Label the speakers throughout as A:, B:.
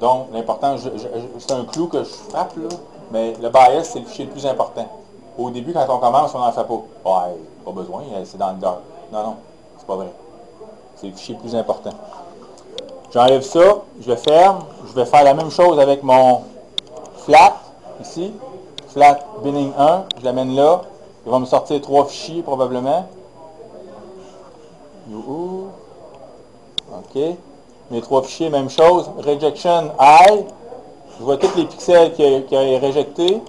A: Donc, l'important, c'est un clou que je frappe, là, mais le bias, c'est le fichier le plus important. Au début, quand on commence, on n'en fait pas. Ouais, pas besoin, c'est dans le doc. Non, non, c'est pas vrai. C'est le fichier le plus important. J'enlève ça, je le ferme. Je vais faire la même chose avec mon flat, ici. Flat binning 1, je l'amène là. Il va me sortir 3 fichiers, probablement. Youhou. OK. Mes 3 fichiers, même chose. Rejection I. Je vois tous les pixels qui a réjecté.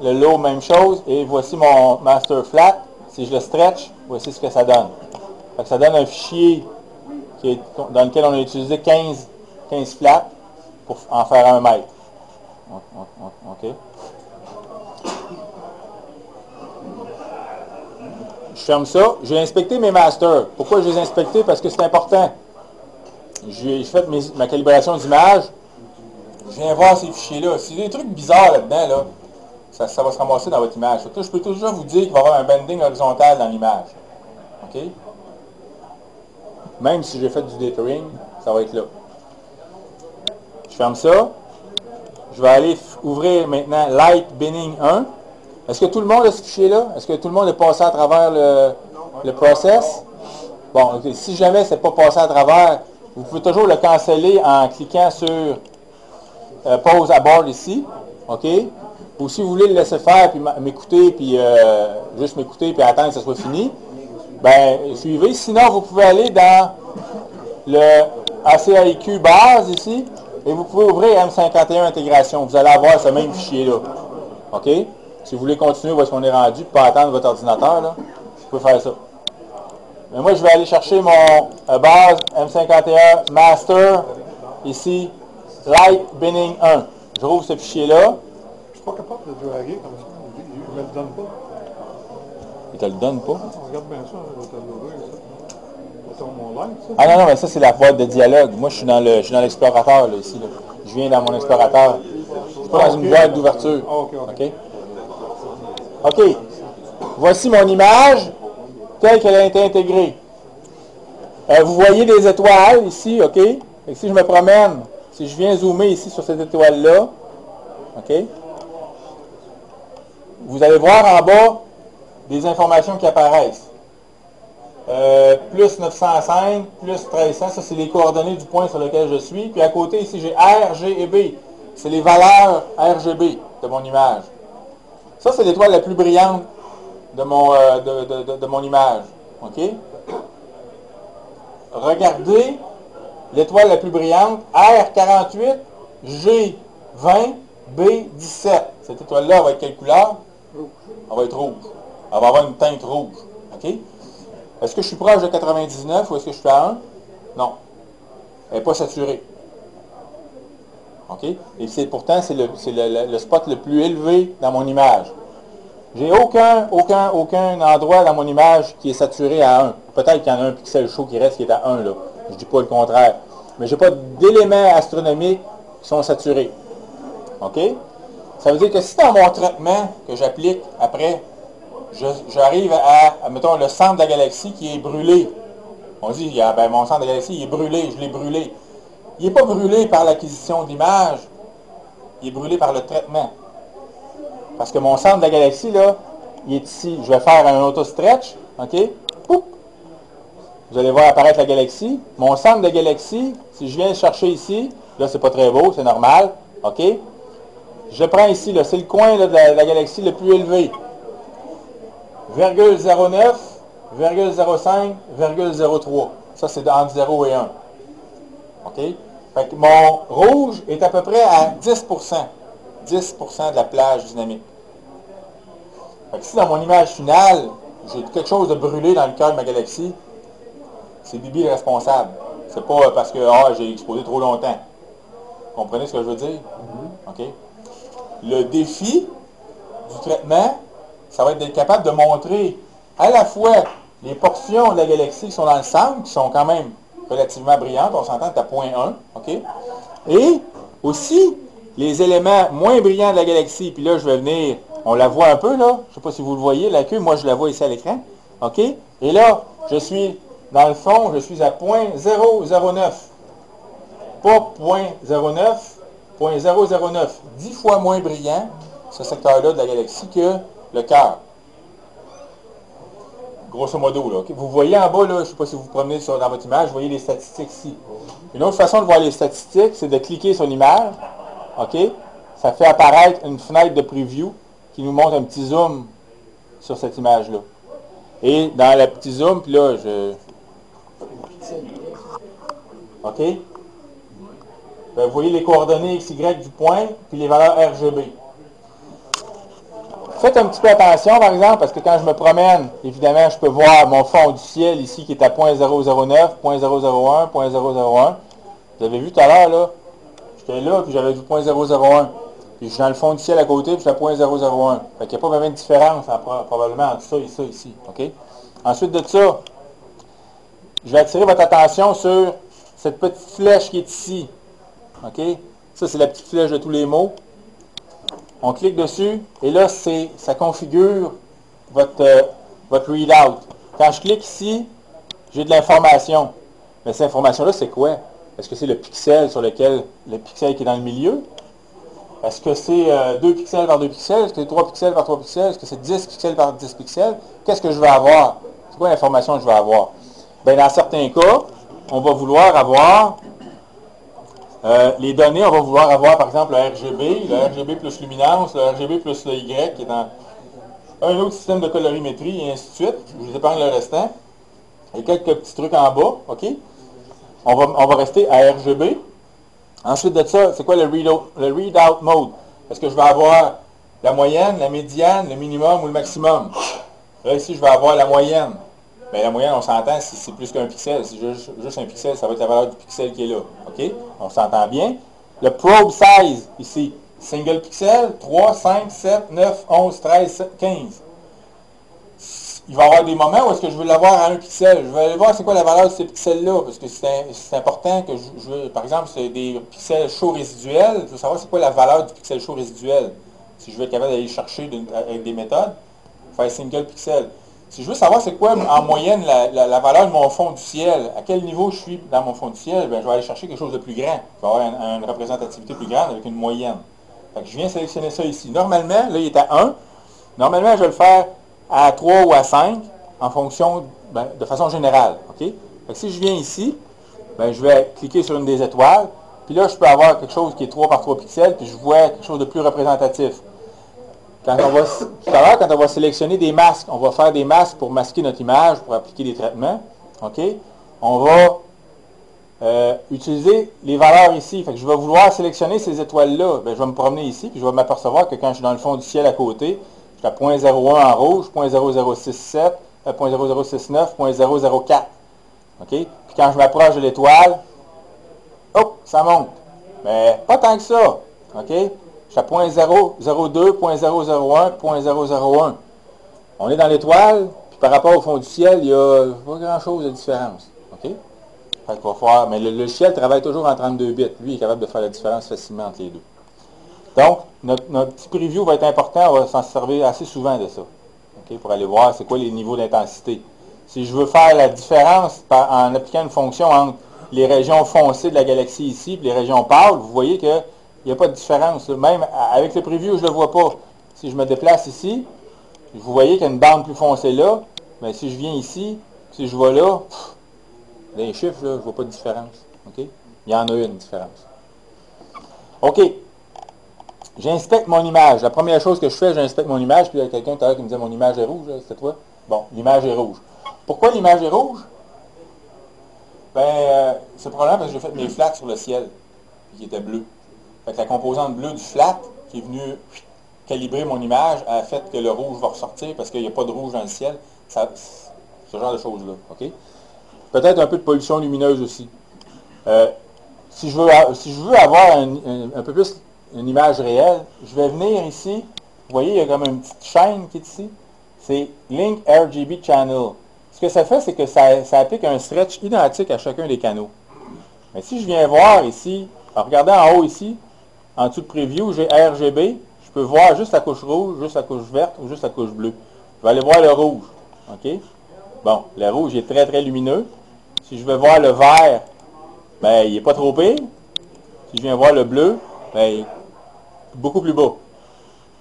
A: Le low, même chose. Et voici mon master flat. Si je le stretch, voici ce que ça donne. Fait que ça donne un fichier dans lequel on a utilisé 15 flats pour en faire 1 mètre. OK. Je ferme ça. J'ai inspecté mes masters. Pourquoi je les ai inspectés? Parce que c'est important. J'ai fait ma calibration d'image. Je viens voir ces fichiers-là. S'il y a des trucs bizarres là-dedans, là, ça va se ramasser dans votre image. Là, je peux toujours vous dire qu'il va y avoir un bending horizontal dans l'image. OK? Même si j'ai fait du dithering, ça va être là. Je ferme ça. Je vais aller ouvrir maintenant Light Binning 1. Est-ce que tout le monde a ce fichier-là? Est-ce que tout le monde est passé à travers le process? Bon, okay. Si jamais ce n'est pas passé à travers, vous pouvez toujours le canceller en cliquant sur Pause Abort ici. OK? Ou si vous voulez le laisser faire, puis m'écouter, puis juste m'écouter, puis attendre que ça soit fini, ben suivez. Sinon, vous pouvez aller dans le ACIQ base ici, et vous pouvez ouvrir M51 intégration. Vous allez avoir ce même fichier-là. OK? Si vous voulez continuer où est-ce qu'on est rendu, pas attendre votre ordinateur, là, vous pouvez faire ça. Mais moi, je vais aller chercher mon base M51 Master, ici, Light Binning 1. Je rouvre ce fichier-là.
B: Je suis pas capable de draguer comme ça. Il ne me le donne pas.
A: Il te le donne pas?
B: On regarde bien ça, je vais te l'ouvrir, ça. C'est mon live, ça.
A: Ah non, non, mais ça, c'est la boîte de dialogue. Moi, je suis dans l'explorateur, là, ici. Là. Je viens dans mon explorateur. Je suis pas dans une boîte d'ouverture. OK? OK. Voici mon image telle qu'elle a été intégrée. Vous voyez des étoiles ici, OK? Et si je me promène, si je viens zoomer ici sur cette étoile-là, OK? Vous allez voir en bas des informations qui apparaissent. Plus 905, plus 1300, ça c'est les coordonnées du point sur lequel je suis. Puis à côté ici j'ai R, G et B. C'est les valeurs RGB de mon image. Ça c'est l'étoile la plus brillante de mon image. OK? Regardez l'étoile la plus brillante, R48, G20, B17. Cette étoile-là va être quelle couleur? Elle va être rouge. Elle va avoir une teinte rouge. OK? Est-ce que je suis proche de 99 ou est-ce que je suis à 1? Non. Elle n'est pas saturée. OK? Et pourtant, c'est le spot le plus élevé dans mon image. J'ai aucun endroit dans mon image qui est saturé à 1. Peut-être qu'il y en a un pixel chaud qui reste qui est à 1, là. Je ne dis pas le contraire. Mais je n'ai pas d'éléments astronomiques qui sont saturés. OK? Ça veut dire que si dans mon traitement que j'applique après, j'arrive à, mettons, le centre de la galaxie qui est brûlé. On dit, ben, mon centre de la galaxie, il est brûlé, je l'ai brûlé. Il n'est pas brûlé par l'acquisition d'image, il est brûlé par le traitement. Parce que mon centre de la galaxie, là, il est ici. Je vais faire un auto-stretch, OK? Poup! Vous allez voir apparaître la galaxie. Mon centre de galaxie, si je viens le chercher ici, là, c'est pas très beau, c'est normal, OK? Je prends ici, là, c'est le coin là, de la galaxie le plus élevé. 0,09, 0,05, 0,03. Ça, c'est entre 0 et 1. OK? Fait que mon rouge est à peu près à 10%. 10% de la plage dynamique. Fait que si dans mon image finale, j'ai quelque chose de brûlé dans le cœur de ma galaxie, c'est Bibi le responsable. C'est pas parce que j'ai exposé trop longtemps. Vous comprenez ce que je veux dire? OK? Le défi du traitement, ça va être d'être capable de montrer à la fois les portions de la galaxie qui sont dans le centre, qui sont quand même relativement brillantes, on s'entend à 0,1, OK? Et aussi les éléments moins brillants de la galaxie, puis là je vais venir, on la voit un peu là, je ne sais pas si vous le voyez, la queue, moi je la vois ici à l'écran, OK? Et là, je suis, dans le fond, je suis à 0,009. pas 0.09, 0.009, 10 fois moins brillant, ce secteur-là de la galaxie, que le cœur. Grosso modo, là. Okay? Vous voyez en bas, là, je ne sais pas si vous vous promenez dans votre image, vous voyez les statistiques ici. Une autre façon de voir les statistiques, c'est de cliquer sur l'image. OK? Ça fait apparaître une fenêtre de preview qui nous montre un petit zoom sur cette image-là. Et dans le petit zoom, puis là, OK? Ben, vous voyez les coordonnées XY du point, puis les valeurs RGB. Faites un petit peu attention, par exemple, parce que quand je me promène, évidemment, je peux voir mon fond du ciel ici qui est à 0.009, 0.001, 0.001. Vous avez vu tout à l'heure, là, j'étais là, puis j'avais du 0.001. Puis je suis dans le fond du ciel à côté, puis je suis à 0.001. Fait qu'il n'y a pas vraiment de différence, probablement, entre ça et ça ici. OK? Ensuite de ça, je vais attirer votre attention sur cette petite flèche qui est ici. OK? Ça, c'est la petite flèche de tous les mots. On clique dessus, et là, ça configure votre readout. Quand je clique ici, j'ai de l'information. Mais cette information-là, c'est quoi? Est-ce que c'est le pixel sur lequel, le pixel qui est dans le milieu? Est-ce que c'est 2 pixels par 2 pixels? Est-ce que c'est 3 pixels par 3 pixels? Est-ce que c'est 10 pixels par 10 pixels? Qu'est-ce que je vais avoir? C'est quoi l'information que je vais avoir? Bien, dans certains cas, on va vouloir avoir les données, on va vouloir avoir par exemple le RGB plus luminance, le RGB plus le Y qui est dans un autre système de colorimétrie et ainsi de suite. Je vous épargne le restant. Et quelques petits trucs en bas, OK? On va rester à RGB. Ensuite de ça, c'est quoi le readout mode? Est-ce que je vais avoir la moyenne, la médiane, le minimum ou le maximum? Là, ici, je vais avoir la moyenne. Bien, la moyenne, on s'entend si c'est plus qu'un pixel. Si c'est juste un pixel, ça va être la valeur du pixel qui est là. OK? On s'entend bien. Le probe size, ici, single pixel, 3, 5, 7, 9, 11, 13, 15. Il va y avoir des moments où est-ce que je veux l'avoir à 1 pixel. Je vais aller voir c'est quoi la valeur de ces pixels-là, parce que c'est important que je veux, par exemple, c'est des pixels chauds résiduels. Je veux savoir c'est quoi la valeur du pixel chaud résiduel. Si je veux être capable d'aller chercher avec des méthodes, faire single pixel. Si je veux savoir c'est quoi en moyenne la valeur de mon fond du ciel, à quel niveau je suis dans mon fond du ciel, bien, je vais aller chercher quelque chose de plus grand. Je vais avoir une représentativité plus grande avec une moyenne. Fait que je viens sélectionner ça ici. Normalement, là, il est à 1. Normalement, je vais le faire à 3 ou à 5 en fonction, de façon générale. OK? Fait que si je viens ici, bien, je vais cliquer sur une des étoiles. Puis là, je peux avoir quelque chose qui est 3 par 3 pixels, puis je vois quelque chose de plus représentatif. Tout à l'heure, quand on va sélectionner des masques, on va faire des masques pour masquer notre image, pour appliquer des traitements. OK? On va utiliser les valeurs ici. Fait que je vais vouloir sélectionner ces étoiles-là. Bien, je vais me promener ici, puis je vais m'apercevoir que quand je suis dans le fond du ciel à côté, je suis à 0.01 en rouge, 0.0067, 0.0069, 0.004. OK? Puis quand je m'approche de l'étoile, hop, ça monte. Mais pas tant que ça. OK? Je suis à 0.002, 0.001, 0.001. On est dans l'étoile, puis par rapport au fond du ciel, il n'y a pas grand-chose de différence. OK? Fait qu'il va falloir, mais le logiciel travaille toujours en 32 bits. Lui, il est capable de faire la différence facilement entre les deux. Donc, notre petit preview va être important. On va s'en servir assez souvent de ça. OK? Pour aller voir c'est quoi les niveaux d'intensité. Si je veux faire la différence en appliquant une fonction entre les régions foncées de la galaxie ici et les régions pâles, vous voyez qu'il n'y a pas de différence. Même avec le preview, je ne le vois pas. Si je me déplace ici, vous voyez qu'il y a une bande plus foncée là. Mais si je viens ici, si je vois là, dans les chiffres, là, je ne vois pas de différence. OK? Il y en a une différence. OK. J'inspecte mon image. La première chose que je fais, j'inspecte mon image. Puis il y a quelqu'un tout à l'heure qui me disait mon image est rouge. C'était toi? Bon, l'image est rouge. Pourquoi l'image est rouge? Ben, c'est probablement parce que j'ai fait mes flats sur le ciel, qui était bleu. Fait que la composante bleue du flat, qui est venue calibrer mon image, a fait que le rouge va ressortir parce qu'il n'y a pas de rouge dans le ciel. Ce genre de choses-là. OK? Peut-être un peu de pollution lumineuse aussi. Si je veux avoir un peu plus une image réelle, je vais venir ici. Vous voyez, il y a comme une petite chaîne qui est ici. C'est Link RGB Channel. Ce que ça fait, c'est que ça applique un stretch identique à chacun des canaux. Mais si je viens voir ici, en regardant en haut ici, en dessous de Preview, j'ai RGB. Je peux voir juste la couche rouge, juste la couche verte ou juste la couche bleue. Je vais aller voir le rouge. OK? Bon, le rouge est très, très lumineux. Si je veux voir le vert, ben, il n'est pas trop pire. Si je viens voir le bleu, ben, beaucoup plus bas.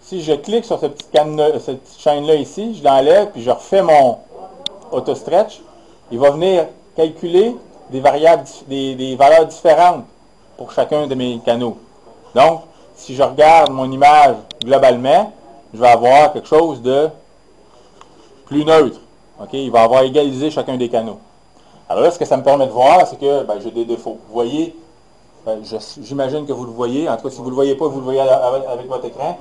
A: Si je clique sur cette petite chaîne-là ici, je l'enlève, puis je refais mon auto-stretch, il va venir calculer des variables, des valeurs différentes pour chacun de mes canaux. Donc, si je regarde mon image globalement, je vais avoir quelque chose de plus neutre. Okay? Il va avoir égalisé chacun des canaux. Alors là, ce que ça me permet de voir, c'est que ben, j'ai des défauts. Vous voyez, ben, j'imagine que vous le voyez. En tout cas, si vous ne le voyez pas, vous le voyez avec votre écran.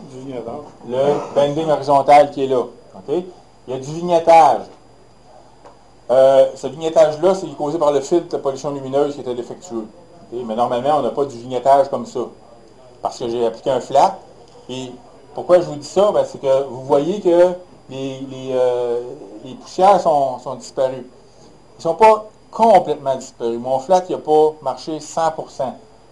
A: Le bending horizontal qui est là. Okay? Il y a du vignettage. Ce vignettage-là, c'est causé par le filtre de pollution lumineuse qui était défectueux. Okay? Mais normalement, on n'a pas du vignettage comme ça. Parce que j'ai appliqué un flat. Et pourquoi je vous dis ça? Ben, c'est que vous voyez que les poussières sont disparues. Ils ne sont pas complètement disparus. Mon flat, il n'a pas marché 100%.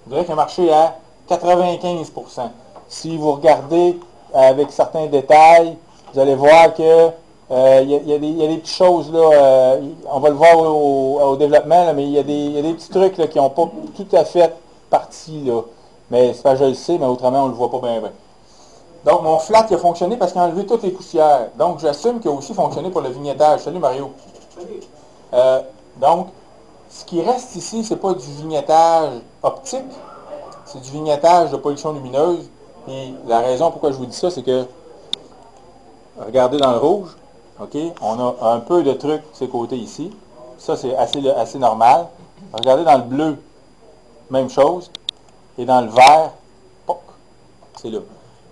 A: Je dirais qu'il a marché à 95%. Si vous regardez avec certains détails, vous allez voir que il y a des petites choses, là, on va le voir au développement, là, mais il y a des petits trucs là, qui n'ont pas tout à fait parti. Là. Mais c'est pas je le sais, mais autrement, on ne le voit pas bien. Donc, mon flat, il a fonctionné parce qu'il a enlevé toutes les poussières. Donc, j'assume qu'il a aussi fonctionné pour le vignettage. Salut, Mario. Donc, ce qui reste ici, ce n'est pas du vignettage optique, c'est du vignettage de pollution lumineuse. Et la raison pourquoi je vous dis ça, c'est que, regardez dans le rouge, OK, on a un peu de trucs de ces côtés ici. Ça, c'est assez normal. Regardez dans le bleu, même chose. Et dans le vert, poc, c'est là.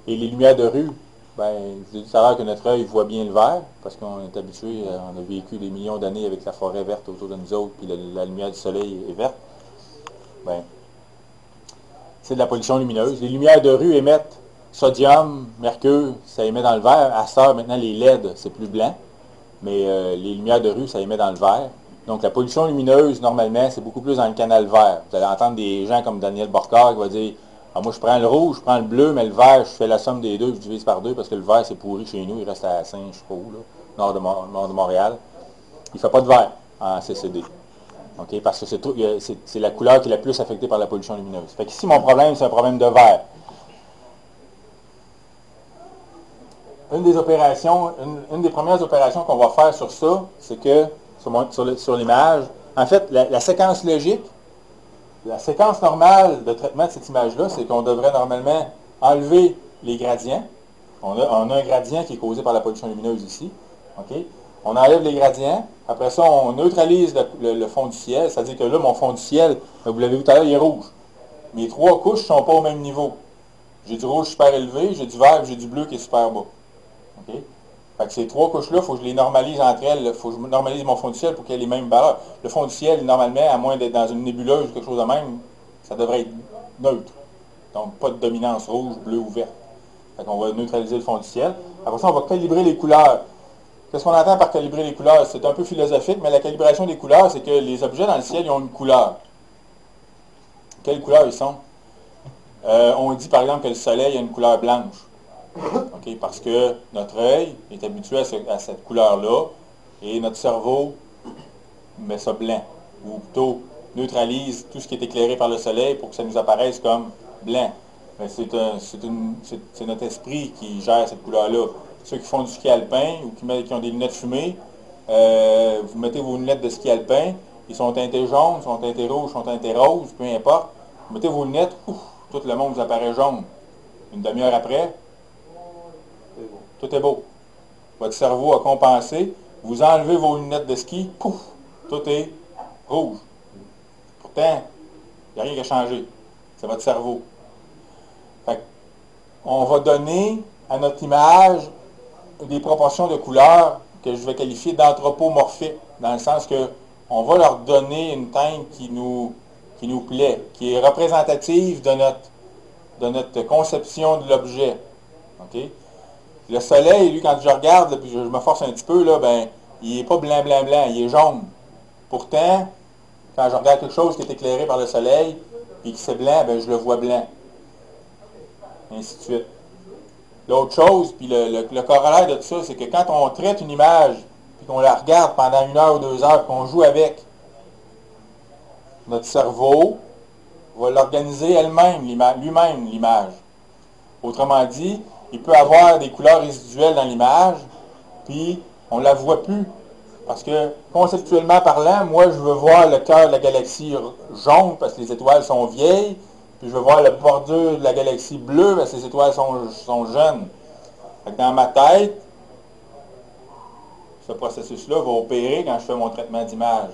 A: Et les lumières de rue, ben, je vous ai dit tout à l'heure que notre œil voit bien le vert, parce qu'on est habitué, on a vécu des millions d'années avec la forêt verte autour de nous autres, puis la lumière du soleil est verte. Ben, c'est de la pollution lumineuse. Les lumières de rue émettent sodium, mercure, ça émet dans le vert. À cette heure, maintenant, les LED, c'est plus blanc, mais les lumières de rue, ça émet dans le vert. Donc, la pollution lumineuse, normalement, c'est beaucoup plus dans le canal vert. Vous allez entendre des gens comme Daniel Borcard qui va dire « Ah, moi, je prends le rouge, je prends le bleu, mais le vert, je fais la somme des deux, je divise par deux parce que le vert, c'est pourri chez nous. Il reste à Saint, je sais pas où, là, nord de Montréal. Il ne fait pas de vert en CCD. Okay? Parce que c'est la couleur qui est la plus affectée par la pollution lumineuse. Fait qu'ici, mon problème, c'est un problème de vert. Une des opérations, une des premières opérations qu'on va faire sur ça, c'est que, sur l'image, en fait, la séquence logique, la séquence normale de traitement de cette image-là, c'est qu'on devrait normalement enlever les gradients. On a un gradient qui est causé par la pollution lumineuse ici. Okay? On enlève les gradients. Après ça, on neutralise le fond du ciel. C'est-à-dire que là, mon fond du ciel, vous l'avez vu tout à l'heure, il est rouge. Mes trois couches ne sont pas au même niveau. J'ai du rouge super élevé, j'ai du vert et j'ai du bleu qui est super bas. Okay? Fait que ces trois couches-là, il faut que je les normalise entre elles. Il faut que je normalise mon fond du ciel pour qu'il y ait les mêmes valeurs. Le fond du ciel, normalement, à moins d'être dans une nébuleuse ou quelque chose de même, ça devrait être neutre. Donc, pas de dominance rouge, bleu ou vert. Fait qu'on va neutraliser le fond du ciel. Après ça, on va calibrer les couleurs. Qu'est-ce qu'on entend par calibrer les couleurs? C'est un peu philosophique, mais la calibration des couleurs, c'est que les objets dans le ciel, ils ont une couleur. Quelle couleur ils sont? On dit, par exemple, que le soleil a une couleur blanche. Okay, parce que notre œil est habitué à cette couleur-là et notre cerveau met ça blanc, ou plutôt neutralise tout ce qui est éclairé par le soleil pour que ça nous apparaisse comme blanc. Mais c'est notre esprit qui gère cette couleur-là. Ceux qui font du ski alpin ou qui ont des lunettes fumées, vous mettez vos lunettes de ski alpin, ils sont teintés jaunes, sont teintés rouges, sont teintés roses, peu importe. Vous mettez vos lunettes, tout le monde vous apparaît jaune. Une demi-heure après, tout est beau. Votre cerveau a compensé. Vous enlevez vos lunettes de ski, pouf, tout est rouge. Pourtant, il n'y a rien qui a changé. C'est votre cerveau. Fait on va donner à notre image des proportions de couleurs que je vais qualifier d'anthropomorphiques, dans le sens que on va leur donner une teinte qui nous plaît, qui est représentative de notre conception de l'objet. Okay? Le soleil, lui, quand je regarde, là, puis je me force un petit peu, là, ben, il n'est pas blanc, blanc, blanc, il est jaune. Pourtant, quand je regarde quelque chose qui est éclairé par le soleil, puis que c'est blanc, ben, je le vois blanc. Et ainsi de suite. L'autre chose, puis le corollaire de tout ça, c'est que quand on traite une image, puis qu'on la regarde pendant 1 heure ou 2 heures, qu'on joue avec, notre cerveau va l'organiser elle-même, lui-même, l'image. Autrement dit, il peut avoir des couleurs résiduelles dans l'image, puis on ne la voit plus. Parce que, conceptuellement parlant, moi, je veux voir le cœur de la galaxie jaune, parce que les étoiles sont vieilles, puis je veux voir le bordure de la galaxie bleue, parce que les étoiles sont jeunes. Fait que dans ma tête, ce processus-là va opérer quand je fais mon traitement d'image.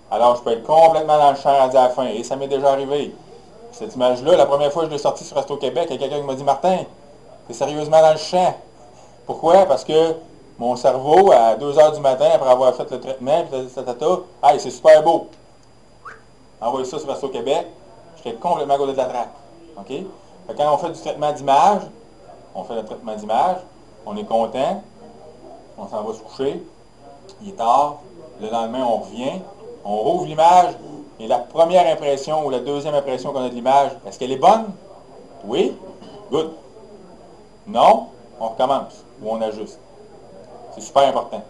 A: Alors, je peux être complètement dans le champ rendu à la fin. Et ça m'est déjà arrivé. Cette image-là, la première fois que je l'ai sortie sur Astro-Québec, il y a quelqu'un qui m'a dit « Martin, t'es sérieusement dans le champ. » Pourquoi? Parce que mon cerveau, à 2 heures du matin, après avoir fait le traitement, hey, c'est super beau. Envoyez ça sur Astro-Québec, j'étais complètement à côté de la traque. OK? Fait que quand on fait du traitement d'image, on fait le traitement d'image, on est content, on s'en va se coucher, il est tard, le lendemain on revient, on rouvre l'image, et la première impression ou la deuxième impression qu'on a de l'image, est-ce qu'elle est bonne? Oui? Good. Non? On recommence ou on ajuste. C'est super important.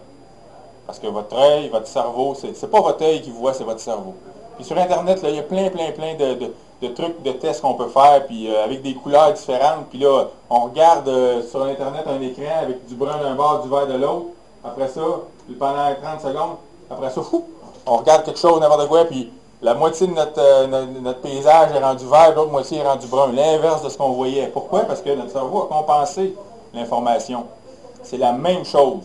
A: Parce que votre œil, votre cerveau, c'est pas votre œil qui vous voit, c'est votre cerveau. Puis sur Internet, là, il y a plein de trucs, de tests qu'on peut faire, puis avec des couleurs différentes. Puis là, on regarde sur Internet un écran avec du brun d'un bord, du vert de l'autre. Après ça, pendant 30 secondes, après ça, on regarde quelque chose, n'importe quoi, puis la moitié de notre paysage est rendu vert, l'autre moitié est rendu brun. L'inverse de ce qu'on voyait. Pourquoi? Parce que notre cerveau a compensé l'information. C'est la même chose.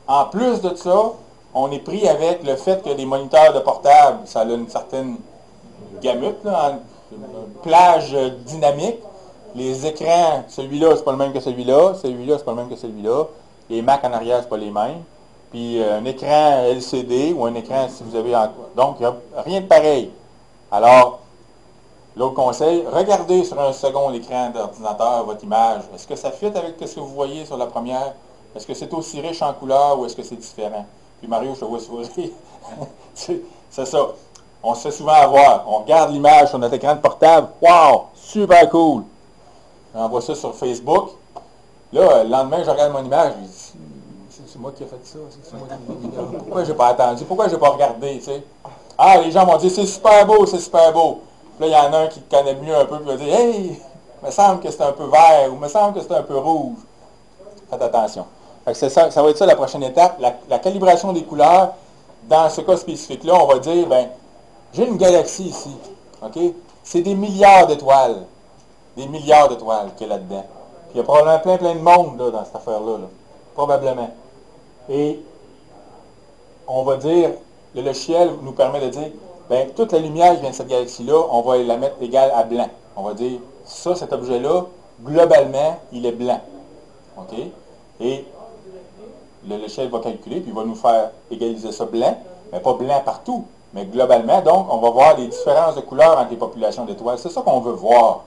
A: En plus de ça, on est pris avec le fait que les moniteurs de portable, ça a une certaine gamut, là, une plage dynamique. Les écrans, celui-là, c'est pas le même que celui-là, celui-là, c'est pas le même que celui-là. Les Mac en arrière, c'est pas les mêmes. Puis un écran LCD ou un écran, si vous avez... Donc, il n'y a rien de pareil. Alors, l'autre conseil, regardez sur un second écran d'ordinateur votre image. Est-ce que ça fit avec ce que vous voyez sur la première? Est-ce que c'est aussi riche en couleurs ou est-ce que c'est différent? Puis Mario, je te vois sourire. C'est ça. On se fait souvent avoir. On regarde l'image sur notre écran de portable. Wow! Super cool! J'envoie ça sur Facebook. Là, le lendemain, je regarde mon image. Je dis, c'est moi qui ai fait ça. C'est moi qui... Pourquoi j'ai pas attendu? Pourquoi j'ai pas regardé? Tu sais? Ah, les gens m'ont dit, c'est super beau, c'est super beau. Puis là, il y en a un qui te connaît mieux un peu, puis il va dire, hey, il me semble que c'est un peu vert, ou il me semble que c'est un peu rouge. Faites attention. Fait que ça va être ça la prochaine étape. La calibration des couleurs, dans ce cas spécifique-là, on va dire, ben, j'ai une galaxie ici. OK? C'est des milliards d'étoiles. Des milliards d'étoiles qu'il y a là-dedans. Puis il y a probablement plein de monde là, dans cette affaire-là. Là. Probablement. Et on va dire, le logiciel nous permet de dire, ben, toute la lumière qui vient de cette galaxie-là, on va la mettre égale à blanc. On va dire, ça, cet objet-là, globalement, il est blanc. OK? Et le logiciel va calculer, puis il va nous faire égaliser ça blanc, mais pas blanc partout, mais globalement, donc, on va voir les différences de couleurs entre les populations d'étoiles. C'est ça qu'on veut voir,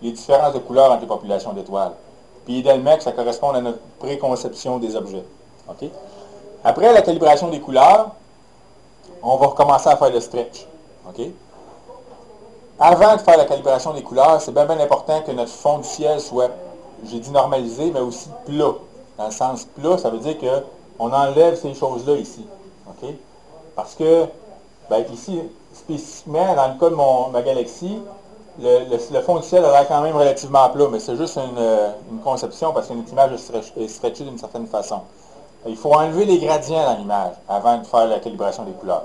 A: les différences de couleurs entre les populations d'étoiles. Puis idéalement, que ça corresponde à notre préconception des objets. OK? Après la calibration des couleurs, on va recommencer à faire le stretch. OK? Avant de faire la calibration des couleurs, c'est bien important que notre fond du ciel soit, j'ai dit normalisé, mais aussi plat. Dans le sens plat, ça veut dire qu'on enlève ces choses-là ici. OK? Parce que, ben, ici, spécifiquement, dans le cas de ma galaxie, le fond du ciel a l'air quand même relativement plat, mais c'est juste une conception parce qu'une image est stretchée d'une certaine façon. Il faut enlever les gradients dans l'image avant de faire la calibration des couleurs.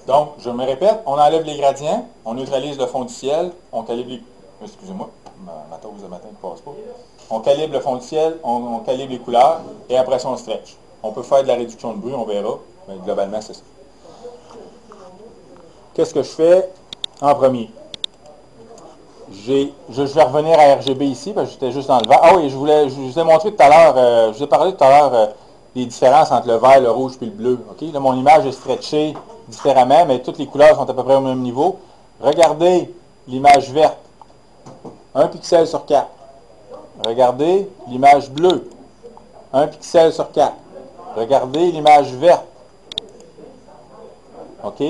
A: Donc, je me répète, on enlève les gradients, on neutralise le fond du ciel, on calibre les... Excusez-moi, ma toast de matin ne passe pas. On calibre le fond du ciel, on calibre les couleurs, et après ça, on stretch. On peut faire de la réduction de bruit, on verra, mais globalement, c'est ça. Qu'est-ce que je fais en premier? Je vais revenir à RGB ici, parce que j'étais juste dans le vert. Ah oui, je vous ai montré tout à l'heure, je vous ai parlé tout à l'heure des différences entre le vert, le rouge et le bleu. Okay? Là, mon image est stretchée différemment, mais toutes les couleurs sont à peu près au même niveau. Regardez l'image verte. 1 pixel sur 4. Regardez l'image bleue. 1 pixel sur 4. Regardez l'image verte. OK?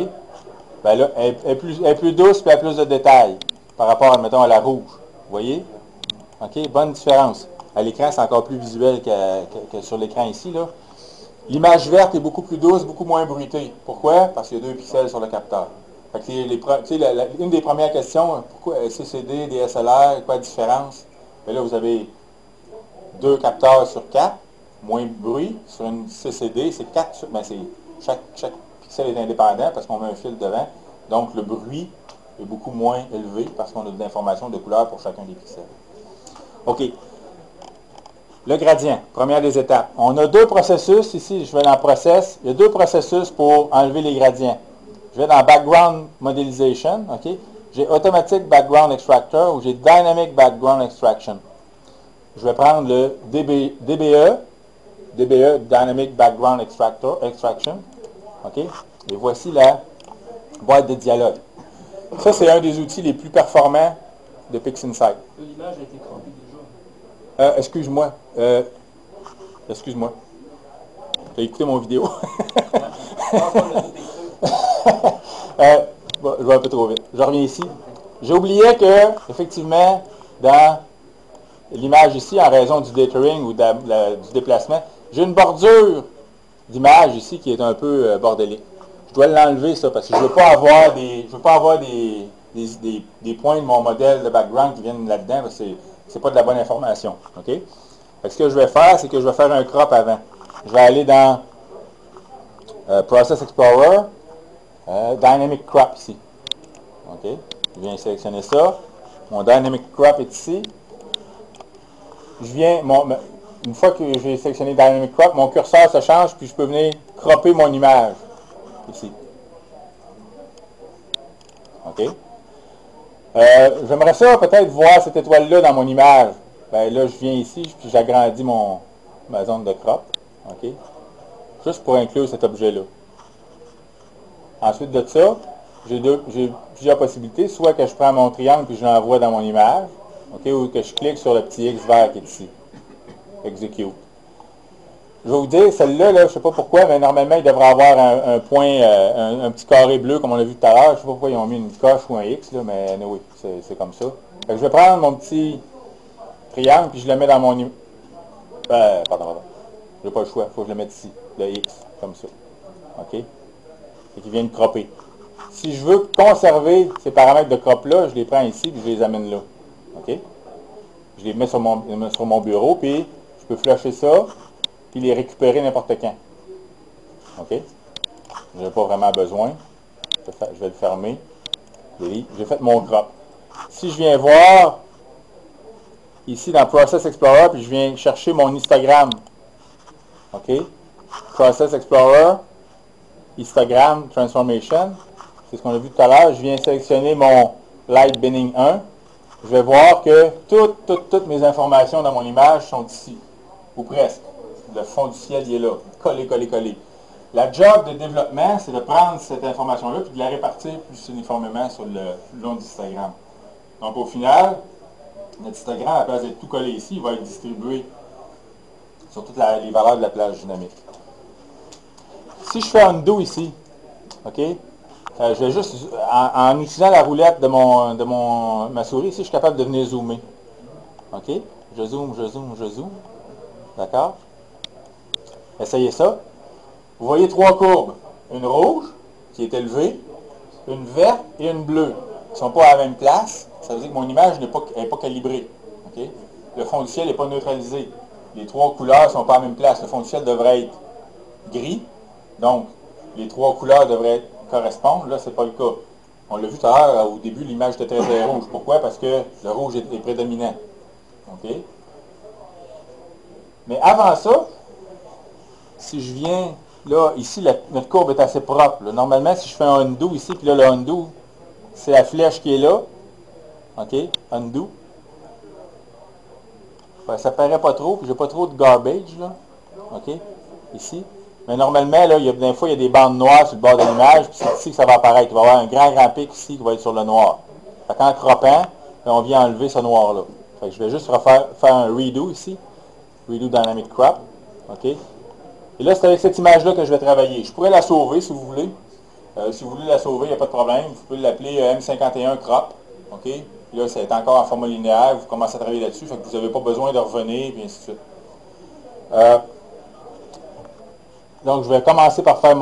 A: Ben là, elle est plus douce et elle a plus de détails par rapport, mettons, à la rouge. Vous voyez? OK? Bonne différence. À l'écran, c'est encore plus visuel que sur l'écran ici, là. L'image verte est beaucoup plus douce, beaucoup moins bruitée. Pourquoi? Parce qu'il y a 2 pixels sur le capteur. Fait que une des premières questions, pourquoi CCD, DSLR, quoi la différence? Bien là, vous avez 2 capteurs sur 4, moins de bruit. Sur une CCD, c'est 4 sur... chaque pixel est indépendant parce qu'on met un fil devant. Donc, le bruit est beaucoup moins élevé parce qu'on a de l'information de couleur pour chacun des pixels. OK. Le gradient, première des étapes. On a 2 processus. Ici, je vais dans Process. Il y a 2 processus pour enlever les gradients. Je vais dans Background Modelization. OK. J'ai Automatic Background Extractor ou j'ai Dynamic Background Extraction. Je vais prendre le DBE, Dynamic Background Extraction. OK. Et voici la boîte de dialogue. Ça, c'est un des outils les plus performants de PixInsight.
C: L'image a été croppée déjà.
A: Excuse-moi. Excuse-moi. Tu as écouté mon vidéo? Bon, je vais un peu trop vite. Je reviens ici. J'oubliais que, effectivement, dans l'image ici, en raison du dithering ou du déplacement, j'ai une bordure d'image ici qui est un peu bordélique. Je dois l'enlever, ça, parce que je ne veux pas avoir des points de mon modèle de background qui viennent là-dedans, parce que c'est pas de la bonne information. OK? Fait que ce que je vais faire, c'est que je vais faire un crop avant. Je vais aller dans Process Explorer, Dynamic Crop ici. OK? Je viens sélectionner ça. Mon Dynamic Crop est ici. Une fois que j'ai sélectionné Dynamic Crop, mon curseur se change, puis je peux venir cropper mon image ici. OK? J'aimerais ça peut-être voir cette étoile-là dans mon image. Ben là, je viens ici, puis j'agrandis ma zone de crop. OK? Juste pour inclure cet objet-là. Ensuite de ça, j'ai plusieurs possibilités. Soit que je prends mon triangle et je l'envoie dans mon image, OK, ou que je clique sur le petit X vert qui est ici. Execute. Je vais vous dire, celle-là, je ne sais pas pourquoi, mais normalement, il devrait avoir un point, un petit carré bleu, comme on l'a vu tout à l'heure. Je ne sais pas pourquoi ils ont mis une coche ou un X, là, mais oui, c'est comme ça. Fait que je vais prendre mon petit triangle, puis je le mets dans mon... pardon. Je n'ai pas le choix, il faut que je le mette ici, le X, comme ça. OK? Et qui vient de cropper. Si je veux conserver ces paramètres de crop-là, je les prends ici, puis je les amène là. OK? Je les mets sur mon bureau, puis je peux flasher ça, puis les récupérer n'importe quand. OK? Je n'ai pas vraiment besoin. Je vais le fermer. J'ai fait mon crop. Si je viens voir ici dans Process Explorer, puis je viens chercher mon histogramme. OK? Process Explorer, histogramme, transformation. C'est ce qu'on a vu tout à l'heure. Je viens sélectionner mon Light Binning 1. Je vais voir que toutes mes informations dans mon image sont ici. Ou presque. Le fond du ciel, il est là. Collé. La job de développement, c'est de prendre cette information-là et de la répartir plus uniformément sur le long de l'histogramme. Donc, au final, notre histogramme, à la place d'être tout collé ici, il va être distribué sur toutes les valeurs de la plage dynamique. Si je fais undo ici, OK, je vais juste, en utilisant la roulette de ma souris, ici, je suis capable de venir zoomer. OK? Je zoome. D'accord? Essayez ça. Vous voyez 3 courbes. Une rouge, qui est élevée, une verte et une bleue. Ils ne sont pas à la même place. Ça veut dire que mon image n'est pas calibrée. OK? Le fond du ciel n'est pas neutralisé. Les 3 couleurs ne sont pas à la même place. Le fond du ciel devrait être gris. Donc, les 3 couleurs devraient correspondre. Là, ce n'est pas le cas. On l'a vu tout à l'heure, au début, l'image était très rouge. Pourquoi? Parce que le rouge est prédominant. OK? Mais avant ça, si je viens, là, ici, notre courbe est assez propre. Là. Normalement, si je fais un undo ici, puis là, le undo, c'est la flèche qui est là. OK? Undo. Ben, ça paraît pas trop, puis j'ai pas trop de garbage, là. OK? Ici. Mais normalement, là, des fois, il y a des bandes noires sur le bord de l'image, puis c'est ici que ça va apparaître. Il va y avoir un grand pic ici qui va être sur le noir. Fait qu'en croppant, là, on vient enlever ce noir-là. Fait que je vais juste faire un redo ici. Redo Dynamic Crop. OK? Et là, c'est avec cette image-là que je vais travailler. Je pourrais la sauver, si vous voulez. Si vous voulez la sauver, il n'y a pas de problème. Vous pouvez l'appeler M51 Crop. OK? Puis là, c'est encore en format linéaire. Vous commencez à travailler là-dessus. Fait que vous n'avez pas besoin de revenir, et ainsi de suite. Donc, je vais commencer par faire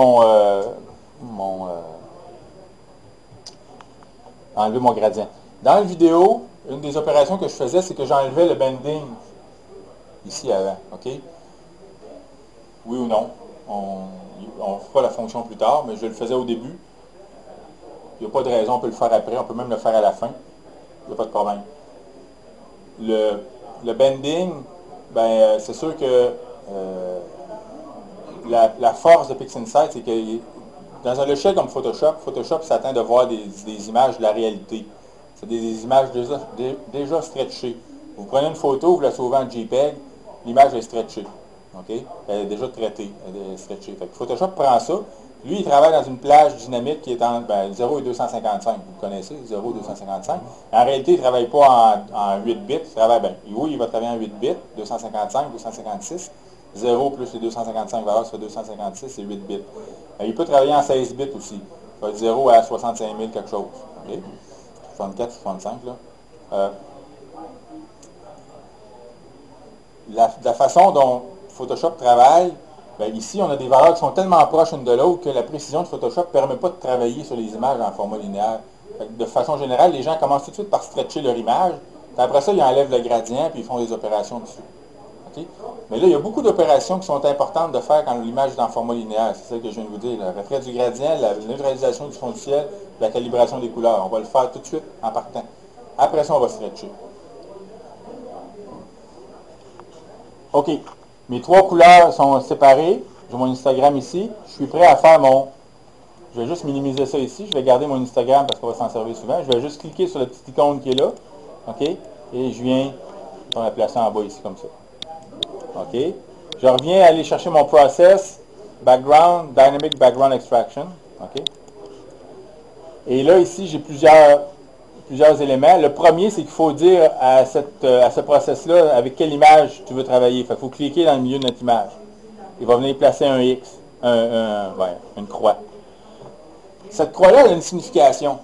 A: enlever mon gradient. Dans la vidéo, une des opérations que je faisais, c'est que j'enlevais le bending ici avant. OK? Oui ou non? On fera la fonction plus tard, mais je le faisais au début. Il n'y a pas de raison, on peut le faire après, on peut même le faire à la fin. Il n'y a pas de problème. Le bending, ben, c'est sûr que la force de PixInsight, c'est que dans un logiciel comme Photoshop, Photoshop s'attend de voir des images de la réalité. C'est des images déjà stretchées. Vous prenez une photo, vous la sauvez en JPEG, l'image est stretchée. OK? Elle est déjà traitée, elle est stretchée. Fait que Photoshop prend ça. Lui, il travaille dans une plage dynamique qui est entre 0 et 255. Vous connaissez, 0 et 255. En réalité, il ne travaille pas en 8 bits. Il travaille, oui, il va travailler en 8 bits, 255, 256. 0 plus les 255 valeurs, ça fait 256 et 8 bits. Il peut travailler en 16 bits aussi. Ça va être 0 à 65 000 quelque chose. OK? 64, 65, là. La façon dont Photoshop travaille, ben ici, on a des valeurs qui sont tellement proches l'une de l'autre que la précision de Photoshop ne permet pas de travailler sur les images en format linéaire. De façon générale, les gens commencent tout de suite par stretcher leur image. Puis après ça, ils enlèvent le gradient puis ils font des opérations dessus. Okay? Mais là, il y a beaucoup d'opérations qui sont importantes de faire quand l'image est en format linéaire. C'est ça que je viens de vous dire. Le retrait du gradient, la neutralisation du fond du ciel, la calibration des couleurs. On va le faire tout de suite en partant. Après ça, on va stretcher. OK. Mes trois couleurs sont séparées. J'ai mon Instagram ici. Je suis prêt à faire mon... Je vais juste minimiser ça ici. Je vais garder mon Instagram parce qu'on va s'en servir souvent. Je vais juste cliquer sur la petite icône qui est là. OK. Et je viens... On va la placer en bas ici comme ça. OK. Je reviens aller chercher mon process, background, dynamic background extraction. OK. Et là, ici, j'ai plusieurs éléments. Le premier, c'est qu'il faut dire à ce process-là avec quelle image tu veux travailler. Il faut cliquer dans le milieu de notre image. Il va venir placer un X, une croix. Cette croix-là a une signification.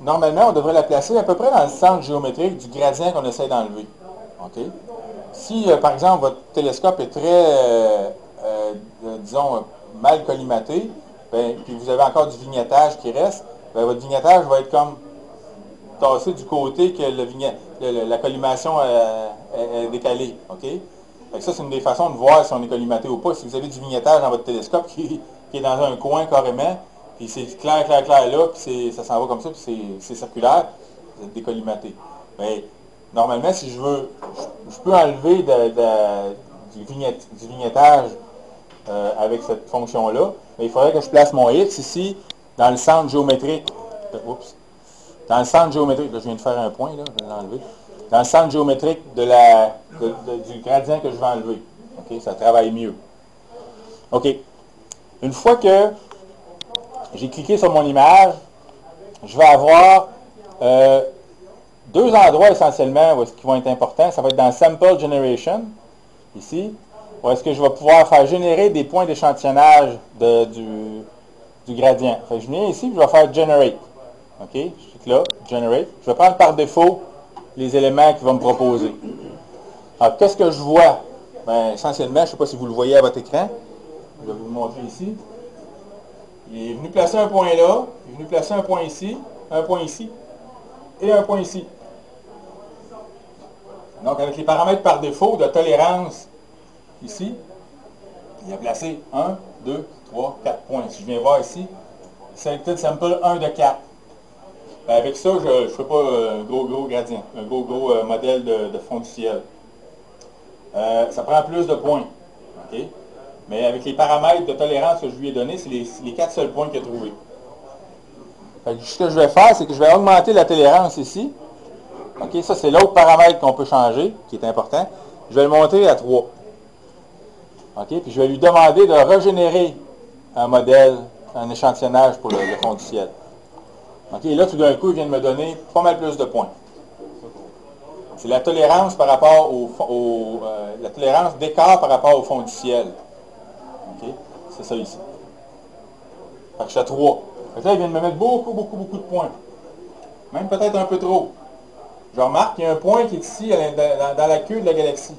A: Normalement, on devrait la placer à peu près dans le centre géométrique du gradient qu'on essaie d'enlever. OK? Si, par exemple, votre télescope est très, disons, mal collimaté, puis vous avez encore du vignettage qui reste, votre vignettage va être comme tassé du côté que la collimation est décalée. OK? Fait que ça, c'est une des façons de voir si on est collimaté ou pas. Si vous avez du vignettage dans votre télescope qui est dans un coin carrément, puis c'est clair là, puis ça s'en va comme ça, puis c'est circulaire, vous êtes décollimaté. Mais normalement, si je peux enlever du vignettage avec cette fonction-là, mais il faudrait que je place mon X ici dans le centre géométrique. Oups. Dans le centre géométrique, là je viens de faire un point, là, je vais l'enlever. Dans le centre géométrique du gradient que je vais enlever. OK, ça travaille mieux. OK. Une fois que j'ai cliqué sur mon image, je vais avoir deux endroits essentiellement où est-ce qu'ils vont être importants. Ça va être dans Sample Generation, ici, où est-ce que je vais pouvoir faire générer des points d'échantillonnage du gradient. Fait que je viens ici, je vais faire Generate. OK, je clique là, Generate. Je vais prendre par défaut les éléments qu'il va me proposer. Alors, qu'est-ce que je vois? Bien, essentiellement, je ne sais pas si vous le voyez à votre écran. Je vais vous le montrer ici. Il est venu placer un point là, il est venu placer un point ici et un point ici. Donc, avec les paramètres par défaut de tolérance ici, il a placé 1, 2, 3, 4 points. Si je viens voir ici, Selected Sample 1 de 4. Ben avec ça, je ne fais pas un gros gradient, un gros modèle de fond du ciel. Ça prend plus de points. Okay? Mais avec les paramètres de tolérance que je lui ai donnés, c'est les 4 seuls points qu'il a trouvés. Ce que je vais faire, c'est que je vais augmenter la tolérance ici. OK, ça, c'est l'autre paramètre qu'on peut changer, qui est important. Je vais le monter à 3. OK, puis je vais lui demander de régénérer un modèle, un échantillonnage pour le fond du ciel. OK, et là, tout d'un coup, il vient de me donner pas mal plus de points. C'est la tolérance par rapport la tolérance d'écart par rapport au fond du ciel. OK, c'est ça ici. Fait que je suis à 3. Fait que là, il vient de me mettre beaucoup de points. Même peut-être un peu trop. Je remarque qu'il y a un point qui est ici, dans la queue de la galaxie.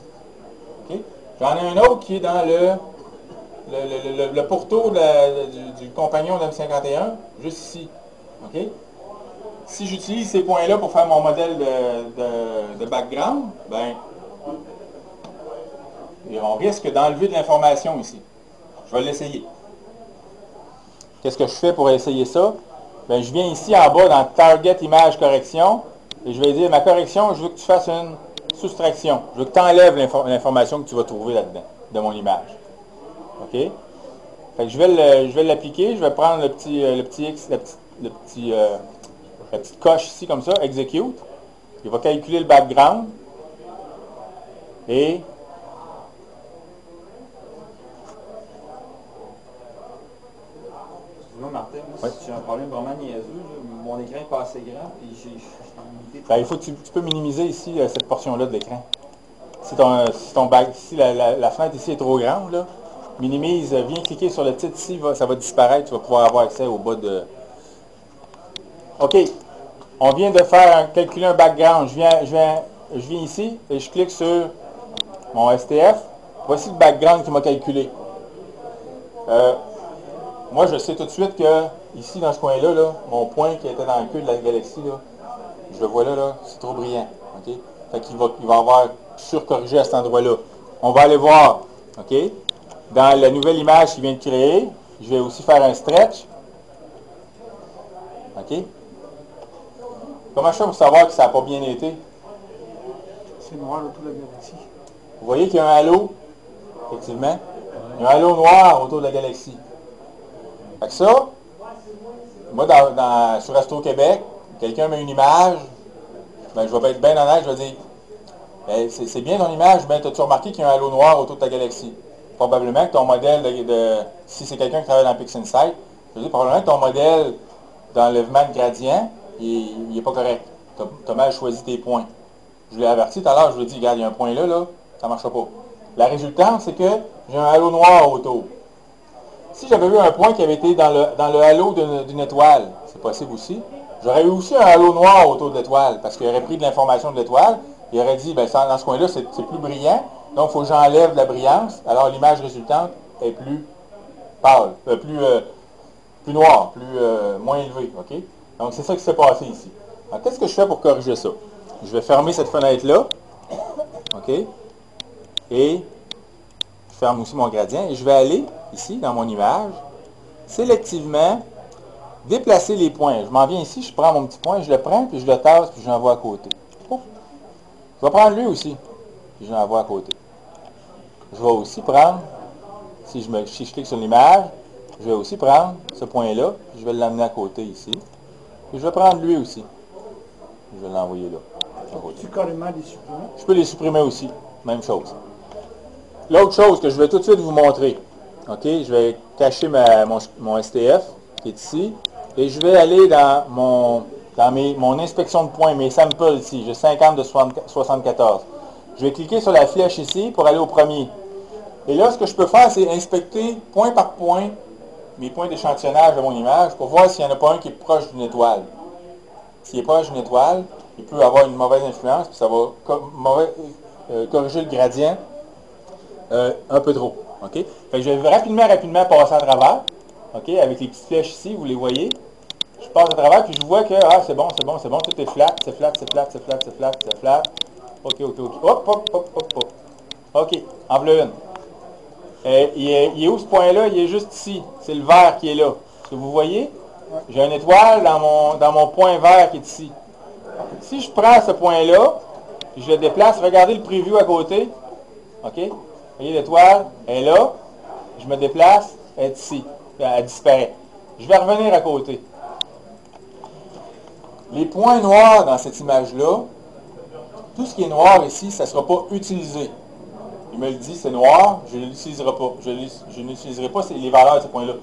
A: Okay? J'en ai un autre qui est dans le pourtour du compagnon de M51, juste ici. Okay? si j'utilise ces points-là pour faire mon modèle de background, ben, on risque d'enlever de l'information ici. Je vais l'essayer. Qu'est-ce que je fais pour essayer ça? Ben, je viens ici en bas dans Target Image Correction et je vais dire, ma correction, je veux que tu fasses une soustraction. Je veux que tu enlèves l'information que tu vas trouver là-dedans, de mon image. OK? Fait que je vais l'appliquer, je vais prendre le petit X, la petite coche ici comme ça, Execute. Il va calculer le background. Et
C: Excuse-moi, Martin, moi,
A: ouais.
C: si j'ai un problème vraiment niaiseux, là, mon écran est pas assez grand, puis j'ai limité.
A: Ben, il faut que tu peux minimiser ici cette portion-là de l'écran. Si la fenêtre ici est trop grande, là, minimise, viens cliquer sur le titre ici, ça va disparaître, tu vas pouvoir avoir accès au bas de... OK, on vient de calculer un background. Je viens ici et je clique sur mon STF. Voici le background qui m'a calculé. Moi, je sais tout de suite que, ici, dans ce coin-là, là, mon point qui était dans le queue de la galaxie, là, je le vois là, c'est trop brillant. OK? Fait qu'il va avoir surcorrigé à cet endroit-là. On va aller voir, OK? Dans la nouvelle image qu'il vient de créer, je vais aussi faire un stretch. OK? Comment je fais pour savoir que ça n'a pas bien été?
B: C'est noir autour de la galaxie.
A: Vous voyez qu'il y a un halo, effectivement. Il y a un halo noir autour de la galaxie. Fait que ça, moi, sur Astro-Québec, quelqu'un met une image, ben, je vais être bien honnête, je vais dire, ben, c'est bien ton image, ben, as-tu remarqué qu'il y a un halo noir autour de ta galaxie? Probablement que ton modèle si c'est quelqu'un qui travaille dans PixInsight, je veux dire, probablement que ton modèle d'enlèvement de gradient, il n'est pas correct. Tu as mal choisi tes points. Je l'ai averti tout à l'heure, je lui ai dit, regarde, il y a un point là, ça ne marchera pas. La résultante, c'est que j'ai un halo noir autour. Si j'avais eu un point qui avait été dans le halo d'une étoile, c'est possible aussi, j'aurais eu aussi un halo noir autour de l'étoile, parce qu'il aurait pris de l'information de l'étoile, il aurait dit, ben, dans ce coin-là, c'est plus brillant, donc il faut que j'enlève la brillance, alors l'image résultante est plus pâle, plus noire, moins élevée. OK? Donc c'est ça qui s'est passé ici. Alors qu'est-ce que je fais pour corriger ça? Je vais fermer cette fenêtre-là, OK? Et je ferme aussi mon gradient, et je vais aller ici, dans mon image, sélectivement, déplacer les points. Je m'en viens ici, je prends mon petit point, je le prends, puis je le tasse, puis je l'envoie à côté. Ouf. Je vais prendre lui aussi, puis je l'envoie à côté. Je vais aussi prendre, si je clique sur l'image, je vais aussi prendre ce point-là, je vais l'amener à côté ici. Puis je vais prendre lui aussi. Je vais l'envoyer là.
B: Tu peux carrément les supprimer?
A: Je peux les supprimer aussi. Même chose. L'autre chose que je vais tout de suite vous montrer. OK, je vais cacher mon STF qui est ici. Et je vais aller dans mon inspection de points, mes samples ici. J'ai 50 de 74. Je vais cliquer sur la flèche ici pour aller au premier. Et là, ce que je peux faire, c'est inspecter point par point mes points d'échantillonnage de mon image pour voir s'il n'y en a pas un qui est proche d'une étoile. S'il est proche d'une étoile, il peut avoir une mauvaise influence, puis ça va corriger le gradient un peu trop. OK? Fait que je vais rapidement passer à travers. OK? Avec les petites flèches ici, vous les voyez. Je passe à travers, puis je vois que c'est bon, tout est flat, c'est flat. OK. Hop. OK, en voilà une. Il est où ce point-là? Il est juste ici. C'est le vert qui est là. Est-ce que vous voyez? J'ai une étoile dans mon point vert qui est ici. Si je prends ce point-là, puis je le déplace, regardez le preview à côté. OK? Vous voyez l'étoile? Elle est là. Je me déplace, elle est ici. Elle disparaît. Je vais revenir à côté. Les points noirs dans cette image-là, tout ce qui est noir ici, ça ne sera pas utilisé. Il me le dit, c'est noir, je ne l'utiliserai pas. Je n'utiliserai pas les valeurs de ces points-là.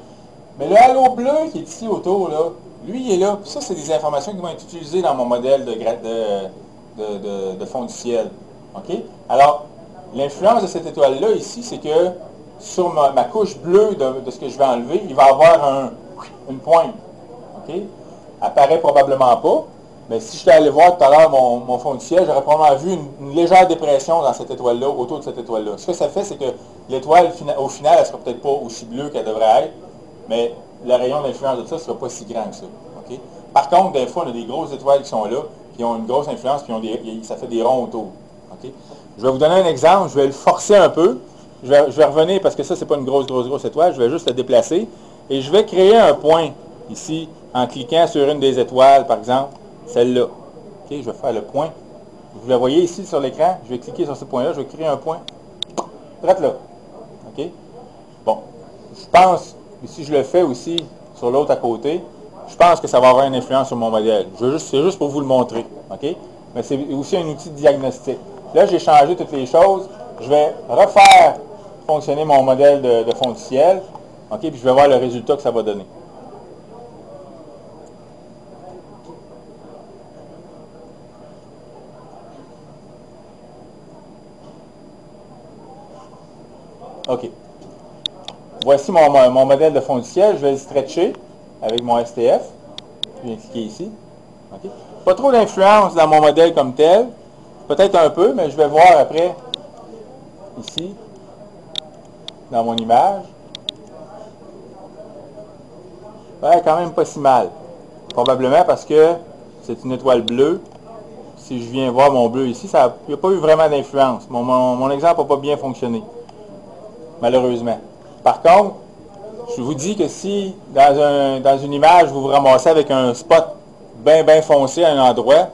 A: Mais le halo bleu qui est ici autour, là, lui, il est là. Puis ça, c'est des informations qui vont être utilisées dans mon modèle de fond du ciel. OK? Alors, l'influence de cette étoile-là, ici, c'est que sur ma couche bleue de ce que je vais enlever, il va avoir une pointe. OK? Apparaît probablement pas. Mais si je suis allé voir tout à l'heure mon fond du ciel, j'aurais probablement vu une légère dépression dans cette étoile-là, autour de cette étoile-là. Ce que ça fait, c'est que l'étoile, au final, elle ne sera peut-être pas aussi bleue qu'elle devrait être, mais le rayon d'influence de ça ne sera pas si grand que ça. OK? Par contre, des fois, on a des grosses étoiles qui sont là, qui ont une grosse influence, puis ça fait des ronds autour. OK? Je vais vous donner un exemple, je vais le forcer un peu. Je vais revenir, parce que ça, c'est pas une grosse étoile, je vais juste la déplacer. Et je vais créer un point, ici, en cliquant sur une des étoiles, par exemple, celle-là. OK? Je vais faire le point. Vous la voyez ici sur l'écran, je vais cliquer sur ce point-là, je vais créer un point. Direct là. OK? Bon. Je pense, si je le fais aussi sur l'autre à côté, je pense que ça va avoir une influence sur mon modèle. C'est juste pour vous le montrer. OK? Mais c'est aussi un outil de diagnostic. Là, j'ai changé toutes les choses. Je vais refaire fonctionner mon modèle de fond du ciel. OK? Puis je vais voir le résultat que ça va donner. OK. Voici mon modèle de fond du ciel. Je vais le stretcher avec mon STF. Je viens cliquer ici. Okay. Pas trop d'influence dans mon modèle comme tel. Peut-être un peu, mais je vais voir après, ici, dans mon image. Ben, quand même pas si mal. Probablement parce que c'est une étoile bleue. Si je viens voir mon bleu ici, il n'y a pas eu vraiment d'influence. Mon exemple n'a pas bien fonctionné, malheureusement. Par contre, je vous dis que si, dans une image, vous vous ramassez avec un spot bien foncé à un endroit,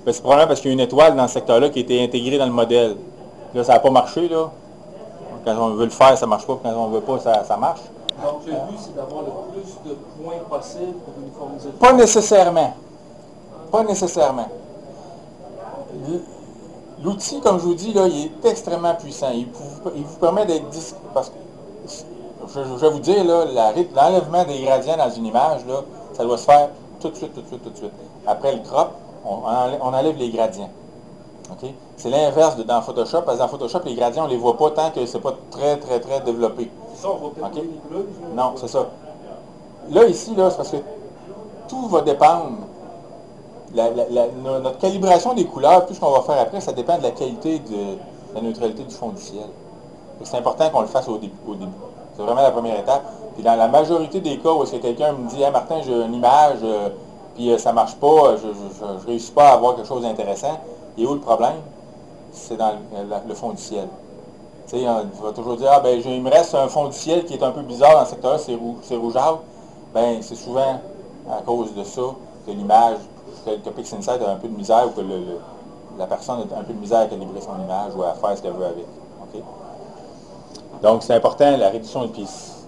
A: ben c'est probablement parce qu'il y a une étoile dans ce secteur-là qui a été intégrée dans le modèle. Là, ça n'a pas marché, là. Quand on veut le faire, ça ne marche pas. Quand on ne veut pas, ça marche.
C: Donc, le but, c'est d'avoir le plus de points possible pour uniformiser.
A: Pas nécessairement. Pas nécessairement. L'outil, comme je vous dis, là, il est extrêmement puissant. Il vous permet d'être discret. Parce que, je vais vous dire, là, l'enlèvement des gradients dans une image, là, ça doit se faire tout de suite. Après le crop, on enlève les gradients. Okay? C'est l'inverse dans Photoshop, parce que dans Photoshop, les gradients, on ne les voit pas tant que ce n'est pas très développé.
C: C'est ça, on va peut-être les couleurs.
A: Non, c'est ça. Là, ici, là, c'est parce que tout va dépendre. Notre calibration des couleurs, tout ce qu'on va faire après, ça dépend de la qualité de la neutralité du fond du ciel. C'est important qu'on le fasse au début. C'est vraiment la première étape. Puis dans la majorité des cas où est-ce que quelqu'un me dit hey, « Martin, j'ai une image, puis ça ne marche pas, je ne réussis pas à avoir quelque chose d'intéressant. » Et où le problème? C'est dans le fond du ciel. Tu sais, on va toujours dire « Ah, ben, il me reste un fond du ciel qui est un peu bizarre dans ce secteur-là, c'est rougeâtre. » Ben, c'est souvent à cause de ça que l'image, que PixInsight a un peu de misère ou que la personne a un peu de misère à calibrer son image ou à faire ce qu'elle veut avec. Okay? Donc, c'est important, la réduction de piste.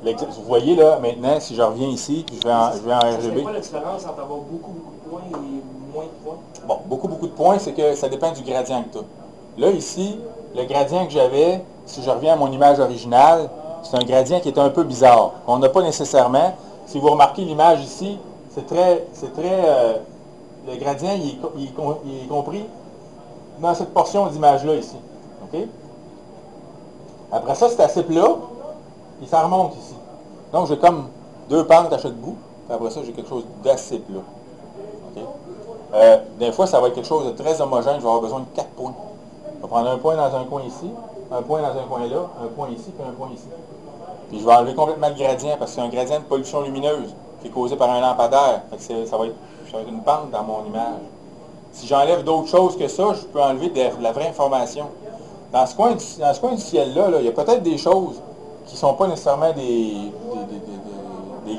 A: Vous voyez là, maintenant, si je reviens ici, puis je vais en RGB.
C: C'est quoi la différence entre avoir beaucoup de points et moins de points?
A: Bon, beaucoup de points, c'est que ça dépend du gradient que tu as. Là, ici, le gradient que j'avais, si je reviens à mon image originale, c'est un gradient qui est un peu bizarre, qu'on n'a pas nécessairement. Si vous remarquez l'image ici, le gradient, il est compris dans cette portion d'image-là ici. OK? Après ça, c'est assez plat, et ça remonte ici. Donc, j'ai comme deux pentes à chaque bout, puis après ça, j'ai quelque chose d'assez plat. OK? Des fois, ça va être quelque chose de très homogène, je vais avoir besoin de 4 points. Je vais prendre un point dans un coin ici, un point dans un coin là, un point ici, puis un point ici. Puis je vais enlever complètement le gradient, parce que c'est un gradient de pollution lumineuse qui est causé par un lampadaire. Fait que ça va être une pente dans mon image. Si j'enlève d'autres choses que ça, je peux enlever de la vraie information. Dans ce coin du ciel-là, il y a peut-être des choses qui ne sont pas nécessairement des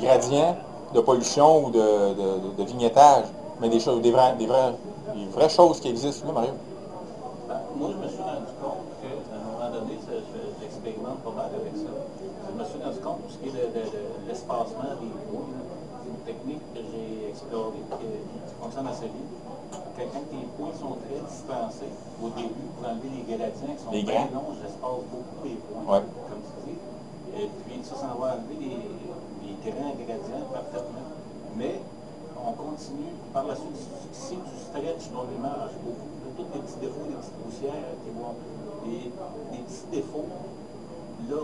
A: gradients de pollution ou de vignettage, mais des vraies choses qui existent. Là, Mario?
D: Moi, je me suis rendu compte qu'à un moment donné, j'expérimente pas mal avec ça. Je me suis rendu compte pour ce qui est de l'espacement des points. C'est une technique que j'ai explorée qui fonctionne assez bien. Quand tes points sont très distancés au début, pour enlever les gradients qui sont bien longs, j'espace beaucoup les points, comme tu dis. Et puis ça va enlever les grands gradients parfaitement. Mais on continue par la suite. Si tu stretches ton image beaucoup, tous les petits défauts, des petites poussières qui vont. Des petits défauts, là,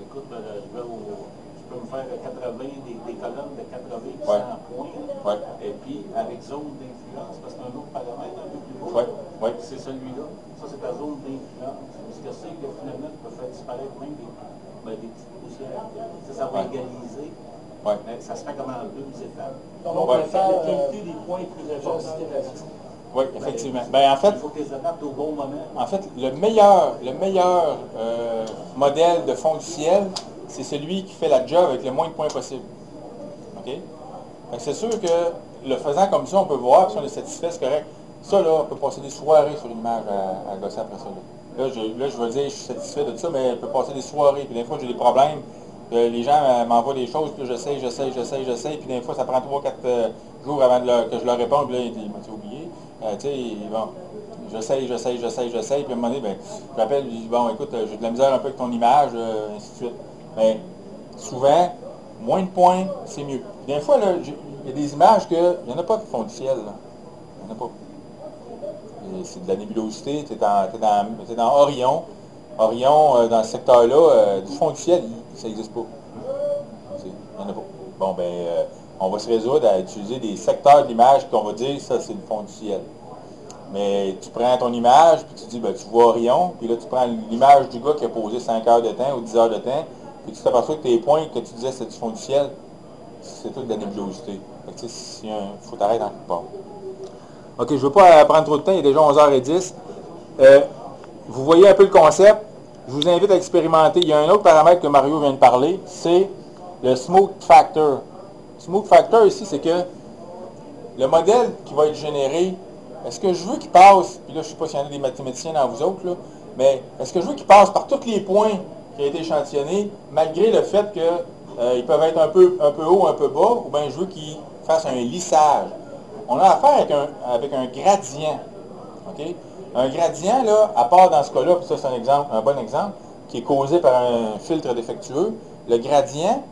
D: écoute, je peux me faire 80, des colonnes de 80 qui sont en point. Et puis, avec zone d'influence, parce que c'est un autre paramètre un peu plus haut, c'est celui-là. Ça, c'est ta zone d'influence. Ce que c'est que finalement, tu peux faire disparaître même des petites poussières. Ça va égaliser
A: Ouais.
D: Mais ça se fait comme en 2 étapes.
C: Donc, on
A: Ouais.
C: peut faire la qualité des points plus importante.
A: Oui, effectivement. Ben, en fait,
D: Il faut que les adaptes au bon moment.
A: En fait, le meilleur modèle de fond du ciel, c'est celui qui fait la job avec le moins de points possible. OK? Fait que c'est sûr que le faisant comme ça, on peut voir, puis si on est satisfait, c'est correct. Ça, là, on peut passer des soirées sur une image à gosser après ça. Là, je veux dire, je suis satisfait de ça, mais on peut passer des soirées. Puis des fois, j'ai des problèmes. Les gens m'envoient des choses, puis j'essaye, puis des fois, ça prend 3-4 jours avant que je leur réponde, puis là, ils m'ont oublié. Tu sais, bon, j'essaye, puis à un moment donné, ben, j'appelle, je dis, bon, écoute, j'ai de la misère un peu avec ton image, ainsi de suite. Mais souvent, moins de points, c'est mieux. Des fois, là, il y a des images il n'y en a pas de fond du ciel, là. Il n'y en a pas. C'est de la nébulosité, tu es dans Orion. Orion, dans ce secteur-là, du fond du ciel, ça n'existe pas. Il n'y en a pas. Bon, ben, on va se résoudre à utiliser des secteurs d'image qu'on va dire, ça, c'est le fond du ciel. Mais tu prends ton image, puis tu dis, ben, tu vois Orion, puis là, tu prends l'image du gars qui a posé 5 heures de temps ou 10 heures de temps, puis tu t'aperçois que tes points que tu disais, c'est du fond du ciel, c'est tout de la nébulosité. Fait que, tu sais, il faut t'arrêter en quelque part. OK, je ne veux pas prendre trop de temps, il est déjà 11h10. Vous voyez un peu le concept. Je vous invite à expérimenter. Il y a un autre paramètre que Mario vient de parler, c'est le smooth factor. Smooth factor ici, c'est que le modèle qui va être généré, est-ce que je veux qu'il passe, puis là je ne sais pas s'il y en a des mathématiciens dans vous autres, là, mais est-ce que je veux qu'il passe par tous les points qui ont été échantillonnés, malgré le fait qu'ils peuvent être un peu haut, un peu bas, ou bien je veux qu'il fasse un lissage. On a affaire avec un gradient. OK? Un gradient, là, à part dans ce cas-là, puis ça c'est un bon exemple, qui est causé par un filtre défectueux, le gradient,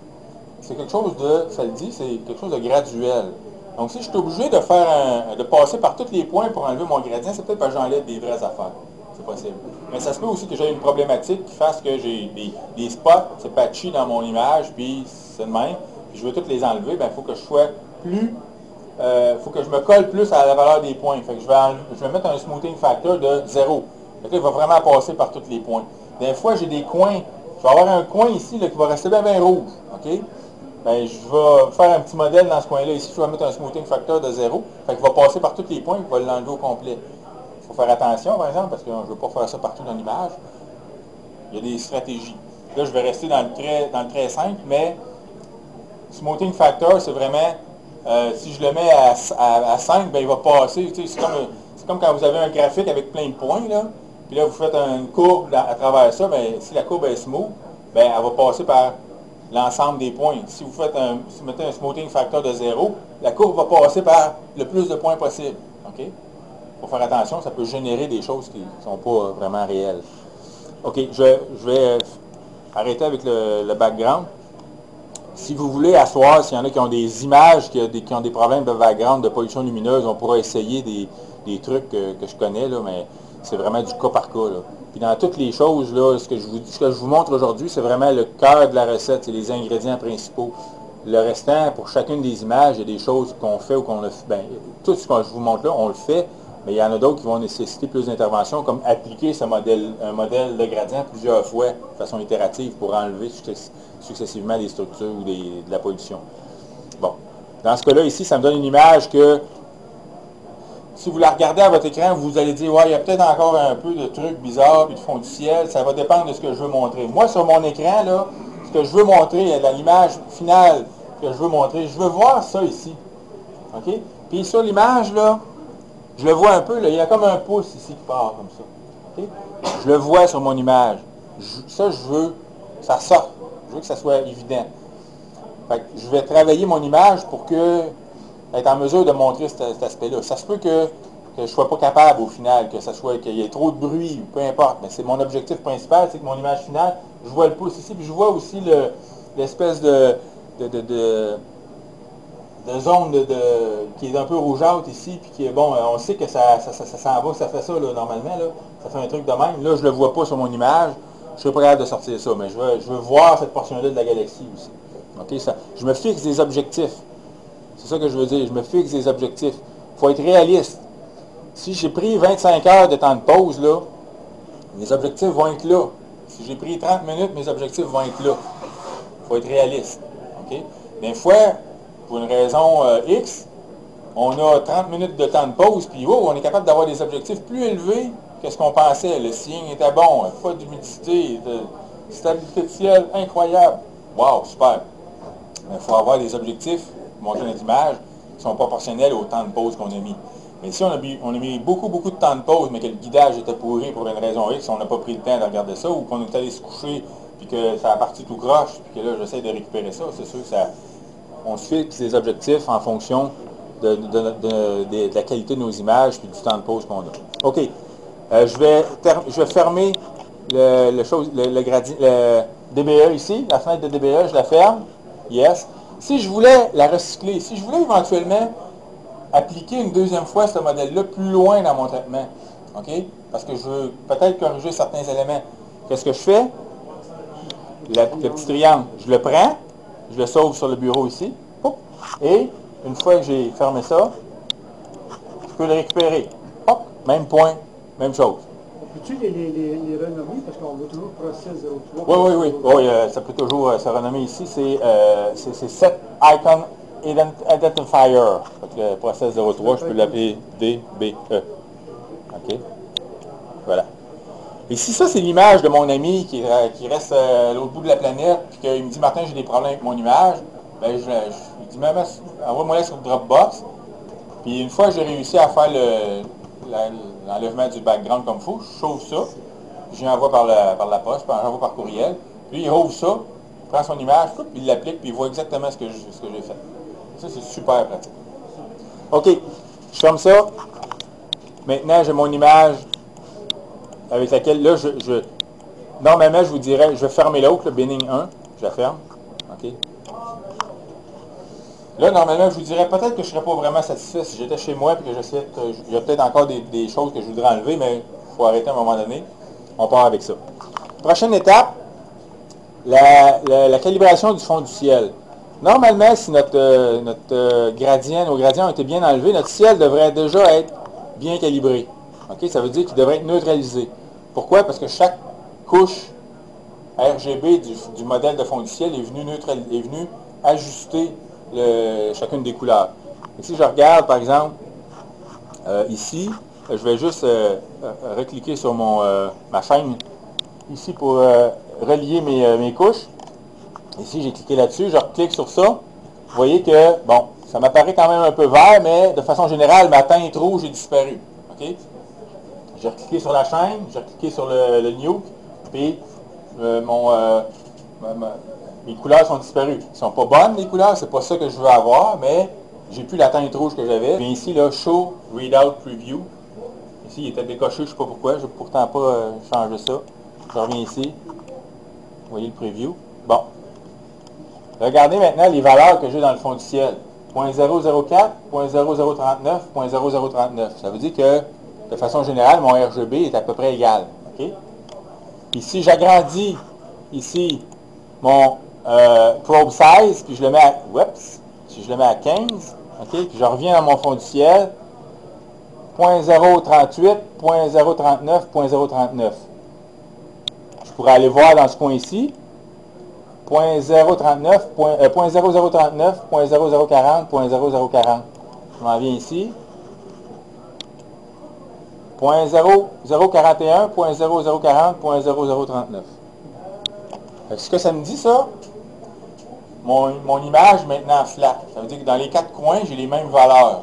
A: c'est quelque chose ça le dit, c'est quelque chose de graduel. Donc si je suis obligé de passer par tous les points pour enlever mon gradient, c'est peut-être parce que j'enlève des vraies affaires. C'est possible. Mais ça se peut aussi que j'ai une problématique qui fasse que j'ai des spots, c'est patchy dans mon image, puis c'est de même, puis je veux toutes les enlever, bien il faut que je sois faut que je me colle plus à la valeur des points. Fait que je vais mettre un smoothing factor de 0. Fait que là, il va vraiment passer par tous les points. Des fois, j'ai des coins. Je vais avoir un coin ici là, qui va rester bien rouge. OK? Ben, je vais faire un petit modèle dans ce coin-là. Ici, je vais mettre un smoothing factor de 0. Fait qu'il va passer par tous les points et il va l'enlever au complet. Il faut faire attention, par exemple, parce que je ne veux pas faire ça partout dans l'image. Il y a des stratégies. Là, je vais rester dans le très simple, mais smoothing factor, c'est vraiment... si je le mets à 5, ben, il va passer. C'est comme quand vous avez un graphique avec plein de points, là, puis là, vous faites une courbe à travers ça, ben, si la courbe est smooth, ben, elle va passer par l'ensemble des points. Si vous mettez un smoothing factor de 0, la courbe va passer par le plus de points possible. OK? Il faut faire attention, ça peut générer des choses qui ne sont pas vraiment réelles. OK, je vais arrêter avec le background. Si vous voulez asseoir, s'il y en a qui ont des images, qui ont des problèmes de background, de pollution lumineuse, on pourra essayer des trucs que je connais, là, mais c'est vraiment du cas par cas. Là. Puis dans toutes les choses, là, ce que je vous montre aujourd'hui, c'est vraiment le cœur de la recette, c'est les ingrédients principaux. Le restant, pour chacune des images, il y a des choses qu'on fait ou qu'on a fait. Bien, tout ce que je vous montre là, on le fait, mais il y en a d'autres qui vont nécessiter plus d'intervention, comme appliquer un modèle de gradient plusieurs fois de façon itérative pour enlever successivement des structures ou de la pollution. Bon. Dans ce cas-là, ici, ça me donne une image que, si vous la regardez à votre écran, vous allez dire, ouais, il y a peut-être encore un peu de trucs bizarres, puis de fond du ciel, ça va dépendre de ce que je veux montrer. Moi, sur mon écran, là, ce que je veux montrer, l'image finale que je veux montrer, je veux voir ça ici. OK? Puis sur l'image, là, je le vois un peu, là, il y a comme un pouce ici qui part comme ça. Okay? Je le vois sur mon image. Je veux que ça sorte. Je veux que ça soit évident. Fait que je vais travailler mon image pour être en mesure de montrer cet aspect-là. Ça se peut que je ne sois pas capable au final, qu'il y ait trop de bruit, peu importe. Mais c'est mon objectif principal, c'est que mon image finale, je vois le pouce ici, puis je vois aussi l'espèce de zone qui est un peu rougeâtre ici, puis qui est bon, on sait que ça s'en va, ça fait ça là, normalement, là, ça fait un truc de même. Là, je ne le vois pas sur mon image, je suis pas capable de sortir ça, mais je veux voir cette portion-là de la galaxie aussi. Okay, je me fixe des objectifs. C'est ça que je veux dire, je me fixe des objectifs. Il faut être réaliste. Si j'ai pris 25 heures de temps de pause, là, mes objectifs vont être là. Si j'ai pris 30 minutes, mes objectifs vont être là. Il faut être réaliste. Okay? Des fois, pour une raison X, on a 30 minutes de temps de pause, puis oh, on est capable d'avoir des objectifs plus élevés que ce qu'on pensait. Le signe était bon, pas d'humidité, de stabilité de ciel, incroyable. Wow, super. Mais il faut avoir des objectifs, montrer notre image, qui sont proportionnels au temps de pause qu'on a mis. Mais si on a mis beaucoup de temps de pause, mais que le guidage était pourri pour une raison X, on n'a pas pris le temps de regarder ça, ou qu'on est allé se coucher, puis que ça a parti tout croche, puis que là, j'essaie de récupérer ça, c'est sûr que ça, on se fixe les objectifs en fonction de la qualité de nos images, puis du temps de pause qu'on a. OK. Je vais fermer le DBE ici, la fenêtre de DBE, je la ferme. Yes. Si je voulais la recycler, si je voulais éventuellement appliquer une deuxième fois ce modèle-là plus loin dans mon traitement, OK? Parce que je veux peut-être corriger certains éléments. Qu'est-ce que je fais? Le petit triangle, je le prends, je le sauve sur le bureau ici, et une fois que j'ai fermé ça, je peux le récupérer. Hop, même point, même chose.
E: Peux-tu les renommer? Parce qu'on voit toujours Process 03.
A: Oui, ça peut toujours se renommer ici. C'est Set Icon Identifier. Donc, le Process 03, je peux l'appeler DBE. OK? Voilà. Ici, ça, c'est l'image de mon ami qui reste à l'autre bout de la planète, puis qu'il me dit, Martin, j'ai des problèmes avec mon image. Ben, je lui dis, envoie-moi sur le Dropbox. Puis une fois que j'ai réussi à faire l'enlèvement du background comme il faut, je sauve ça, je l'envoie par la poste, puis j'envoie par courriel. Puis il rouvre ça, il prend son image, puis il l'applique, puis il voit exactement ce que j'ai fait. Ça, c'est super pratique. OK, je ferme ça. Maintenant, j'ai mon image avec laquelle, là, normalement, je vous dirais, je vais fermer l'autre, le Binning 1, je la ferme. OK. Là, normalement, je vous dirais peut-être que je ne serais pas vraiment satisfait si j'étais chez moi et que j'essayais, il y a peut-être encore des choses que je voudrais enlever, mais il faut arrêter à un moment donné. On part avec ça. Prochaine étape, la calibration du fond du ciel. Normalement, si nos gradients ont été bien enlevés, notre ciel devrait déjà être bien calibré. Okay? Ça veut dire qu'il devrait être neutralisé. Pourquoi? Parce que chaque couche RGB du modèle de fond du ciel est venue ajuster chacune des couleurs. Et si je regarde, par exemple, ici, je vais juste recliquer sur ma chaîne ici pour relier mes couches. Ici, j'ai cliqué là-dessus, je reclique sur ça. Vous voyez que, bon, ça m'apparaît quand même un peu vert, mais de façon générale, ma teinte rouge est disparue. OK? J'ai recliqué sur la chaîne, j'ai recliqué sur le nuke, puis mes couleurs sont disparues. Elles ne sont pas bonnes, les couleurs, c'est pas ça que je veux avoir, mais j'ai plus la teinte rouge que j'avais. Puis ici, là, Show Readout Preview. Ici, il était décoché, je ne sais pas pourquoi. Je n'ai pourtant pas changé ça. Je reviens ici. Vous voyez le preview. Bon. Regardez maintenant les valeurs que j'ai dans le fond du ciel. 0.004, 0.0039, 0.0039. Ça veut dire que, de façon générale, mon RGB est à peu près égal. OK? Ici, j'agrandis ici mon probe size, puis je le mets à, si je le mets à 15, OK, puis je reviens dans mon fond du ciel, 0.038, 0.039, 0.039. Je pourrais aller voir dans ce coin ici, 0.039, 0.0039, 0.0040, 0.0040. Je m'en viens ici. 0.0041, 0.0040, 0.0039. Ce que ça me dit, ça, mon image maintenant flat. Ça veut dire que dans les 4 coins, j'ai les mêmes valeurs.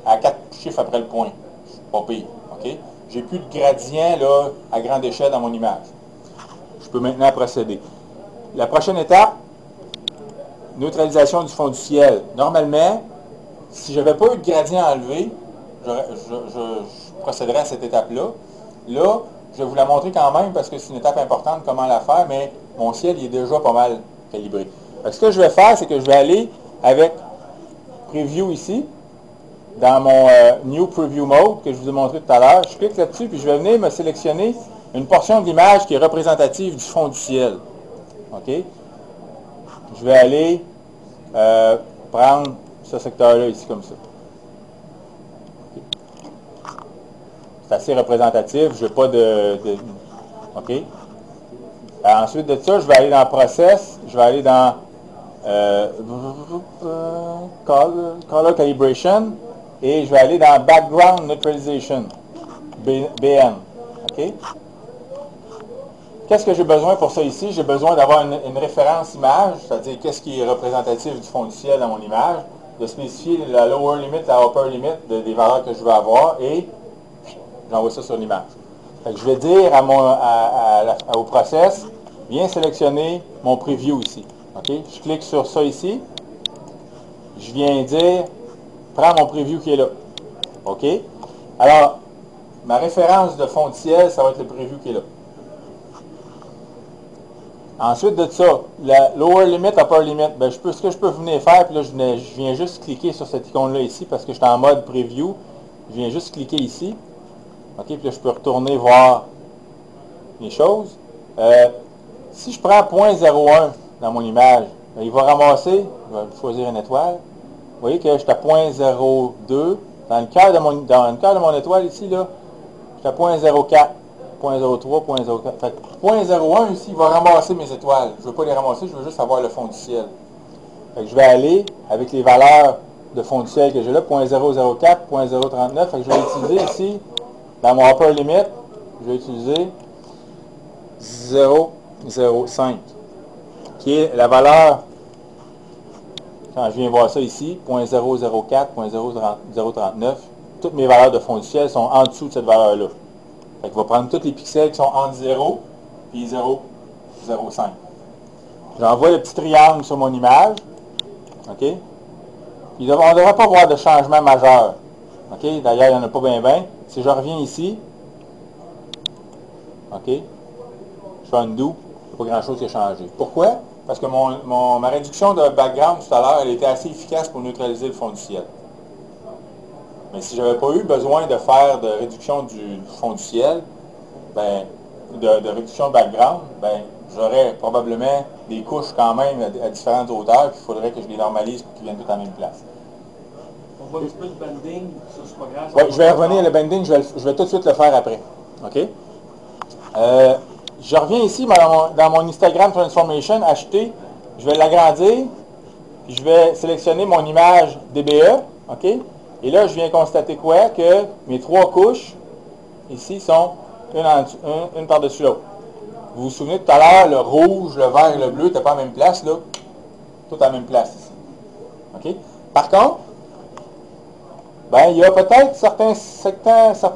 A: À 4 chiffres après le point. C'est pas pire. OK? J'ai plus de gradient là, à grande échelle dans mon image. Je peux maintenant procéder. La prochaine étape, neutralisation du fond du ciel. Normalement, si je n'avais pas eu de gradient enlevé, je procéderais à cette étape-là. Là, je vais vous la montrer quand même parce que c'est une étape importante, comment la faire, mais mon ciel il est déjà pas mal calibré. Ce que je vais faire, c'est que je vais aller avec Preview ici, dans mon New Preview Mode que je vous ai montré tout à l'heure. Je clique là-dessus, puis je vais venir me sélectionner une portion de l'image qui est représentative du fond du ciel. OK? Je vais aller prendre ce secteur-là ici comme ça. C'est assez représentatif, je n'ai pas OK? Ensuite de ça, je vais aller dans Process, je vais aller dans Color Calibration, et je vais aller dans Background Neutralization, BN. OK? Qu'est-ce que j'ai besoin pour ça ici? J'ai besoin d'avoir une référence image, c'est-à-dire qu'est-ce qui est représentatif du fond du ciel dans mon image, de spécifier la lower limit, la upper limit des valeurs que je veux avoir, et j'envoie ça sur l'image. Je vais dire au process, viens sélectionner mon preview ici. OK? Je clique sur ça ici. Je viens dire, prends mon preview qui est là. OK? Alors, ma référence de fond de ciel, ça va être le preview qui est là. Ensuite de ça, la lower limit, upper limit, ben, ce que je peux venir faire, puis là, je viens juste cliquer sur cette icône-là ici, parce que je suis en mode preview. Je viens juste cliquer ici. OK? Puis là, je peux retourner voir les choses. Si je prends 0.01 dans mon image, ben, il va ramasser, je vais choisir une étoile. Vous voyez que je suis à 0.02. Dans le cœur de mon étoile ici, là, je suis à 0.04, 0.03, 0.04. Fait 0.01 ici, il va ramasser mes étoiles. Je ne veux pas les ramasser, je veux juste avoir le fond du ciel. Fait que je vais aller avec les valeurs de fond du ciel que j'ai là, 0.004, 0.039. Fait que je vais utiliser ici, dans mon upper limit, je vais utiliser 0.05, qui est la valeur, quand je viens voir ça ici, 0.004, 0.039, toutes mes valeurs de fond du ciel sont en dessous de cette valeur-là. Fait qu'il va prendre tous les pixels qui sont entre 0 et 0.05. J'envoie le petit triangle sur mon image. OK? On ne devrait pas voir de changement majeur. OK? D'ailleurs, il n'y en a pas bien. Si je reviens ici, OK? Je fais undo, il n'y a pas grand-chose qui a changé. Pourquoi? Parce que ma réduction de background tout à l'heure, elle était assez efficace pour neutraliser le fond du ciel. Mais si je n'avais pas eu besoin de faire de réduction du fond du ciel, ben, de réduction de background, ben, j'aurais probablement des couches quand même à différentes hauteurs, puis il faudrait que je les normalise pour qu'ils viennent toutes à la même place.
C: On voit un petit peu de banding, ça c'est pas grave.
A: Oui, je vais revenir le banding, je vais tout de suite le faire après. OK? Je reviens ici dans mon Instagram Transformation, acheter, je vais l'agrandir, puis je vais sélectionner mon image DBE, OK? Et là, je viens constater quoi? Que mes trois couches, ici, sont une par-dessus l'autre. Vous vous souvenez tout à l'heure, le rouge, le vert et le bleu n'étaient pas à la même place, là? Tout à la même place, ici. OK? Par contre, ben, il y a peut-être certains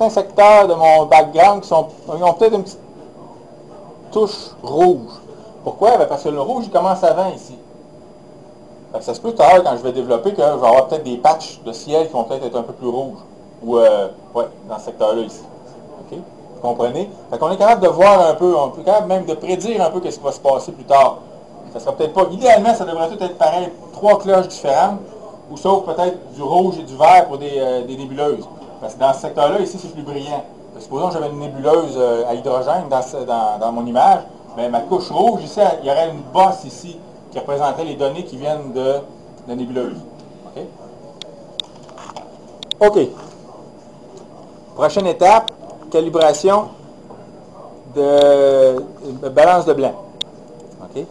A: secteurs de mon background qui ont peut-être une petite touche rouge. Pourquoi? Ben, parce que le rouge, il commence avant ici. Fait que ça se peut tout à l'heure, quand je vais développer, que je vais avoir peut-être des patchs de ciel qui vont peut-être être un peu plus rouges. Ou, dans ce secteur-là ici. OK? Vous comprenez? Fait qu'on est capable de voir un peu, on est capable même de prédire un peu ce qui va se passer plus tard. Ça sera peut-être pas, idéalement, ça devrait tout être pareil, 3 cloches différentes, ou sauf peut-être du rouge et du vert pour des nébuleuses. Parce que dans ce secteur-là, ici, c'est plus brillant. Supposons que j'avais une nébuleuse à hydrogène dans mon image, mais ma couche rouge, ici, il y aurait une bosse ici qui représenterait les données qui viennent de la nébuleuse. OK? OK. Prochaine étape, calibration de balance de blanc. OK?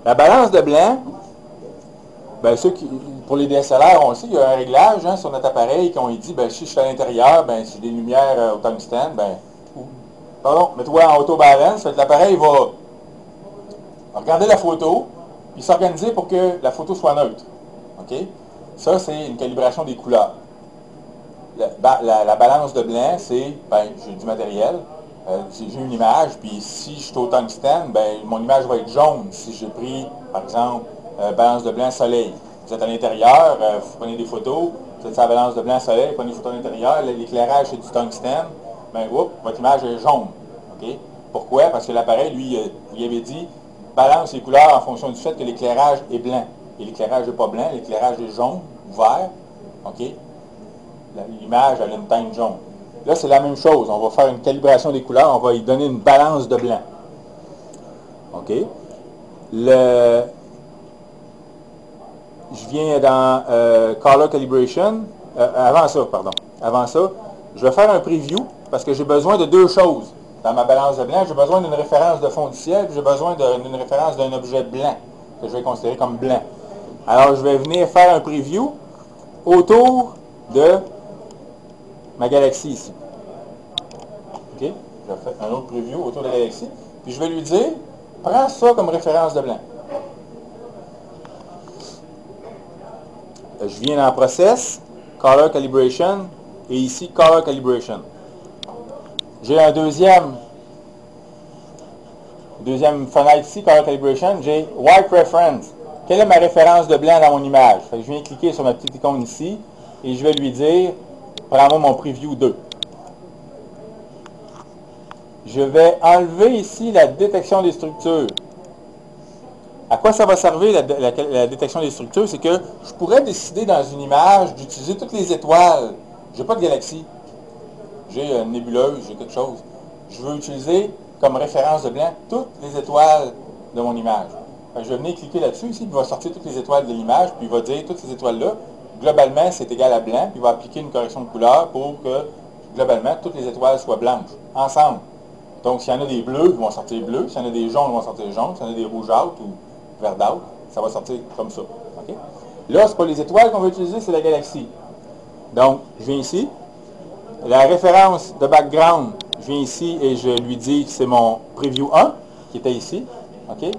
A: La balance de blanc, ben, pour les DSLR, on le sait, il y a un réglage sur notre appareil qu'on dit, ben, si je suis à l'intérieur, ben, si j'ai des lumières au tungstène, ben, mets-toi en auto-balance, fait que l'appareil va regarder la photo, puis s'organiser pour que la photo soit neutre. OK? Ça, c'est une calibration des couleurs. La balance de blanc, c'est, ben, j'ai du matériel, j'ai une image, puis si je suis au tungstène, ben, mon image va être jaune si j'ai pris, par exemple, balance de blanc soleil. Vous êtes à l'intérieur, vous prenez des photos, vous êtes sur la balance de blanc soleil, vous prenez des photos à l'intérieur, l'éclairage c'est du tungstène, ben, votre image est jaune. OK? Pourquoi? Parce que l'appareil, lui, vous lui avez dit, balance les couleurs en fonction du fait que l'éclairage est blanc. Et l'éclairage n'est pas blanc, l'éclairage est jaune ou vert. OK? L'image a une teinte jaune. Là, c'est la même chose. On va faire une calibration des couleurs, on va y donner une balance de blanc. OK? Je viens dans Color Calibration. Avant ça, je vais faire un preview parce que j'ai besoin de deux choses dans ma balance de blanc. J'ai besoin d'une référence de fond du ciel, puis j'ai besoin d'une référence d'un objet blanc. que je vais considérer comme blanc. Alors, je vais venir faire un preview autour de ma galaxie ici. OK? Je vais faire un autre preview autour de la galaxie. Puis je vais lui dire, prends ça comme référence de blanc. Je viens dans Process, Color Calibration, et ici, Color Calibration. J'ai un deuxième fenêtre ici, Color Calibration, j'ai White Reference. Quelle est ma référence de blanc dans mon image? Fait que je viens cliquer sur ma petite icône ici, et je vais lui dire, prends-moi mon Preview 2. Je vais enlever ici la détection des structures. À quoi ça va servir la détection des structures? C'est que je pourrais décider dans une image d'utiliser toutes les étoiles. Je n'ai pas de galaxie. J'ai une nébuleuse, j'ai quelque chose. Je veux utiliser comme référence de blanc toutes les étoiles de mon image. Je vais venir cliquer là-dessus ici, puis il va sortir toutes les étoiles de l'image, puis il va dire toutes ces étoiles-là, globalement, c'est égal à blanc, puis il va appliquer une correction de couleur pour que, globalement, toutes les étoiles soient blanches, ensemble. Donc, s'il y en a des bleus, ils vont sortir bleus. S'il y en a des jaunes, ils vont sortir jaunes. S'il y en a des rougeâtres ou verdâtres, ça va sortir comme ça. Okay? Là, ce n'est pas les étoiles qu'on va utiliser, c'est la galaxie. Donc, je viens ici. La référence de background, je viens ici et je lui dis que c'est mon Preview 1, qui était ici. Okay?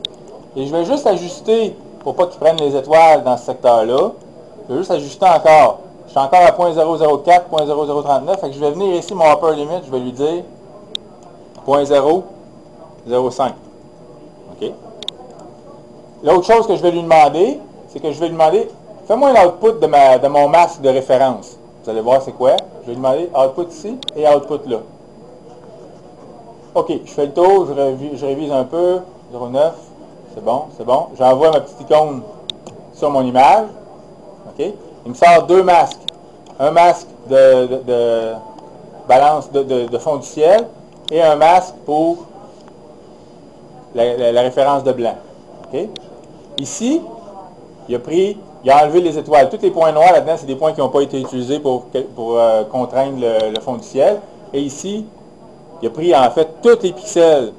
A: Et je vais juste ajuster, pour pas qu'il prenne les étoiles dans ce secteur-là, je vais juste ajuster encore. Je suis encore à 0.004, 0.0039, fait que je vais venir ici, mon upper limit, je vais lui dire 0.005. OK? L'autre chose que je vais lui demander, c'est que je vais lui demander, fais-moi un output de mon masque de référence. Vous allez voir c'est quoi. Je vais lui demander output ici et output là. OK, je fais le tour, je révise un peu. 0.9, c'est bon, c'est bon. J'envoie ma petite icône sur mon image. OK? Il me sort deux masques. Un masque de balance de fond du ciel et un masque pour la référence de blanc. Okay? Ici, il a enlevé les étoiles. Tous les points noirs là-dedans, c'est des points qui n'ont pas été utilisés pour contraindre le fond du ciel. Et ici, il a pris en fait tous les pixels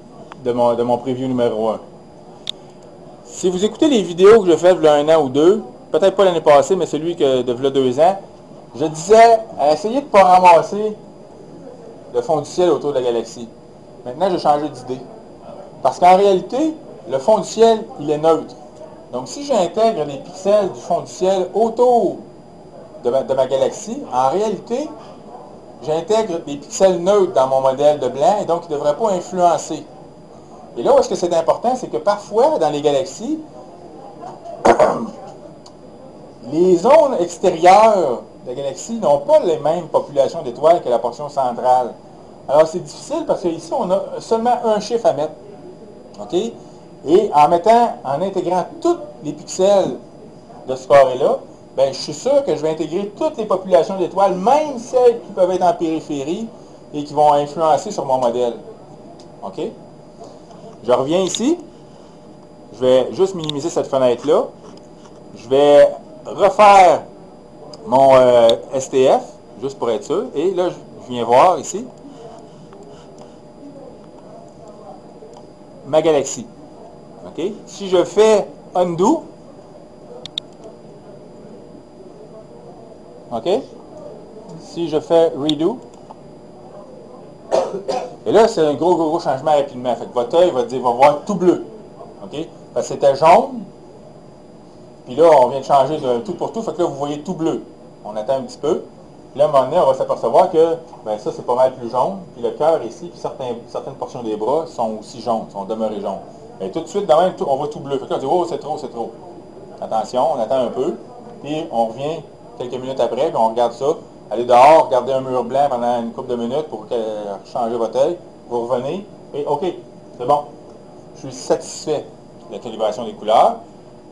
A: de mon preview numéro 1. Si vous écoutez les vidéos que j'ai faites il y a 1 an ou 2, peut-être pas l'année passée, mais celui de il y a 2 ans, je disais, essayez de ne pas ramasser le fond du ciel autour de la galaxie. Maintenant, j'ai changé d'idée. Parce qu'en réalité, le fond du ciel, il est neutre. Donc, si j'intègre les pixels du fond du ciel autour de ma galaxie, en réalité, j'intègre des pixels neutres dans mon modèle de blanc et donc ils ne devraient pas influencer. Et là où est-ce que c'est important, c'est que parfois, dans les galaxies, les zones extérieures de la galaxie n'ont pas les mêmes populations d'étoiles que la portion centrale. Alors, c'est difficile parce qu'ici, on a seulement un chiffre à mettre. OK? Et en intégrant tous les pixels de ce carré-là, ben, je suis sûr que je vais intégrer toutes les populations d'étoiles, même celles qui peuvent être en périphérie et qui vont influencer sur mon modèle. OK? Je reviens ici. Je vais juste minimiser cette fenêtre-là. Je vais refaire mon STF, juste pour être sûr. Et là, je viens voir ici ma galaxie. OK? Si je fais Undo, OK? Si je fais Redo, et là, c'est un gros changement rapidement. Fait que votre œil va voir tout bleu. OK? Parce que c'était jaune, puis là, on vient de changer de tout pour tout, fait que là, vous voyez tout bleu. On attend un petit peu. Puis là, à un moment donné, on va s'apercevoir que ben, ça, c'est pas mal plus jaune. Puis le cœur ici, puis certaines portions des bras sont aussi jaunes, sont demeurées jaunes. Et tout de suite, de même, on voit tout bleu. Fait que là, on dit, oh, c'est trop, c'est trop. Attention, on attend un peu. Puis on revient quelques minutes après, puis on regarde ça. Allez dehors, regardez un mur blanc pendant une couple de minutes pour changer votre œil. Vous revenez, et OK, c'est bon. Je suis satisfait de la calibration des couleurs.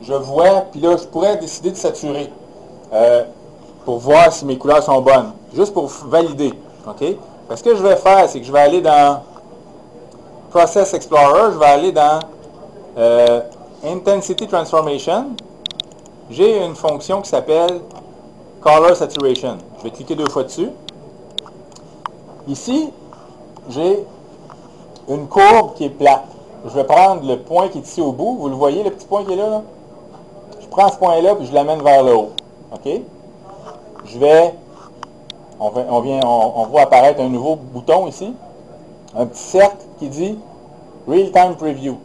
A: Je vois, puis là, je pourrais décider de saturer pour voir si mes couleurs sont bonnes. Juste pour valider. OK? Ce que je vais faire, c'est que je vais aller dans Process Explorer, je vais aller dans Intensity Transformation. J'ai une fonction qui s'appelle Color Saturation. Je vais cliquer 2 fois dessus. Ici, j'ai une courbe qui est plate. Je vais prendre le point qui est ici au bout. Vous le voyez, le petit point qui est là? prends ce point-là puis je l'amène vers le haut. OK? Je vais, on voit apparaître un nouveau bouton ici, un petit cercle qui dit Real Time Preview.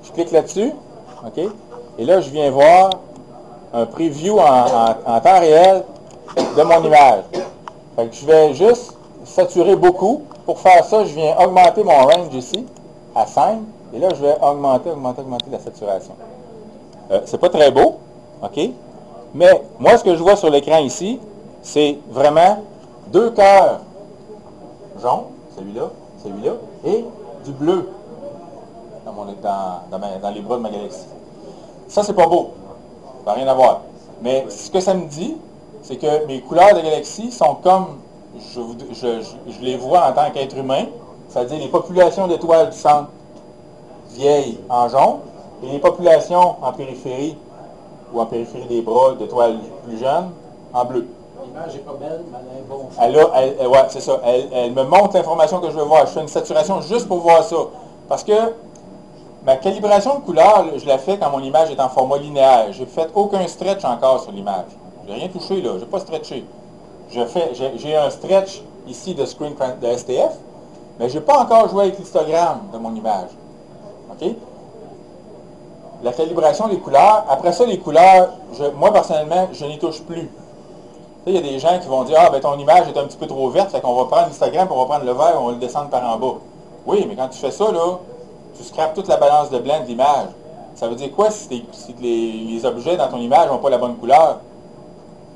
A: Je clique là-dessus, OK? Et là, je viens voir un preview en temps réel de mon image. Fait que je vais juste saturer beaucoup. Pour faire ça, je viens augmenter mon range ici à 5. Et là, je vais augmenter la saturation. C'est pas très beau, OK? Mais moi, ce que je vois sur l'écran ici, c'est vraiment 2 cœurs jaunes, celui-là, et du bleu dans les bras de ma galaxie. Ça, c'est pas beau. Ça n'a rien à voir. Mais ce que ça me dit, c'est que mes couleurs de galaxie sont comme je les vois en tant qu'être humain, c'est-à-dire les populations d'étoiles du centre vieilles en jaune et les populations en périphérie ou en périphérie des bras d'étoiles plus jeunes en bleu.
D: L'image n'est pas belle, mais elle est bon.
A: Ouais, c'est ça. Elle me montre l'information que je veux voir. Je fais une saturation juste pour voir ça. Parce que ma calibration de couleur, je la fais quand mon image est en format linéaire. J'ai fait aucun stretch encore sur l'image. Je n'ai rien touché là, je n'ai pas stretché. J'ai un stretch ici de screen de STF, mais je n'ai pas encore joué avec l'histogramme de mon image. OK? La calibration des couleurs, après ça, les couleurs, moi personnellement, je n'y touche plus. Il y a des gens qui vont dire, ah, ben ton image est un petit peu trop verte, fait qu'on va prendre l'histogramme, on va prendre le vert, on va le descendre par en bas. Oui, mais quand tu fais ça, là, tu scrapes toute la balance de blanc de l'image. Ça veut dire quoi si les objets dans ton image n'ont pas la bonne couleur?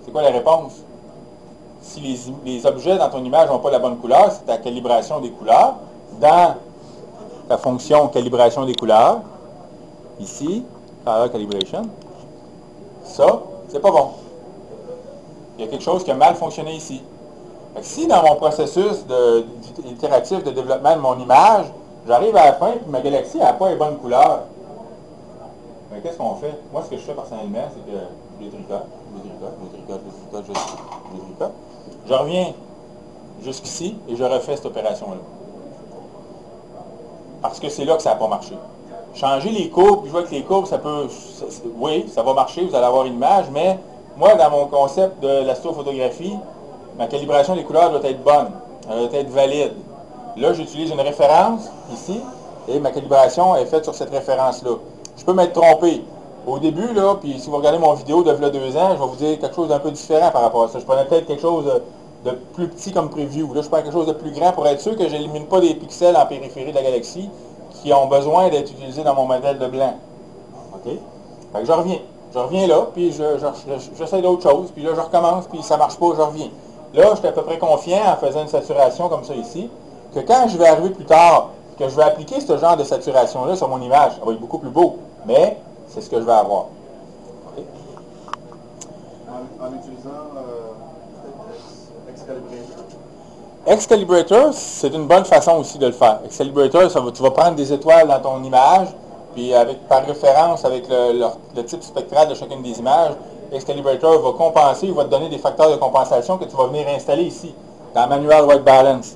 A: C'est quoi la réponse? Si les objets dans ton image n'ont pas la bonne couleur, c'est ta calibration des couleurs. Dans ta fonction calibration des couleurs, ici, Color Calibration, ça, c'est pas bon. Il y a quelque chose qui a mal fonctionné ici. Fait que si dans mon processus itératif de développement de mon image, j'arrive à la fin et ma galaxie n'a pas les bonnes couleurs, ben, qu'est-ce qu'on fait? Moi, ce que je fais personnellement, c'est que je les tricote. Je reviens jusqu'ici et je refais cette opération-là. Parce que c'est là que ça n'a pas marché. Changer les courbes, puis je vois que les courbes, oui, ça va marcher, vous allez avoir une image, mais moi, dans mon concept de l'astrophotographie, ma calibration des couleurs doit être bonne, elle doit être valide. Là, j'utilise une référence ici, et ma calibration est faite sur cette référence-là. Je peux m'être trompé. Au début, là, puis si vous regardez mon vidéo de là 2 ans, je vais vous dire quelque chose d'un peu différent par rapport à ça. Je prenais peut-être quelque chose de plus petit comme preview. Là, je prends quelque chose de plus grand pour être sûr que je n'élimine pas des pixels en périphérie de la galaxie qui ont besoin d'être utilisés dans mon modèle de blanc. OK? Fait que je reviens là, puis j'essaie d'autres choses, puis là, je recommence, puis ça ne marche pas, je reviens. Là, je suis à peu près confiant en faisant une saturation comme ça ici, que quand je vais arriver plus tard, que je vais appliquer ce genre de saturation-là sur mon image, ça va être beaucoup plus beau, mais c'est ce que je vais avoir. Okay?
B: En utilisant Excalibrator.
A: Excalibrator, c'est une bonne façon aussi de le faire. Excalibrator, tu vas prendre des étoiles dans ton image, puis par référence avec le type spectral de chacune des images, Excalibrator va compenser, il va te donner des facteurs de compensation que tu vas venir installer ici, dans Manual White Balance.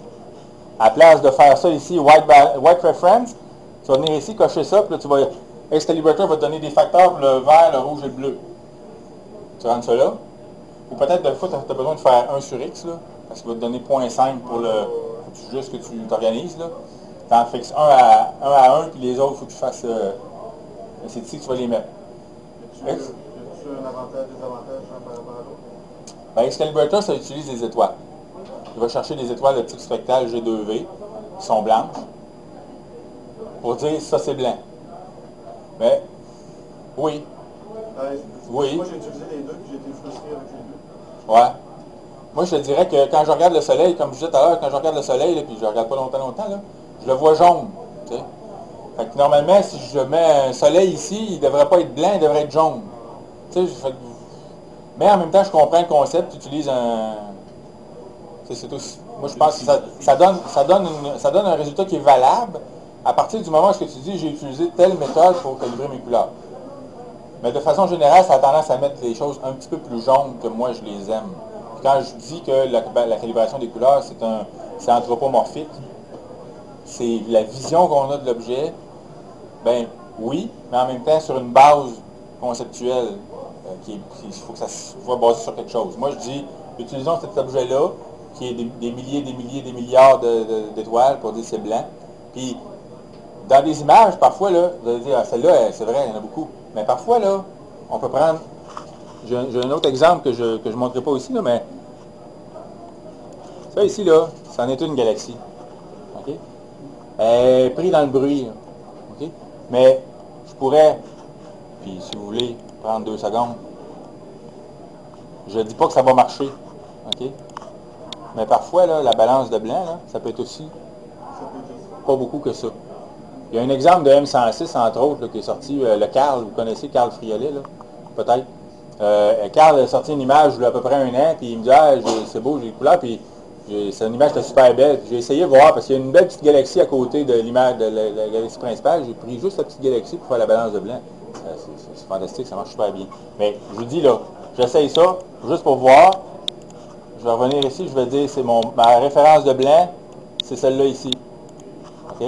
A: À la place de faire ça ici, White Reference, tu vas venir ici, cocher ça, puis là, Excalibrator va te donner des facteurs pour le vert, le rouge et le bleu. Tu rentres ça là. Ou peut-être, des fois, tu as besoin de faire 1 sur X, là, parce qu'il va te donner 0.5 pour juste que tu t'organises. Tu en fixes 1 à 1, puis les autres, il faut que tu fasses... c'est ici que tu vas les mettre.
B: Y a-tu un avantage, désavantage par rapport à l'autre?
A: Ben, Excalibrator, ça utilise des étoiles. Il va chercher des étoiles de type spectral G2V, qui sont blanches, pour dire ça c'est blanc. Mais, oui. Oui.
B: Moi, j'ai utilisé les deux, puis j'ai été frustré avec les deux.
A: Ouais. Moi, je te dirais que quand je regarde le soleil, comme je disais tout à l'heure, quand je regarde le soleil, là, puis je ne regarde pas longtemps, là, je le vois jaune. Tu sais. Fait que normalement, si je mets un soleil ici, il ne devrait pas être blanc, il devrait être jaune. Tu sais, mais en même temps, je comprends le concept, tu utilises un... C'est aussi. Moi, je pense que ça donne un résultat qui est valable à partir du moment où tu dis j'ai utilisé telle méthode pour calibrer mes couleurs. Mais de façon générale, ça a tendance à mettre les choses un petit peu plus jaunes que moi je les aime. Puis quand je dis que la calibration des couleurs, c'est anthropomorphique, c'est la vision qu'on a de l'objet, ben oui, mais en même temps sur une base conceptuelle. Il faut que ça soit basé sur quelque chose. Moi, je dis, utilisons cet objet-là, qui est des milliers, des milliards d'étoiles, pour dire c'est blanc. Puis, dans des images, parfois, là, vous allez dire, ah, celle-là, c'est vrai, il y en a beaucoup. Mais parfois, là, on peut prendre... J'ai un autre exemple que je ne montrerai pas ici, là, mais ça ici, là, c'en est une galaxie. OK? Elle est prise dans le bruit. Là. OK? Mais je pourrais, puis si vous voulez, prendre 2 secondes. Je ne dis pas que ça va marcher. OK? Mais parfois, là, la balance de blanc, là, ça peut être aussi pas beaucoup que ça. Il y a un exemple de M106, entre autres, là, qui est sorti, le Carl, vous connaissez Carl Friolet, là, peut-être. Carl a sorti une image il y a à peu près 1 an, puis il me dit, ah, c'est beau, j'ai les couleurs, puis c'est une image qui est super belle. J'ai essayé de voir, parce qu'il y a une belle petite galaxie à côté de l'image de la galaxie principale. J'ai pris juste la petite galaxie pour faire la balance de blanc. C'est fantastique, ça marche super bien. Mais je vous dis, là, j'essaye ça, juste pour voir. Je vais revenir ici, je vais dire, c'est ma référence de blanc, c'est celle-là ici. OK?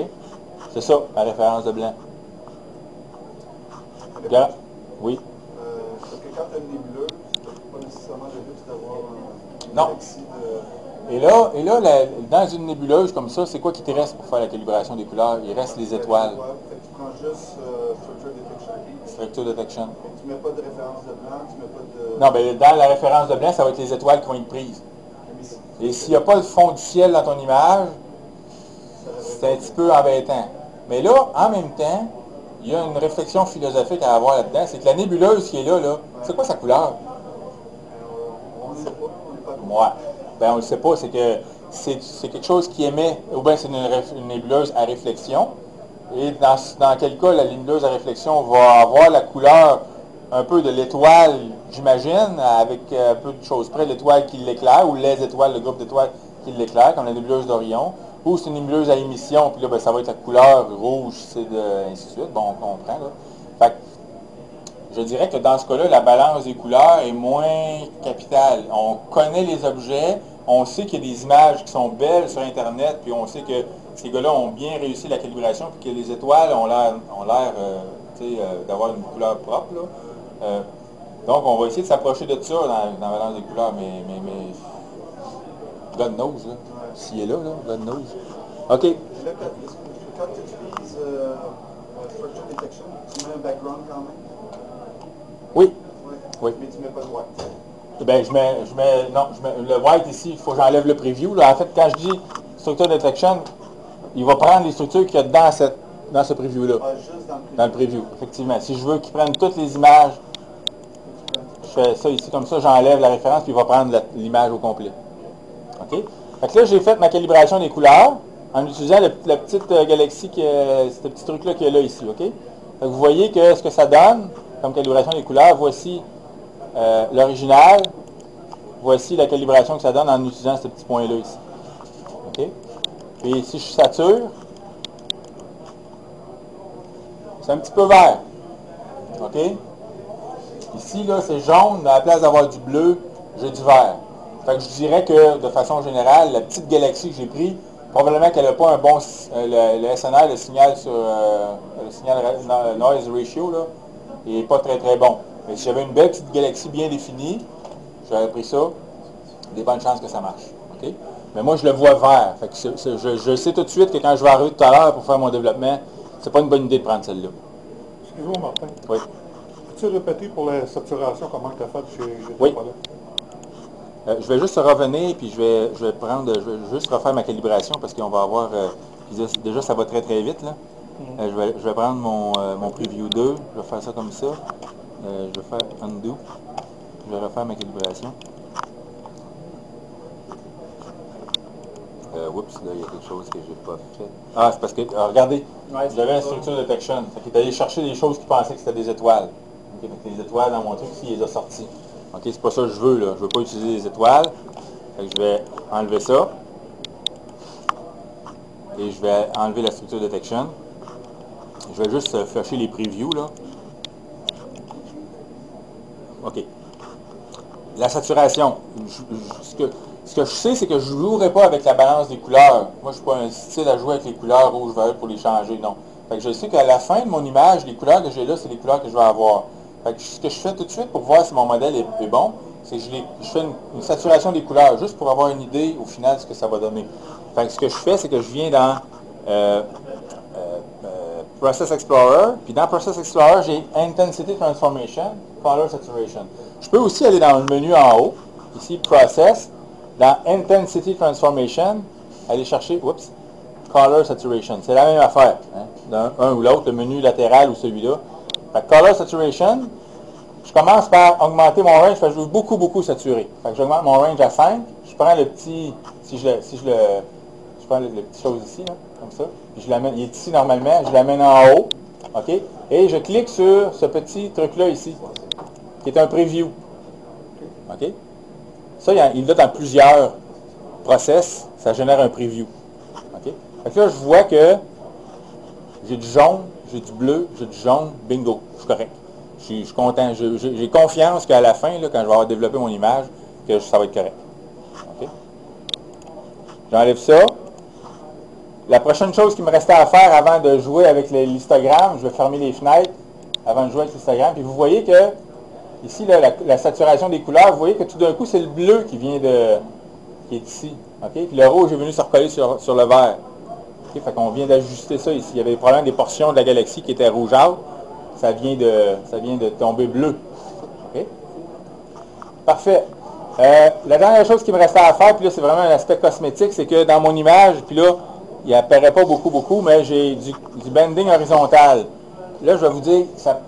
A: C'est ça, ma référence de blanc. Regarde. Oui.
B: Parce que quand tu as une nébuleuse, tu n'as pas nécessairement le luxe d'avoir une
A: Non.
B: galaxie de...
A: Et là dans une nébuleuse comme ça, c'est quoi qui te reste pour faire la calibration des couleurs? Il reste les étoiles.
B: Fait que tu prends juste Structure Detection.
A: Structure Detection.
B: Tu ne mets pas de référence de blanc, tu ne mets pas de...
A: Non, mais dans la référence de blanc, ça va être les étoiles qui vont être prises. Et s'il n'y a pas le fond du ciel dans ton image, c'est un petit peu embêtant. Mais là, en même temps, il y a une réflexion philosophique à avoir là-dedans. C'est que la nébuleuse qui est là, c'est quoi sa couleur?
B: On ne sait pas, on n'est pas cool.
A: Ouais. Ben, on ne le sait pas. C'est que c'est quelque chose qui émet, ou bien c'est une nébuleuse à réflexion. Et dans quel cas, la nébuleuse à réflexion va avoir la couleur un peu de l'étoile, j'imagine, avec un peu de choses près, l'étoile qui l'éclaire, ou les étoiles, le groupe d'étoiles qui l'éclaire, comme la nébuleuse d'Orion, ou c'est une nébuleuse à émission, puis là, ben, ça va être la couleur rouge, ainsi de suite. Bon, on comprend, là. Fait que, je dirais que dans ce cas-là, la balance des couleurs est moins capitale. On connaît les objets, on sait qu'il y a des images qui sont belles sur Internet, puis on sait que ces gars-là ont bien réussi la calibration, puis que les étoiles ont l'air d'avoir une couleur propre, là. Donc, on va essayer de s'approcher de ça dans la balance des couleurs, mais God knows, là. S'il est là, God knows. OK.
B: Là, quand tu utilises Structure Detection, tu mets un background quand même?
A: Oui.
B: Oui. Mais tu ne mets pas de white.
A: Ben, je mets le white ici, il faut que j'enlève le preview. Là. En fait, quand je dis Structure Detection, il va prendre les structures qu'il y a dans ce preview-là.
B: Ah, juste dans le preview.
A: Dans le preview, effectivement. Si je veux qu'il prenne toutes les images, je fais ça ici comme ça, j'enlève la référence, puis il va prendre l'image au complet. OK? Fait que là, j'ai fait ma calibration des couleurs en utilisant la petite galaxie, ce petit truc-là qui est là ici. OK? Fait que vous voyez que ce que ça donne comme calibration des couleurs, voici l'original, voici la calibration que ça donne en utilisant ce petit point-là ici. OK? Et si je sature, c'est un petit peu vert. OK? Ici, là, c'est jaune. À la place d'avoir du bleu, j'ai du vert. Fait que je dirais que, de façon générale, la petite galaxie que j'ai prise, probablement qu'elle n'a pas un bon... le SNR, le signal noise ratio, là, il n'est pas très très bon. Mais si j'avais une belle petite galaxie bien définie, j'aurais pris ça, des bonnes chances que ça marche. OK? Mais moi, je le vois vert. Fait que je sais tout de suite que quand je vais arriver tout à l'heure pour faire mon développement, c'est pas une bonne idée de prendre celle-là.
F: Excuse-moi, Martin.
A: Oui.
F: Peux-tu répéter pour la saturation comment tu as fait chez
A: Oui.
F: pas là?
A: Je vais juste revenir, puis je vais juste refaire ma calibration parce qu'on va avoir... déjà, ça va très très vite, là. Je vais prendre mon preview 2, je vais faire ça comme ça. Je vais faire undo. Je vais refaire ma calibration. Oups, là, il y a quelque chose que j'ai pas fait. Ah, c'est parce que, regardez, j'avais une structure detection. Fait qu'il est allé chercher des choses qui pensaient que c'était des étoiles. Okay, donc les étoiles dans mon truc, ici, il les a sorties. Ok, c'est pas ça que je veux, là. Je veux pas utiliser les étoiles. Fait que je vais enlever ça. Et je vais enlever la structure detection. Je vais juste flasher les previews, là. OK. La saturation. Ce que je sais, c'est que je ne jouerai pas avec la balance des couleurs. Moi, je ne suis pas un style à jouer avec les couleurs rouge, vert pour les changer, non. Fait que je sais qu'à la fin de mon image, les couleurs que j'ai là, c'est les couleurs que je vais avoir. Fait que ce que je fais tout de suite pour voir si mon modèle est bon, c'est que je fais une saturation des couleurs, juste pour avoir une idée au final de ce que ça va donner. Fait que ce que je fais, c'est que je viens dans Process Explorer, puis dans Process Explorer, j'ai Intensity Transformation, Color Saturation. Je peux aussi aller dans le menu en haut, ici, Process, dans Intensity Transformation, aller chercher, oups, Color Saturation. C'est la même affaire, hein, d'un un ou l'autre, le menu latéral ou celui-là. Fait que Color Saturation, je commence par augmenter mon range, je veux beaucoup saturer. Fait que j'augmente mon range à 5, je prends le petit, je prends le petit chose ici, là, comme ça, puis je l'amène, il est ici normalement, je l'amène en haut, OK? Et je clique sur ce petit truc-là ici, qui est un preview. OK? Ça, il l'a dans plusieurs process, ça génère un preview. OK? Fait que là, je vois que j'ai du jaune, j'ai du bleu, j'ai du jaune, bingo, je suis correct. Je suis content, j'ai confiance qu'à la fin, là, quand je vais avoir développé mon image, que ça va être correct. OK? J'enlève ça. La prochaine chose qui me restait à faire avant de jouer avec l'histogramme, je vais fermer les fenêtres avant de jouer avec l'histogramme. Puis vous voyez que, ici, là, la saturation des couleurs, vous voyez que tout d'un coup, c'est le bleu qui est ici. Okay? Puis le rouge est venu se recoller sur le vert. Okay? Fait qu'on vient d'ajuster ça ici. Il y avait probablement des portions de la galaxie qui étaient rougeâtres. Ça vient de tomber bleu. Okay? Parfait. La dernière chose qui me restait à faire, puis là, c'est vraiment un aspect cosmétique, c'est que dans mon image, puis là, il n'apparaît pas beaucoup, mais j'ai du bending horizontal. Là, je vais vous dire, ça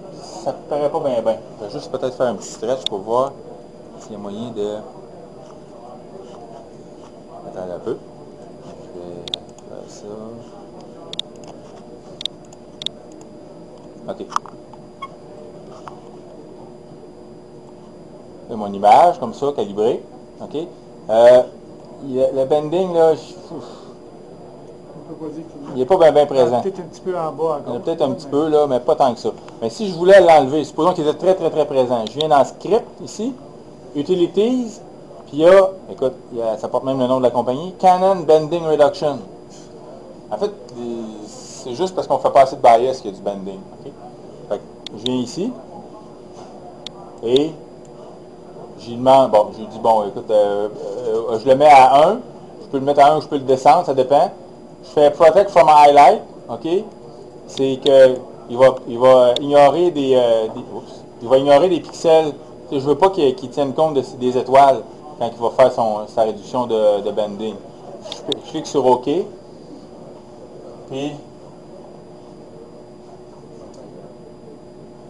A: ne paraît pas bien. Je vais juste peut-être faire un petit stretch pour voir s'il y a moyen de... Attends un peu. Je vais faire ça. OK. Là, mon image, comme ça, calibrée. OK. Le bending, là... Il n'est pas bien présent.
E: Peut-être un petit peu en bas.
A: Il y en a peut-être un petit peu, là, mais pas tant que ça. Mais si je voulais l'enlever, supposons qu'il était très présent. Je viens dans Script, ici, Utilities, puis il y a, écoute, ça porte même le nom de la compagnie, Canon Bending Reduction. En fait, c'est juste parce qu'on ne fait pas assez de bias qu'il y a du bending. Okay? Fait que je viens ici, et j'y demande, je dis, écoute, je le mets à 1, je peux le mettre à 1 ou je peux le descendre, ça dépend. Je fais Protect from Highlight, OK? C'est que il va ignorer il va ignorer des pixels. Je ne veux pas qu'il tienne compte des étoiles quand il va faire sa réduction de bending. Je clique sur OK. Puis,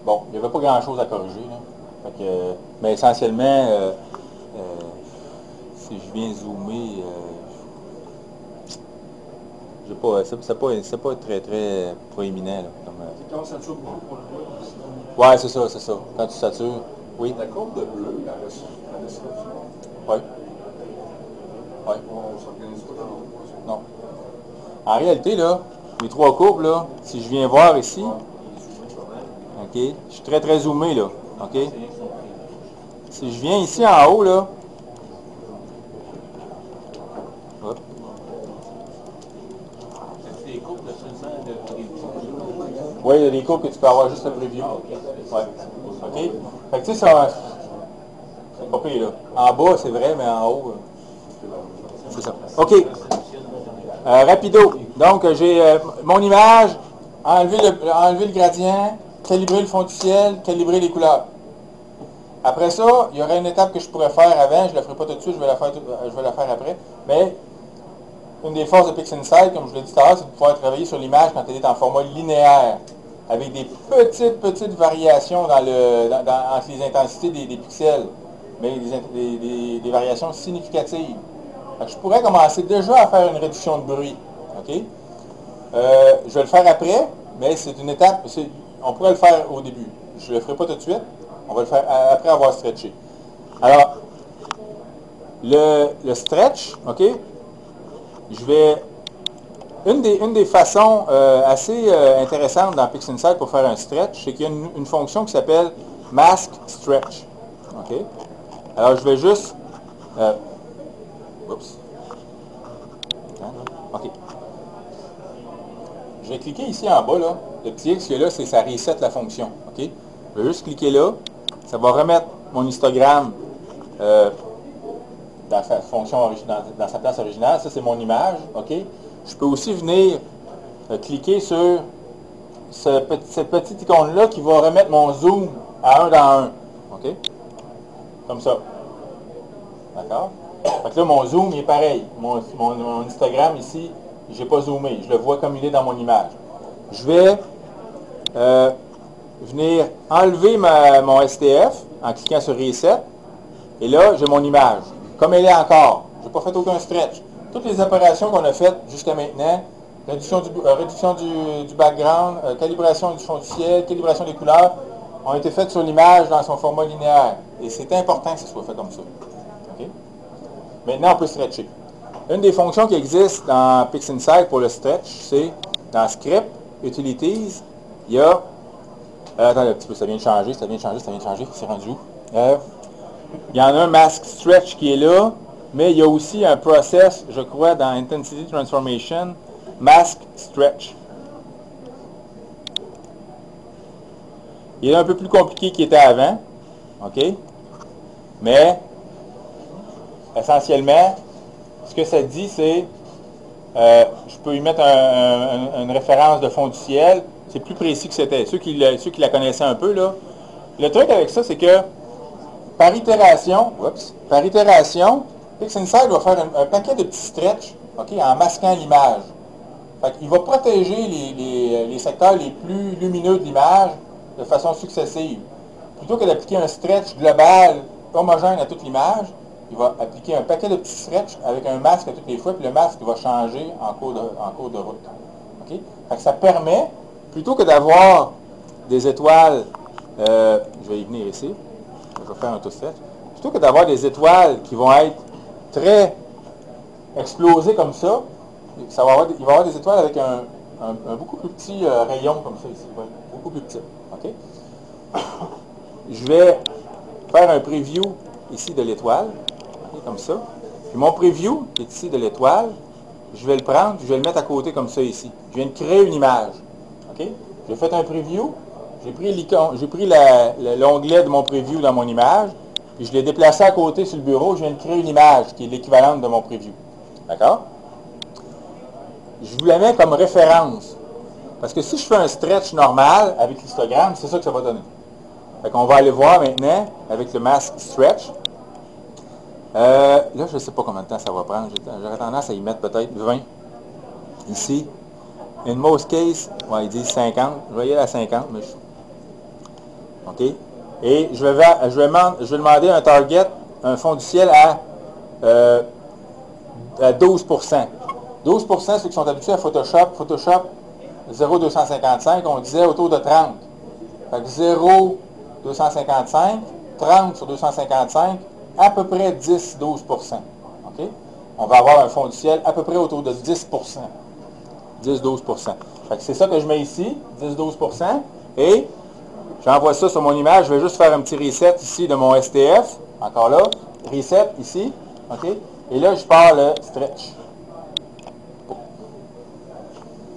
A: bon, il n'y avait pas grand-chose à corriger. Là. Fait que, mais essentiellement, si je viens zoomer... c'est pas très proéminent. Là,
B: C'est quand ça sature beaucoup pour le bleu.
A: Ouais, c'est ça. Quand tu satures, oui.
B: La courbe de bleu, la description.
A: Oui. Oui.
B: On s'organise pas dans l'autre.
A: Non. En réalité, là, les trois courbes, là, si je viens voir ici, OK, je suis très zoomé, là. OK? Si je viens ici en haut, là, hop. Oui, il y a des courbes que tu peux avoir juste le preview. Ouais. OK? Fait que tu sais, ça, c'est pas pire, là. En bas, c'est vrai, mais en haut, c'est ça. OK. Rapido. Donc, j'ai mon image, enlever le gradient, calibrer le fond du ciel, calibrer les couleurs. Après ça, il y aurait une étape que je pourrais faire avant. Je ne la ferai pas tout de suite, je vais la faire après. Mais une des forces de PixInsight, comme je l'ai dit tout à l'heure, c'est de pouvoir travailler sur l'image quand elle est en format linéaire, avec des petites variations entre les intensités des pixels, mais des variations significatives. Donc, je pourrais commencer déjà à faire une réduction de bruit. OK? Je vais le faire après, mais c'est une étape, on pourrait le faire au début. Je ne le ferai pas tout de suite, on va le faire après avoir stretché. Alors, le stretch, OK? Une des façons assez intéressantes dans PixInsight pour faire un stretch, c'est qu'il y a une fonction qui s'appelle Mask Stretch. OK? Alors, je vais juste... oups. OK. Je vais cliquer ici en bas, là. Le petit X qui est là, c'est ça reset la fonction. OK? Je vais juste cliquer là. Ça va remettre mon histogramme dans sa fonction dans sa place originale. Ça, c'est mon image. OK? Je peux aussi venir cliquer sur cette petite icône-là qui va remettre mon zoom à 1 dans 1. OK? Comme ça. D'accord? Fait que là, mon zoom il est pareil. Mon histogramme ici, je n'ai pas zoomé. Je le vois comme il est dans mon image. Je vais venir enlever mon STF en cliquant sur Reset. Et là, j'ai mon image. Comme elle est encore. Je n'ai pas fait aucun stretch. Toutes les opérations qu'on a faites jusqu'à maintenant, réduction du background, calibration du fond du ciel, calibration des couleurs, ont été faites sur l'image dans son format linéaire. Et c'est important que ce soit fait comme ça. Okay? Maintenant, on peut stretcher. Une des fonctions qui existe dans PixInsight pour le stretch, c'est dans Script, Utilities, il y a... attendez un petit peu, ça vient de changer, c'est rendu où? Il y en a un Mask Stretch qui est là, mais il y a aussi un process, je crois, dans Intensity Transformation, Mask Stretch. Il est un peu plus compliqué qu'il était avant, OK? Mais, essentiellement, ce que ça dit, c'est, je peux y mettre une référence de fond du ciel, c'est plus précis que c'était. Ceux qui la connaissaient un peu, là. Le truc avec ça, c'est que, par itération, PixInsight va faire un paquet de petits stretches, OK, en masquant l'image. Il va protéger les secteurs les plus lumineux de l'image de façon successive. Plutôt que d'appliquer un stretch global homogène à toute l'image, il va appliquer un paquet de petits stretches avec un masque à toutes les fois, puis le masque va changer en cours de route. Okay? Fait que ça permet, plutôt que d'avoir des étoiles, je vais y venir ici, je vais faire un tout stretch, plutôt que d'avoir des étoiles qui vont être très explosées comme ça, il va y avoir des étoiles avec un beaucoup plus petit rayon comme ça ici, beaucoup plus petit. Okay? Je vais faire un preview ici de l'étoile, okay, comme ça. Puis mon preview, qui est ici de l'étoile, je vais le prendre, je vais le mettre à côté comme ça ici. Je viens de créer une image. Okay? J'ai fait un preview, j'ai pris l'onglet de mon preview dans mon image, puis je l'ai déplacé à côté sur le bureau, je viens de créer une image qui est l'équivalente de mon preview. D'accord? Je vous la mets comme référence. Parce que si je fais un stretch normal avec l'histogramme, c'est ça que ça va donner. Fait qu'on va aller voir maintenant avec le Mask Stretch. Là, je ne sais pas combien de temps ça va prendre. J'aurais tendance à y mettre peut-être 20. Ici. In most cases, ouais, ils disent 50. Je vais y aller à 50. Mais OK. Et je vais demander un target, un fond du ciel à 12%. 12%, ceux qui sont habitués à Photoshop 0,255, on disait autour de 30. Fait que 0,255, 30 sur 255, à peu près 10-12%. OK? On va avoir un fond du ciel à peu près autour de 10%. 10-12%. Fait que c'est ça que je mets ici, 10-12%. Et j'envoie ça sur mon image. Je vais juste faire un petit reset ici de mon STF. Encore là. Reset ici. OK? Et là, je pars le stretch.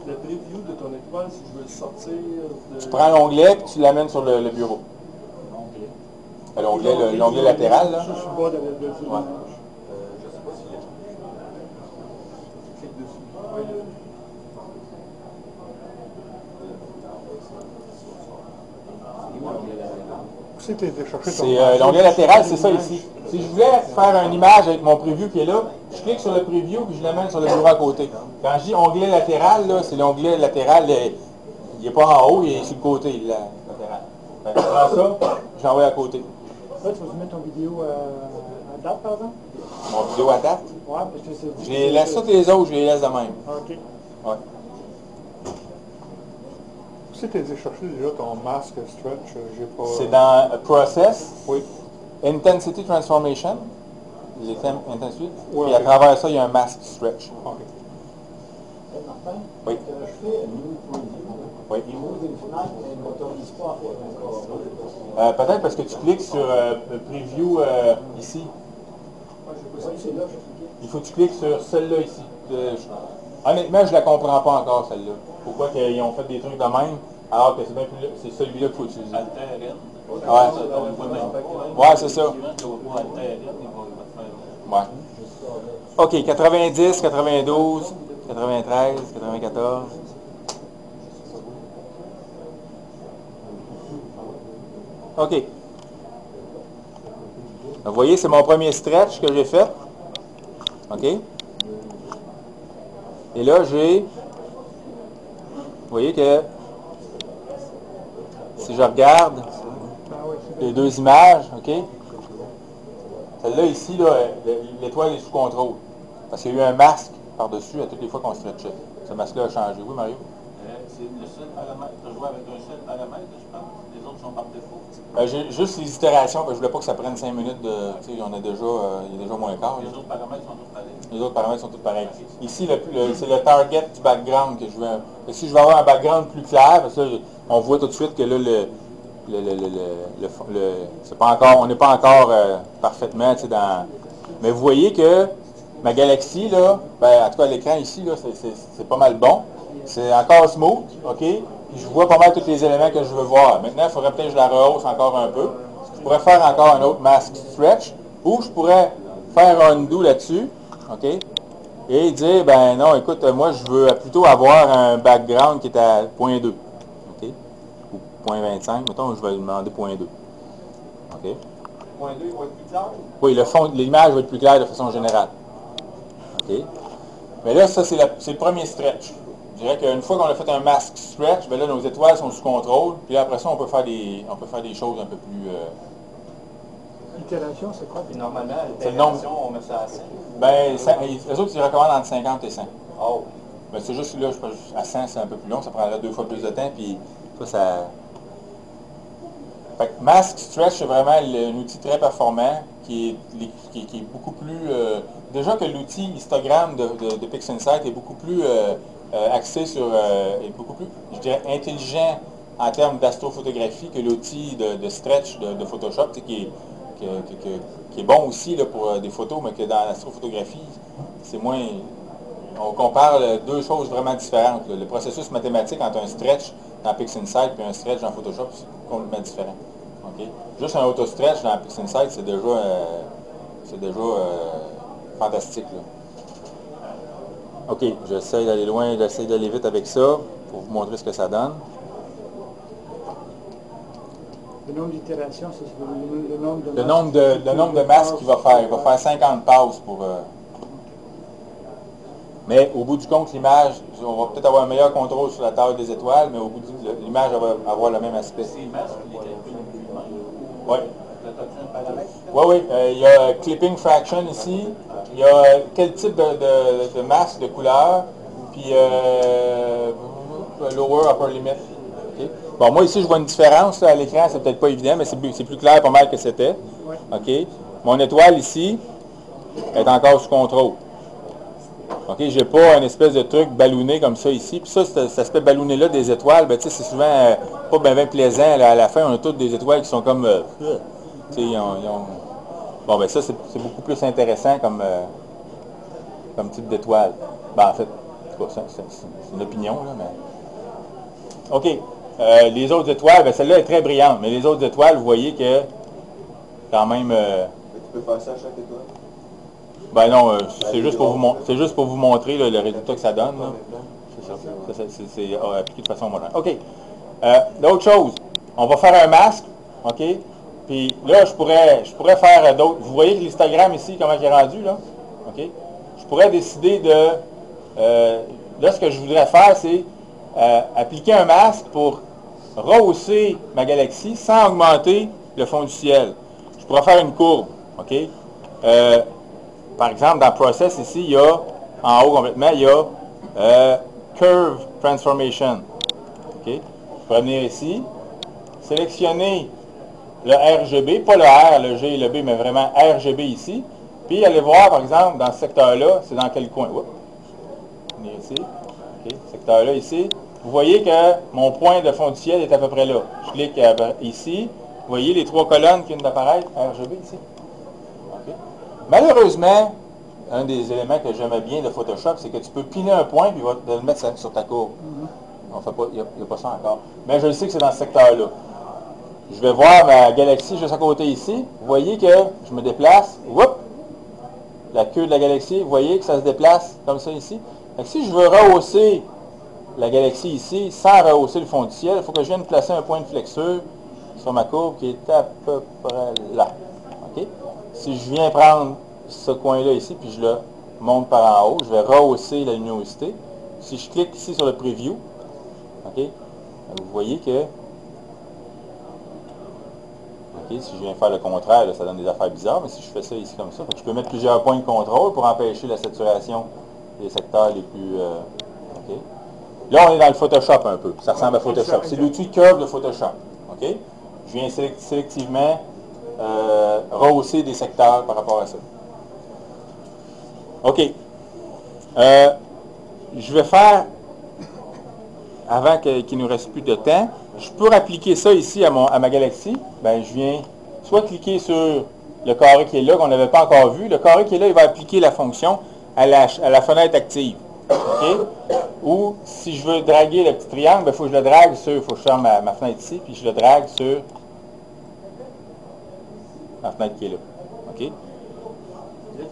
B: Le preview de ton étoile, si je veux le sortir de...
A: Tu prends l'onglet et tu l'amènes sur le bureau. L'onglet latéral, là.
E: Ça, je suis bas de
A: Ouais.
C: Je sais pas s'il est.
B: Clique dessus.
F: C'est que tu as été chercher ton
A: C'est l'onglet latéral, c'est ça ici. Si je voulais faire une image avec mon preview qui est là, je clique sur le preview puis je l'amène sur le bureau à côté. Quand je dis onglet latéral, là, c'est l'onglet latéral, il n'est pas en haut, il est sur le côté, latéral. Fait que je prends ça, je l'envoie à côté.
E: Là, tu vas mettre ton vidéo à date, par exemple?
A: Mon vidéo à date,
E: Ouais, parce que c'est...
A: je les laisse toutes les autres, je les laisse de même.
E: OK.
A: Ouais.
F: Si tu as été chercher déjà ton Mask Stretch, j'ai pas...
A: C'est dans Process,
F: Oui.
A: Intensity Transformation, les thèmes Intensity,
F: Ouais,
A: et à
F: ok.
A: travers ça, il y a un Mask Stretch.
F: OK.
B: Martin,
A: Oui.
B: je fais un new preview.
A: Oui.
B: Il ouvre une fenêtre, mais il ne m'autorise pas à faire un
A: Peut-être parce que tu cliques sur le Preview ici.
B: Oui, c'est là que je cliquais.
A: Il faut que tu cliques sur celle-là ici. Honnêtement, je ne la comprends pas encore, celle-là. Pourquoi ils ont fait des trucs de même? Alors que c'est celui-là qu'il faut utiliser.
D: Alter N.
A: Ouais.
D: On le voit même pas.
A: Ouais, c'est ça.
D: Le suivant qui va voir Alter N, il va te faire.
A: Ouais. OK, 90, 92, 93, 94. OK. Donc, vous voyez, c'est mon premier stretch que j'ai fait. OK. Et là, j'ai... Vous voyez que si je regarde les deux images, OK? Celle-là ici, là, l'étoile est sous contrôle. Parce qu'il y a eu un masque par-dessus à toutes les fois qu'on stretchait. Ce masque-là a changé. Oui, Mario?
D: C'est le seul paramètre. Tu as joué avec un seul paramètre, je pense. Les autres sont par défaut.
A: J'ai juste les itérations, parce que je voulais pas que ça prenne 5 minutes de... Tu sais, on a déjà, il y a déjà moins quart.
D: Les autres paramètres sont tous pareils.
A: Les autres paramètres sont tous pareils. Ici, c'est le target du background que je veux. Si je veux avoir un background plus clair, parce que là, on voit tout de suite que là, c'est pas encore, on n'est pas encore parfaitement, tu sais, dans... Mais vous voyez que ma galaxie, là, ben, en tout cas, l'écran ici, là, c'est pas mal bon. C'est encore smooth, OK? Puis je vois pas mal tous les éléments que je veux voir. Maintenant, il faudrait peut-être que je la rehausse encore un peu. Je pourrais faire encore un autre mask stretch, ou je pourrais faire un undo là-dessus, OK? Et dire, ben non, écoute, moi, je veux plutôt avoir un background qui est à 0.2, OK? Ou 0.25, mettons, je vais lui demander 0.2, OK?
B: 0.2, il va être plus clair.
A: Oui, le fond, l'image va être plus claire de façon générale, OK? Mais là, ça, c'est le premier stretch. Je dirais qu'une fois qu'on a fait un mask stretch, ben là, nos étoiles sont sous contrôle, puis après ça, on peut faire des choses un peu plus...
E: L'itération, c'est quoi?
C: Puis normalement,
A: C'est le nombre.
C: l'itération, on met ça à 5.
A: Ben, les autres, ils recommandent entre 50 et 100.
C: Oh.
A: Ben, c'est juste là, à 100, c'est un peu plus long, ça prendrait 2 fois plus de temps, puis ça... Fait que Mask Stretch, c'est vraiment un outil très performant, qui est beaucoup plus... déjà que l'outil histogramme de PixInsight est beaucoup plus axé sur... est beaucoup plus, je dirais, intelligent en termes d'astrophotographie que l'outil de stretch de Photoshop, qui est bon aussi là, pour des photos, mais que dans l'astrophotographie, c'est moins... On compare deux choses vraiment différentes. Là. Le processus mathématique entre un stretch dans PixInsight et un stretch dans Photoshop, c'est complètement différent. Okay? Juste un auto-stretch dans PixInsight, c'est déjà fantastique. Là. OK, j'essaie d'aller loin, j'essaie d'aller vite avec ça pour vous montrer ce que ça donne.
E: Le nombre d'itérations, c'est le nombre de
A: Le nombre de masques qu'il va faire. Il va faire 50 passes pour... Mais au bout du compte, l'image, on va peut-être avoir un meilleur contrôle sur la taille des étoiles, mais au bout l'image va avoir le même aspect.
D: C'est masque, il est calculé lui-même.
A: Oui.
D: T'as-tu un paramètre?
A: Oui. Il y a clipping fraction ici. Il y a quel type de masque, de couleur. Puis lower upper limit. Okay. Bon, moi ici, je vois une différence là, à l'écran. C'est peut-être pas évident, mais c'est plus clair pas mal que c'était. OK. Mon étoile ici est encore sous contrôle. OK, j'ai pas une espèce de truc ballonné comme ça ici. Puis ça, cet aspect ballonné-là des étoiles, ben, c'est souvent pas bien plaisant. Là, à la fin, on a toutes des étoiles qui sont comme... Bon, ben ça, c'est beaucoup plus intéressant comme type d'étoile. Ben, en fait, c'est une opinion, là, mais... OK. Les autres étoiles, ben celle-là est très brillante. Mais les autres étoiles, vous voyez que, quand même...
B: Tu peux faire ça à chaque étoile.
A: Ben non, c'est juste pour vous montrer là, le résultat que ça donne. C'est ça. C'est appliqué de façon moderne. OK. D'autres choses. On va faire un masque. OK. Puis là, je pourrais faire d'autres. Vous voyez l'histogramme ici, comment il est rendu, là? OK. Je pourrais décider de... là, ce que je voudrais faire, c'est appliquer un masque pour rehausser ma galaxie sans augmenter le fond du ciel. Je pourrais faire une courbe. OK. Par exemple, dans Process, ici, il y a, en haut complètement, il y a Curve Transformation. Okay. Je peux venir ici, sélectionner le RGB, pas le R, le G et le B, mais vraiment RGB ici. Puis aller voir, par exemple, dans ce secteur-là, c'est dans quel coin. Oups. Venir ici. Okay. Ce secteur-là, ici. Vous voyez que mon point de fond du ciel est à peu près là. Je clique ici. Vous voyez les trois colonnes qui viennent d'apparaître, RGB ici. Okay. Malheureusement, un des éléments que j'aimais bien de Photoshop, c'est que tu peux piner un point et il va te le mettre sur ta courbe. Il n'y a pas ça encore. Mais je le sais que c'est dans ce secteur-là. Je vais voir ma galaxie juste à côté ici. Vous voyez que je me déplace. Whoop! La queue de la galaxie, vous voyez que ça se déplace comme ça ici. Donc, si je veux rehausser la galaxie ici, sans rehausser le fond du ciel, il faut que je vienne placer un point de flexure sur ma courbe qui est à peu près là. OK? Si je viens prendre ce coin-là ici, puis je le monte par en haut, je vais rehausser la luminosité. Si je clique ici sur le preview, OK? Vous voyez que si je viens faire le contraire, là, ça donne des affaires bizarres, mais si je fais ça ici comme ça, je peux mettre plusieurs points de contrôle pour empêcher la saturation des secteurs les plus... OK? Là, on est dans le Photoshop un peu. Ça ressemble à Photoshop. C'est l'outil Curve de Photoshop. OK? Je viens sélectivement rehausser des secteurs par rapport à ça. OK. Je vais faire, avant qu'il ne nous reste plus de temps, je peux appliquer ça ici à ma galaxie. Ben, je viens soit cliquer sur le carré qui est là, qu'on n'avait pas encore vu. Le carré qui est là, il va appliquer la fonction à la fenêtre active. OK? Ou si je veux draguer le petit triangle, il faut que je le drague sur, il faut que je ferme ma fenêtre ici, puis je le drague sur la fenêtre qui est là. OK?
C: Là,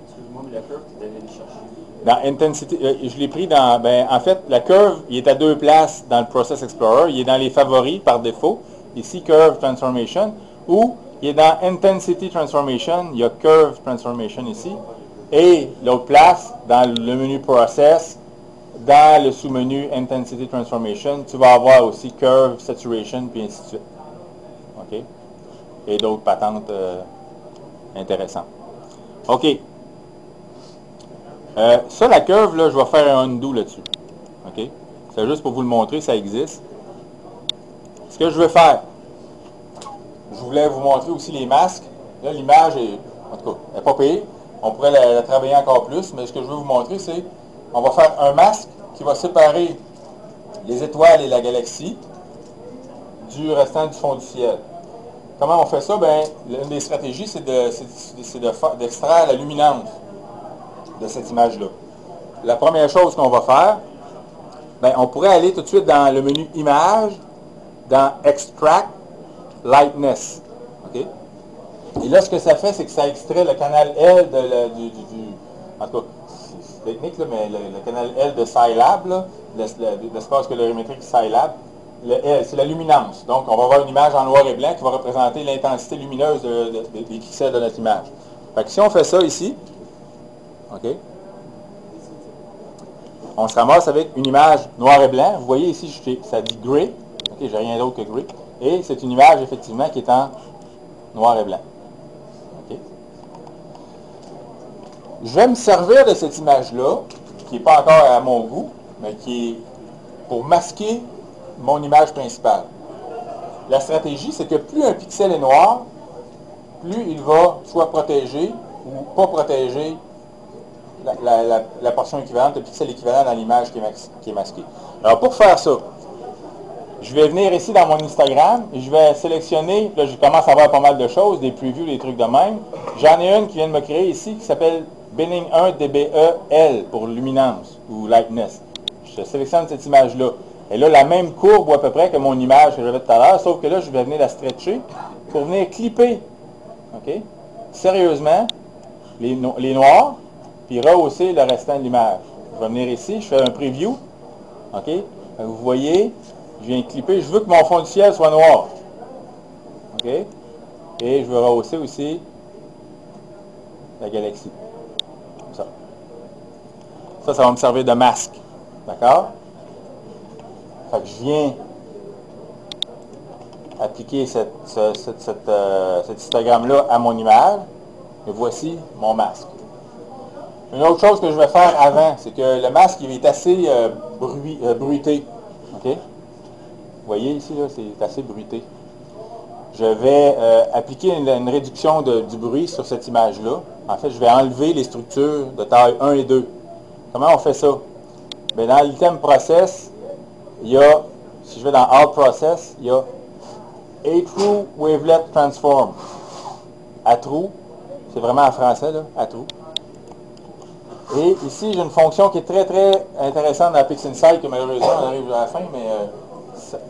C: excuse-moi, mais la curve, tu devais aller chercher.
A: Dans Intensity, je l'ai pris dans... Ben, en fait, la curve, il est à deux places dans le Process Explorer. Il est dans les favoris par défaut. Ici, Curve Transformation. Ou il est dans Intensity Transformation. Il y a Curve Transformation ici. Et l'autre place, dans le menu Process, dans le sous-menu Intensity Transformation, tu vas avoir aussi Curve Saturation, puis ainsi de suite. OK? Et d'autres patentes intéressantes. OK. Ça, la curve, là, je vais faire un undo là-dessus. OK? C'est juste pour vous le montrer, ça existe. Ce que je veux faire, je voulais vous montrer aussi les masques. Là, l'image est, en tout cas, elle n'est pas payée. On pourrait la travailler encore plus, mais ce que je veux vous montrer, c'est on va faire un masque qui va séparer les étoiles et la galaxie du restant du fond du ciel. Comment on fait ça? Bien, l'une des stratégies, c'est d'extraire la luminance de cette image-là. La première chose qu'on va faire, bien, on pourrait aller tout de suite dans le menu Image, dans Extract Lightness. OK? Et là, ce que ça fait, c'est que ça extrait le canal L en tout cas, c'est technique, là, mais le canal L de Scilab, là, l'espace colorimétrique Scilab, le L, c'est la luminance. Donc, on va avoir une image en noir et blanc qui va représenter l'intensité lumineuse des pixels de notre image. Fait que si on fait ça ici, OK, on se ramasse avec une image noir et blanc. Vous voyez ici, ça dit gray. OK, j'ai rien d'autre que gray. Et c'est une image, effectivement, qui est en noir et blanc. OK. Je vais me servir de cette image-là, qui n'est pas encore à mon goût, mais qui est pour masquer mon image principale. La stratégie, c'est que plus un pixel est noir, plus il va soit protéger ou pas protéger la portion équivalente, le pixel équivalent dans l'image qui est masquée. Alors pour faire ça, je vais venir ici dans mon Instagram et je vais sélectionner, là je commence à avoir pas mal de choses, des previews, des trucs de même. J'en ai une qui vient de me créer ici qui s'appelle Binning 1 DBE-L pour luminance ou lightness. Je sélectionne cette image-là. Et là, la même courbe ou à peu près que mon image que j'avais tout à l'heure, sauf que là, je vais venir la stretcher pour venir clipper, OK, sérieusement, les noirs, puis rehausser le restant de l'image. Je vais venir ici, je fais un preview, OK, vous voyez, je viens clipper, je veux que mon fond du ciel soit noir, OK, et je veux rehausser aussi la galaxie, comme ça. Ça va me servir de masque, d'accord? Fait que je viens appliquer cet histogramme-là à mon image. Et voici mon masque. Une autre chose que je vais faire avant, c'est que le masque il est assez bruité. OK? Vous voyez ici, là, c'est assez bruité. Je vais appliquer une réduction du bruit sur cette image-là. En fait, je vais enlever les structures de taille 1 et 2. Comment on fait ça? Bien, dans l'item Process, il y a, si je vais dans All Process, il y a A-True Wavelet Transform. A-True, c'est vraiment en français, là, A-True. Et ici, j'ai une fonction qui est très, très intéressante dans PixInsight, que malheureusement, on arrive à la fin, mais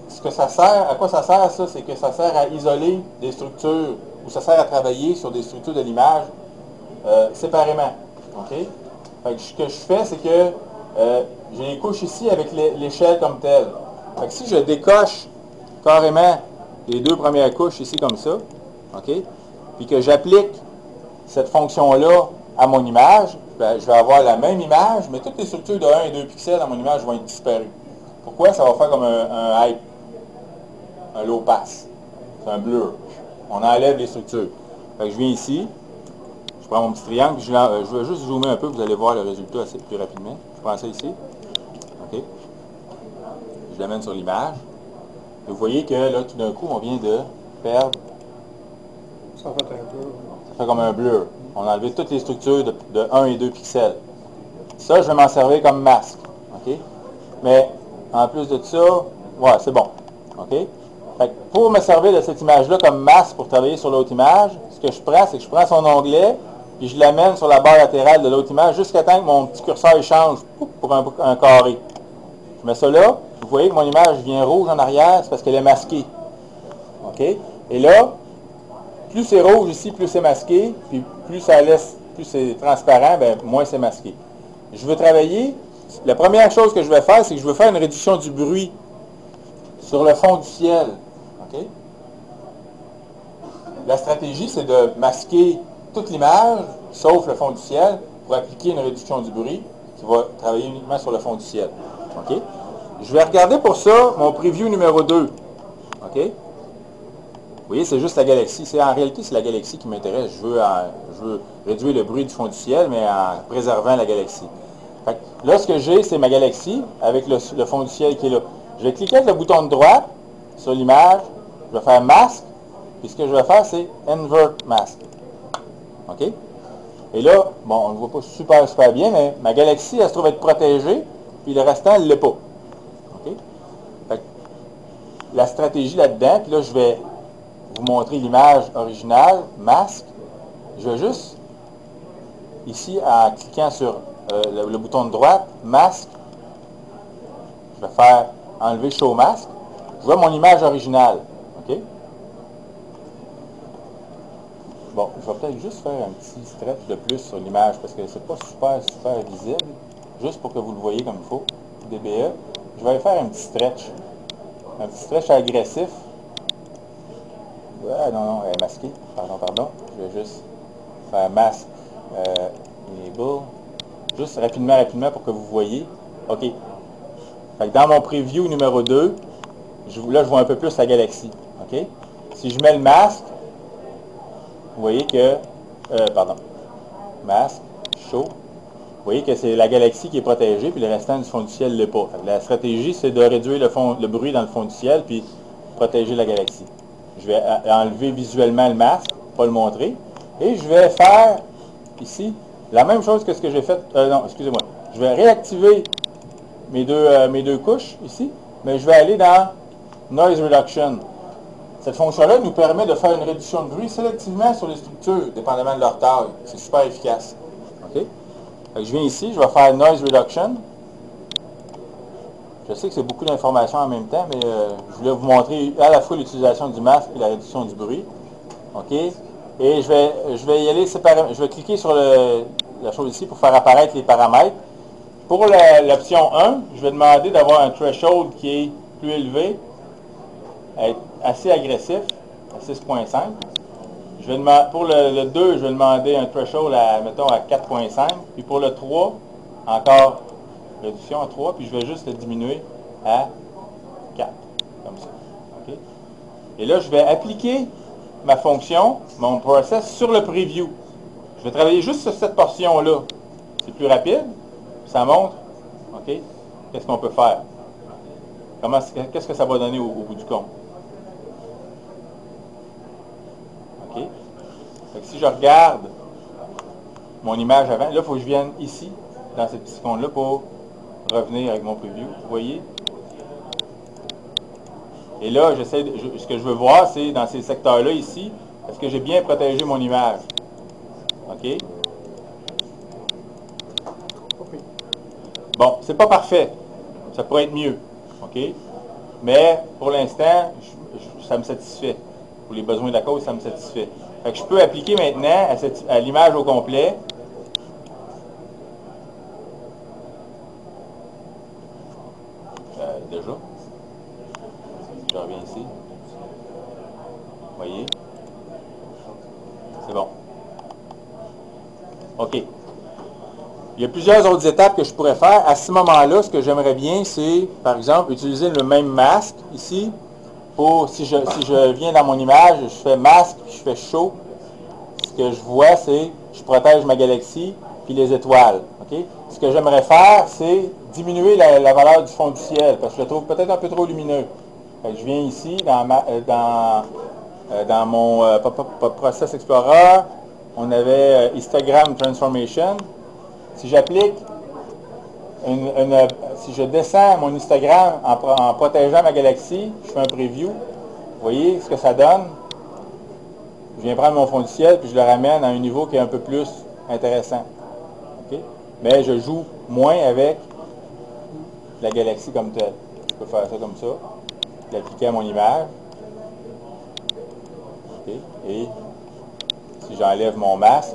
A: ce que ça sert, à quoi ça sert, ça, c'est que ça sert à isoler des structures, ou ça sert à travailler sur des structures de l'image séparément. OK? Fait que ce que je fais, c'est que j'ai les couches ici avec l'échelle comme telle. Fait que si je décoche carrément les deux premières couches ici comme ça, OK? Puis que j'applique cette fonction-là à mon image, ben, je vais avoir la même image, mais toutes les structures de 1 et 2 pixels dans mon image vont être disparues. Pourquoi? Ça va faire comme un hype, un low pass. C'est un blur. On enlève les structures. Fait que je viens ici, je prends mon petit triangle, je vais juste zoomer un peu, vous allez voir le résultat assez plus rapidement. Je prends ça ici. OK? Je l'amène sur l'image. Et vous voyez que là, tout d'un coup, on vient de perdre.
F: Ça fait un peu.
A: Ça fait comme un blur. On a enlevé toutes les structures de 1 et 2 pixels. Ça, je vais m'en servir comme masque. OK? Mais en plus de ça, ouais, c'est bon. OK? Fait que pour me servir de cette image-là comme masque pour travailler sur l'autre image, ce que je prends, c'est que je prends son onglet, puis je l'amène sur la barre latérale de l'autre image jusqu'à temps que mon petit curseur change pour un carré. Je mets ça là. Vous voyez que mon image vient rouge en arrière, c'est parce qu'elle est masquée. OK? Et là, plus c'est rouge ici, plus c'est masqué, puis plus ça laisse, plus c'est transparent, ben, moins c'est masqué. Je veux travailler, la première chose que je vais faire, c'est que je veux faire une réduction du bruit sur le fond du ciel. OK? La stratégie, c'est de masquer toute l'image, sauf le fond du ciel, pour appliquer une réduction du bruit qui va travailler uniquement sur le fond du ciel. OK? Je vais regarder pour ça mon preview numéro 2. OK? Vous voyez, c'est juste la galaxie. En réalité, c'est la galaxie qui m'intéresse. Je veux réduire le bruit du fond du ciel, mais en préservant la galaxie. Fait que là, ce que j'ai, c'est ma galaxie avec le fond du ciel qui est là. Je vais cliquer avec le bouton de droite sur l'image. Je vais faire Mask. Puis ce que je vais faire, c'est Invert Mask. OK? Et là, bon, on ne voit pas super bien, mais ma galaxie, elle se trouve être protégée, puis le restant, elle ne l'est pas. OK? Fait que la stratégie là-dedans, puis là, je vais vous montrer l'image originale, masque. Je vais juste, ici, en cliquant sur le bouton de droite, masque, je vais faire enlever Show Mask. Je vois mon image originale. OK? Bon, je vais peut-être juste faire un petit stretch de plus sur l'image parce que c'est pas super visible. Juste pour que vous le voyez comme il faut. DBE. Je vais faire un petit stretch. Un petit stretch agressif. Ah, non, elle est masquée. Pardon. Je vais juste faire masque. Enable. Juste rapidement pour que vous voyez. OK. Fait que dans mon preview numéro 2, là, je vois un peu plus la galaxie. OK? Si je mets le masque, vous voyez que... Masque, show. Vous voyez que c'est la galaxie qui est protégée, puis le restant du fond du ciel ne l'est pas. La stratégie, c'est de réduire le bruit dans le fond du ciel, puis protéger la galaxie. Je vais enlever visuellement le masque, pas le montrer. Et je vais faire, ici, la même chose que ce que j'ai fait... non, excusez-moi. Je vais réactiver mes deux couches, ici, mais je vais aller dans Noise Reduction. Cette fonction-là nous permet de faire une réduction de bruit sélectivement sur les structures, dépendamment de leur taille. C'est super efficace. OK? Fait que je viens ici, je vais faire Noise Reduction. Je sais que c'est beaucoup d'informations en même temps, mais je voulais vous montrer à la fois l'utilisation du masque et la réduction du bruit. OK? Et je vais y aller séparément. Je vais cliquer sur la chose ici pour faire apparaître les paramètres. Pour l'option 1, je vais demander d'avoir un threshold qui est plus élevé, être assez agressif, à 6.5. Pour le 2, je vais demander un threshold mettons, à 4.5. Puis pour le 3, encore réduction à 3, puis je vais juste le diminuer à 4, comme ça. Okay? Et là, je vais appliquer ma fonction, mon process, sur le preview. Je vais travailler juste sur cette portion-là. C'est plus rapide, ça montre, OK, qu'est-ce qu'on peut faire. Qu'est-ce que ça va donner au bout du compte. OK? Fait que si je regarde mon image avant, là, il faut que je vienne ici, dans cette petite icône-là, pour revenir avec mon preview. Vous voyez? Et là, ce que je veux voir, c'est dans ces secteurs-là, ici, est-ce que j'ai bien protégé mon image? OK? Bon, c'est pas parfait. Ça pourrait être mieux. OK? Mais pour l'instant, ça me satisfait. Pour les besoins de la cause, ça me satisfait. Fait que je peux appliquer maintenant à l'image au complet. Déjà. Je reviens ici. Vous voyez? C'est bon. OK. Il y a plusieurs autres étapes que je pourrais faire. À ce moment-là, ce que j'aimerais bien, c'est, par exemple, utiliser le même masque ici. Pour, si je viens dans mon image, je fais masque, puis je fais show. Ce que je vois, c'est, je protège ma galaxie, puis les étoiles. OK? Ce que j'aimerais faire, c'est diminuer la valeur du fond du ciel, parce que je le trouve peut-être un peu trop lumineux. Fait que je viens ici, dans mon Process Explorer, on avait Histogram Transformation. Si j'applique, si je descends mon histogramme en protégeant ma galaxie, je fais un preview, vous voyez ce que ça donne? Je viens prendre mon fond du ciel, puis je le ramène à un niveau qui est un peu plus intéressant. Okay? Mais je joue moins avec la galaxie comme telle. Je peux faire ça comme ça, l'appliquer à mon image. Okay? Et si j'enlève mon masque,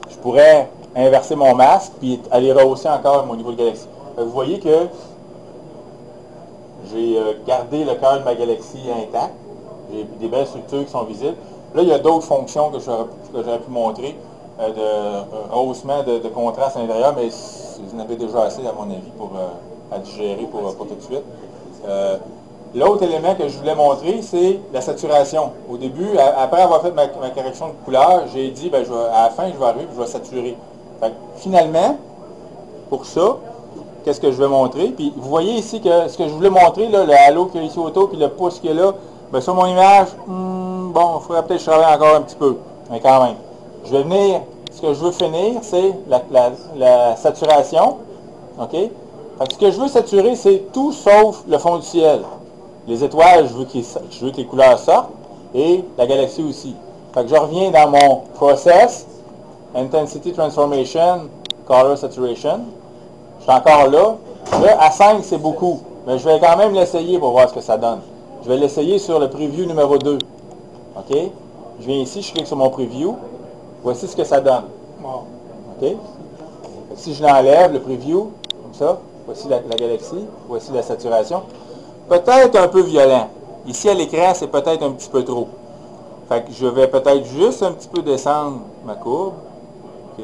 A: je pourrais inverser mon masque puis aller rehausser encore mon niveau de galaxie. Vous voyez que j'ai gardé le cœur de ma galaxie intact. J'ai des belles structures qui sont visibles. Là, il y a d'autres fonctions que j'aurais pu montrer, de rehaussement de contraste à l'intérieur, mais vous en avez déjà assez, à mon avis, à digérer pour tout de suite. L'autre élément que je voulais montrer, c'est la saturation. Au début, après avoir fait ma correction de couleur, j'ai dit, ben, à la fin, je vais arriver et je vais saturer. Fait que, finalement, pour ça, qu'est-ce que je vais montrer? Puis vous voyez ici que ce que je voulais montrer, là, le halo qu'il y a ici autour, puis le pouce qui est là, bien, sur mon image, bon, il faudrait peut-être que je travaille encore un petit peu, mais quand même. Je vais venir, ce que je veux finir, c'est la saturation. OK? Fait que ce que je veux saturer, c'est tout sauf le fond du ciel. Les étoiles, je veux que les couleurs sortent, et la galaxie aussi. Fait que je reviens dans mon Process, Intensity Transformation, Color Saturation. Je suis encore là. Là, à 5, c'est beaucoup. Mais je vais quand même l'essayer pour voir ce que ça donne. Je vais l'essayer sur le preview numéro 2. OK? Je viens ici, je clique sur mon preview. Voici ce que ça donne. OK? Si je l'enlève, le preview, comme ça, voici la galaxie, voici la saturation. Peut-être un peu violent. Ici, à l'écran, c'est peut-être un petit peu trop. Fait que je vais peut-être juste un petit peu descendre ma courbe. OK?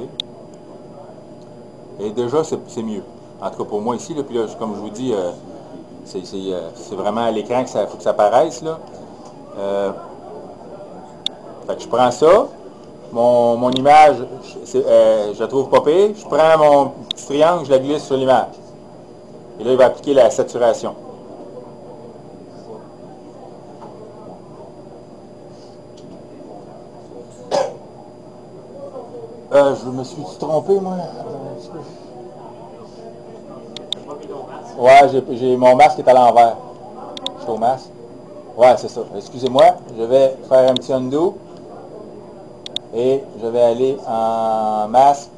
A: Et déjà, c'est mieux. En tout cas, pour moi ici, là, puis là, comme je vous dis, c'est vraiment à l'écran qu'il faut que ça apparaisse. Là. Fait que je prends ça. Mon image, je la trouve pas pire. Je prends mon petit triangle, je la glisse sur l'image. Et là, il va appliquer la saturation. Je me suis trompé, moi. Ouais, mon masque est à l'envers. Je suis au masque. Ouais, c'est ça. Excusez-moi, je vais faire un petit undo. Et je vais aller en masque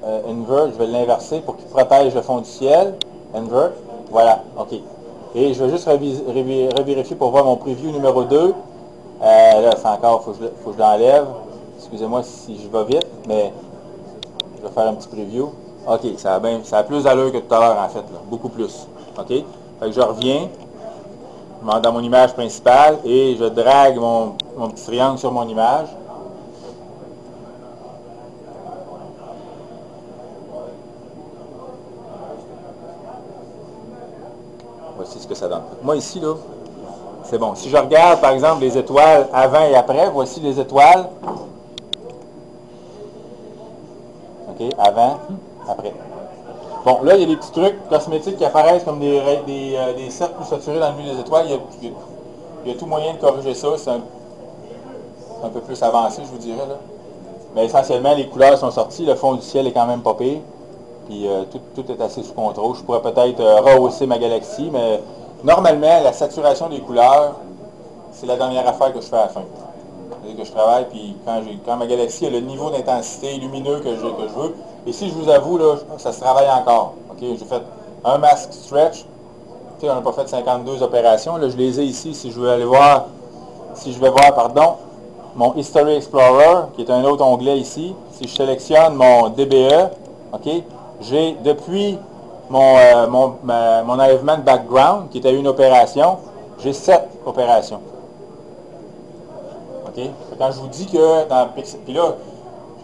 A: invert. Je vais l'inverser pour qu'il protège le fond du ciel. Invert. Voilà, OK. Et je vais juste revérifier pour voir mon preview numéro 2. Là, c'est encore, il faut que je l'enlève. Excusez-moi si je vais vite, mais je vais faire un petit preview. OK, ça a plus d'allure que tout à l'heure, en fait, là. Beaucoup plus. OK? Fait que je reviens dans mon image principale et je drague mon petit triangle sur mon image. Voici ce que ça donne. Moi, ici, là, c'est bon. Si je regarde, par exemple, les étoiles avant et après, voici les étoiles. OK, avant, après. Bon, là, il y a des petits trucs cosmétiques qui apparaissent comme des cercles plus saturés dans le milieu des étoiles. Il y a tout moyen de corriger ça. C'est un peu plus avancé, je vous dirais. Là. Mais essentiellement, les couleurs sont sorties. Le fond du ciel est quand même pas pire. Puis tout est assez sous contrôle. Je pourrais peut-être rehausser ma galaxie, mais normalement, la saturation des couleurs, c'est la dernière affaire que je fais à la fin. que je travaille, puis quand ma galaxie a le niveau d'intensité lumineux que je veux. Et si je vous avoue, là, ça se travaille encore. OK? J'ai fait un mask stretch. Tu sais, on n'a pas fait 52 opérations. Là, je les ai ici. Si je veux aller voir, pardon, mon History Explorer, qui est un autre onglet ici. Si je sélectionne mon DBE, OK, j'ai depuis mon enlèvement de background, qui était une opération, j'ai 7 opérations. OK? Quand je vous dis que dans Pixel, puis là,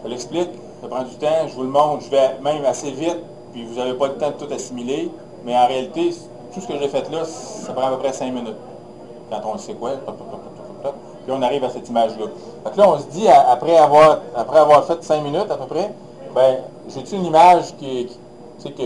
A: je l'explique, ça prend du temps, je vous le montre, je vais même assez vite, puis vous n'avez pas le temps de tout assimiler, mais en réalité, tout ce que j'ai fait là, ça prend à peu près 5 minutes. Quand on le sait quoi, puis on arrive à cette image-là. Donc là, on se dit, après avoir fait 5 minutes à peu près, ben, j'ai-tu une image qui tu sais, que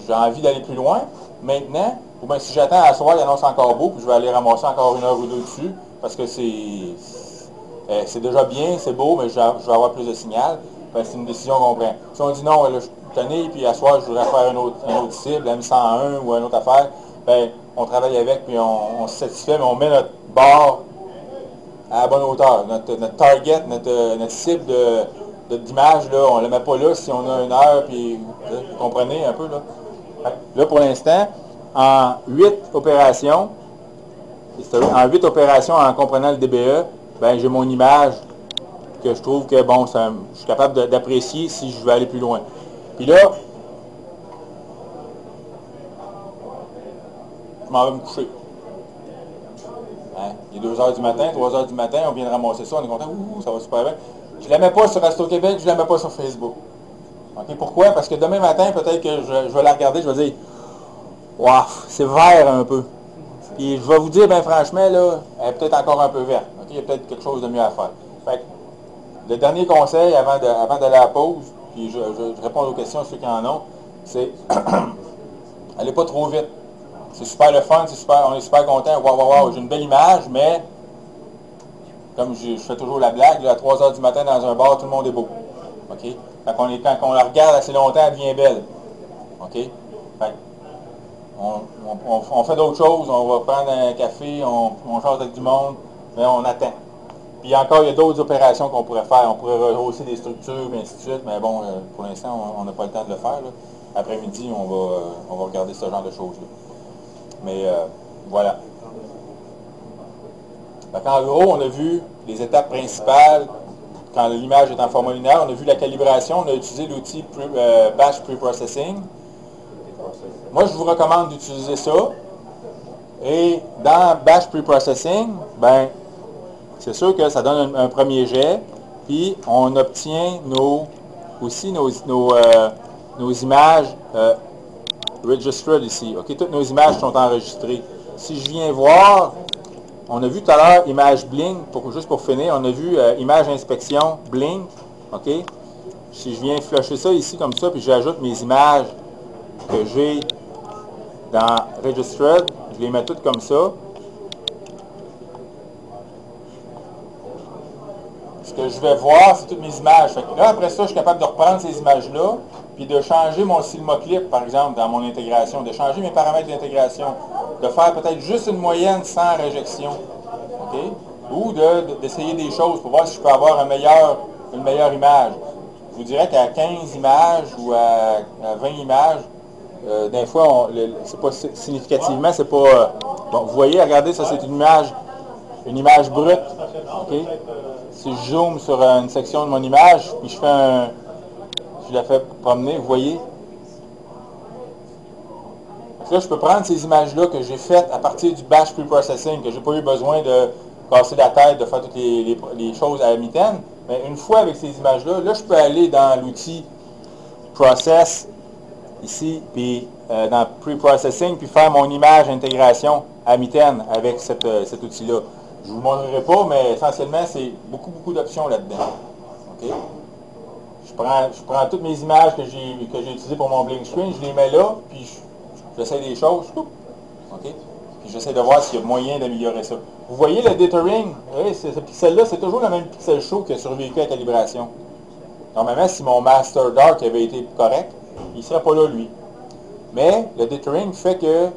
A: j'ai envie d'aller plus loin maintenant, ou bien si j'attends à soir, il annonce encore beau, puis je vais aller ramasser encore 1 heure ou 2 dessus, parce que c'est déjà bien, c'est beau, mais je vais avoir plus de signal. Ben, c'est une décision qu'on prend. Si on dit non, là, je suis tanné, puis à soir, je voudrais faire une autre cible, M101 ou une autre affaire, ben, on travaille avec, puis on se satisfait, mais on met notre barre à la bonne hauteur. Notre target, notre cible d'image, là, on ne la met pas là si on a 1 heure, puis vous comprenez un peu, là. Là, pour l'instant, en 8 opérations, en comprenant le DBE, ben, j'ai mon image que je trouve que, bon, je suis capable d'apprécier si je veux aller plus loin. Puis là, je m'en vais me coucher. Hein? Il est 2 heures du matin, 3 heures du matin, on vient de ramasser ça, on est content, ça va super bien. Je ne la mets pas sur Astro-Québec, je ne la mets pas sur Facebook. Okay, pourquoi? Parce que demain matin, peut-être que je vais la regarder, je vais dire, waouh, c'est vert un peu. Puis je vais vous dire, bien franchement, là, elle est peut-être encore un peu verte. Okay? Il y a peut-être quelque chose de mieux à faire. Fait que, le dernier conseil avant d'aller à la pause, puis je réponds aux questions à ceux qui en ont, c'est allez pas trop vite. C'est super le fun, on est super content, waouh, j'ai une belle image, mais comme je fais toujours la blague, là, à 3 heures du matin dans un bar, tout le monde est beau. OK? Quand on la regarde assez longtemps, elle devient belle. OK? Fait on fait d'autres choses, on va prendre un café, on change avec du monde, mais on attend. Puis encore, il y a d'autres opérations qu'on pourrait faire. On pourrait rehausser des structures, et ainsi de suite, mais bon, pour l'instant, on n'a pas le temps de le faire. Là. Après-midi, on va regarder ce genre de choses-là. Mais voilà. En gros, on a vu les étapes principales. Quand l'image est en format linéaire, on a vu la calibration, on a utilisé l'outil Batch Preprocessing. Moi, je vous recommande d'utiliser ça. Et dans Batch Preprocessing, ben, c'est sûr que ça donne un premier jet, puis on obtient nos images registered ici. Okay? Toutes nos images sont enregistrées. Si je viens voir, on a vu tout à l'heure image blink, juste pour finir, on a vu image inspection blink. OK? Si je viens flusher ça ici comme ça, puis j'ajoute mes images que j'ai dans registered, je les mets toutes comme ça. Ce que je vais voir, c'est toutes mes images. Fait que là, après ça, je suis capable de reprendre ces images-là, puis de changer mon CinemaClip, par exemple, dans mon intégration, de changer mes paramètres d'intégration, de faire peut-être juste une moyenne sans réjection, OK? Ou d'essayer des choses pour voir si je peux avoir une meilleure image. Je vous dirais qu'à 15 images ou à 20 images, des fois, c'est pas significativement, c'est pas... bon, vous voyez, regardez, ça c'est une image brute, OK? Si je zoome sur une section de mon image, puis je la fais promener, vous voyez? Là, je peux prendre ces images-là que j'ai faites à partir du Batch Preprocessing, que je n'ai pas eu besoin de casser la tête, de faire toutes les choses à la mitaine. Mais une fois avec ces images-là, là, je peux aller dans l'outil Process, ici, puis dans Preprocessing, puis faire mon image intégration à mitaine avec cet outil-là. Je ne vous le montrerai pas, mais essentiellement, c'est beaucoup d'options là-dedans. OK? Je prends toutes mes images que j'ai utilisées pour mon blink screen, je les mets là, puis j'essaie des choses. OK? Puis j'essaie de voir s'il y a moyen d'améliorer ça. Vous voyez le dithering? Oui, ce pixel-là, c'est toujours le même pixel show qui a survécu à la calibration. Normalement, si mon Master Dark avait été correct, il ne serait pas là, lui. Mais le dithering fait que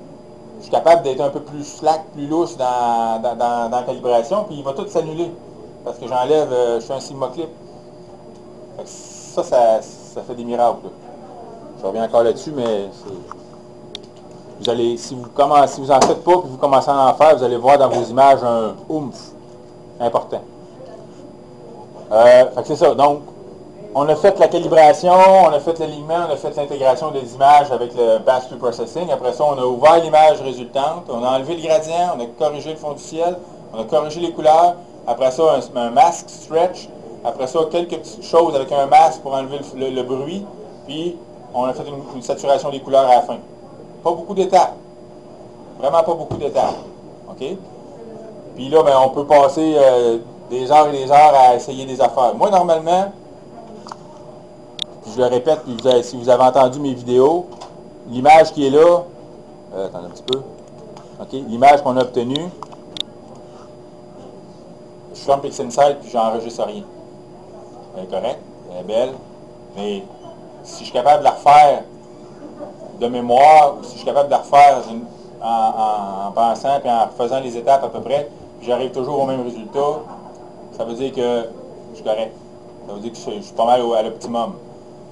A: je suis capable d'être un peu plus slack, plus lousse dans la calibration, puis il va tout s'annuler. parce que j'enlève, je fais un Sigma Clip. Fait que ça fait des miracles. Là. Je reviens encore là-dessus, mais vous allez, si vous en faites pas, puis vous commencez à en faire, vous allez voir dans vos images un oomph important. Fait que c'est ça. Donc, on a fait la calibration, on a fait l'alignement, on a fait l'intégration des images avec le Batch Processing. Après ça, on a ouvert l'image résultante, on a enlevé le gradient, on a corrigé le fond du ciel, on a corrigé les couleurs. Après ça, un masque stretch. Après ça, quelques petites choses avec un masque pour enlever le bruit. Puis, on a fait une saturation des couleurs à la fin. Pas beaucoup d'étapes. Vraiment pas beaucoup d'étapes. OK? Puis là, ben, on peut passer des heures et des heures à essayer des affaires. Moi, normalement, puis je le répète, puis si vous avez entendu mes vidéos, l'image qui est là, attendez un petit peu. OK? L'image qu'on a obtenue, je ferme PixInsight puis j'enregistre rien. Elle est correcte, elle est belle, mais si je suis capable de la refaire de mémoire, ou si je suis capable de la refaire en pensant et en faisant les étapes à peu près, puis j'arrive toujours au même résultat, ça veut dire que je suis correct. Ça veut dire que je suis pas mal à l'optimum.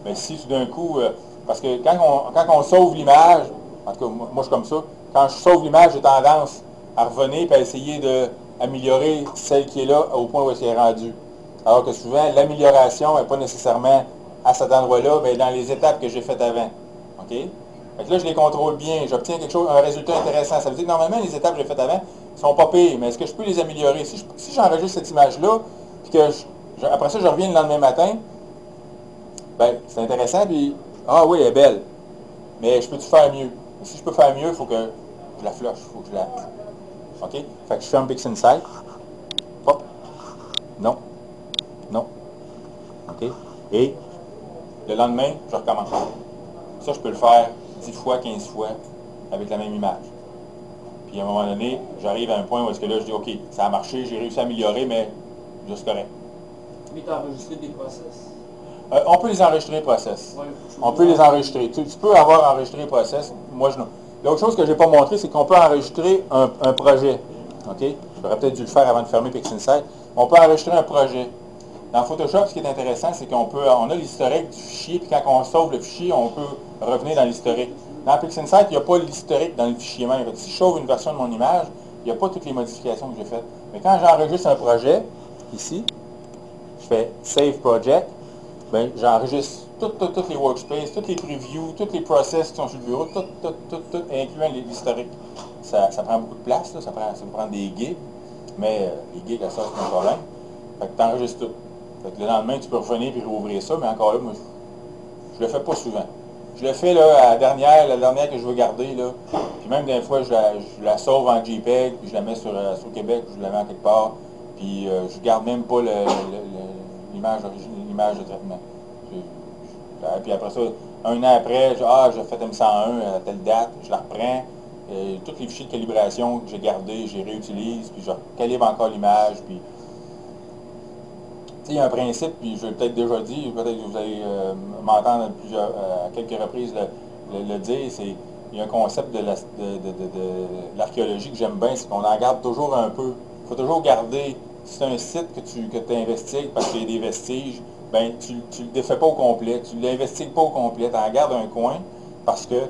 A: Mais si tout d'un coup, parce que quand on sauve l'image, en tout cas moi je suis comme ça, quand je sauve l'image, j'ai tendance à revenir et à essayer d'améliorer celle qui est là au point où elle s'est rendue. Alors que souvent, l'amélioration n'est pas nécessairement à cet endroit-là, mais dans les étapes que j'ai faites avant. OK? Fait que là, je les contrôle bien, j'obtiens un résultat intéressant. Ça veut dire que normalement, les étapes que j'ai faites avant ne sont pas pires, mais est-ce que je peux les améliorer? Si j'enregistre cette image-là, puis que après ça, je reviens le lendemain matin, ben, c'est intéressant, puis ah oui, elle est belle, mais je peux-tu faire mieux? Et si je peux faire mieux, il faut que je la flush, il faut que je la... OK? Fait que je ferme PixInsight. Hop. Non. Non. OK? Et le lendemain, je recommence. Ça, je peux le faire 10 fois, 15 fois avec la même image. Puis à un moment donné, j'arrive à un point où est-ce que là, je dis, OK, ça a marché, j'ai réussi à améliorer, mais juste correct.
C: Mais tu as enregistré des process.
A: On peut les enregistrer, process.
C: Ouais,
A: On peut les enregistrer. Tu peux avoir enregistré process. Moi, je non. L'autre chose que je n'ai pas montré, c'est qu'on peut enregistrer un projet. OK? J'aurais peut-être dû le faire avant de fermer PixInsight. On peut enregistrer un projet. Dans Photoshop, ce qui est intéressant, c'est qu'on a l'historique du fichier, puis quand on sauve le fichier, on peut revenir dans l'historique. Dans PixInsight, il n'y a pas l'historique dans le fichier même. Si je sauve une version de mon image, il n'y a pas toutes les modifications que j'ai faites. Mais quand j'enregistre un projet, ici, je fais Save Project, bien, j'enregistre toutes les workspaces, toutes les previews, tous les process qui sont sur le bureau, tout, incluant l'historique. Ça prend beaucoup de place, là, ça peut prendre des gigs, mais les gigs, ça, c'est un problème. Fait que tu enregistres tout. Fait que le lendemain, tu peux revenir et rouvrir ça, mais encore là, moi, je le fais pas souvent. Je le fais là, la dernière que je veux garder, là. Puis même des fois, je la sauve en JPEG, puis je la mets sur Québec, je la mets en quelque part, puis je garde même pas l'image de traitement. Puis après ça, un an après, j'ai fait M101 à telle date, je la reprends, tous les fichiers de calibration que j'ai gardés, je les réutilise, puis je calibre encore l'image, puis... Il y a un principe, puis je l'ai peut-être déjà dit, peut-être que vous allez m'entendre à quelques reprises le dire, il y a un concept de l'archéologie que j'aime bien, c'est qu'on en garde toujours un peu. Il faut toujours garder, si c'est un site que tu investigues parce qu'il y a des vestiges, ben tu ne le défais pas au complet, tu ne l'investigues pas au complet, tu en gardes un coin, parce que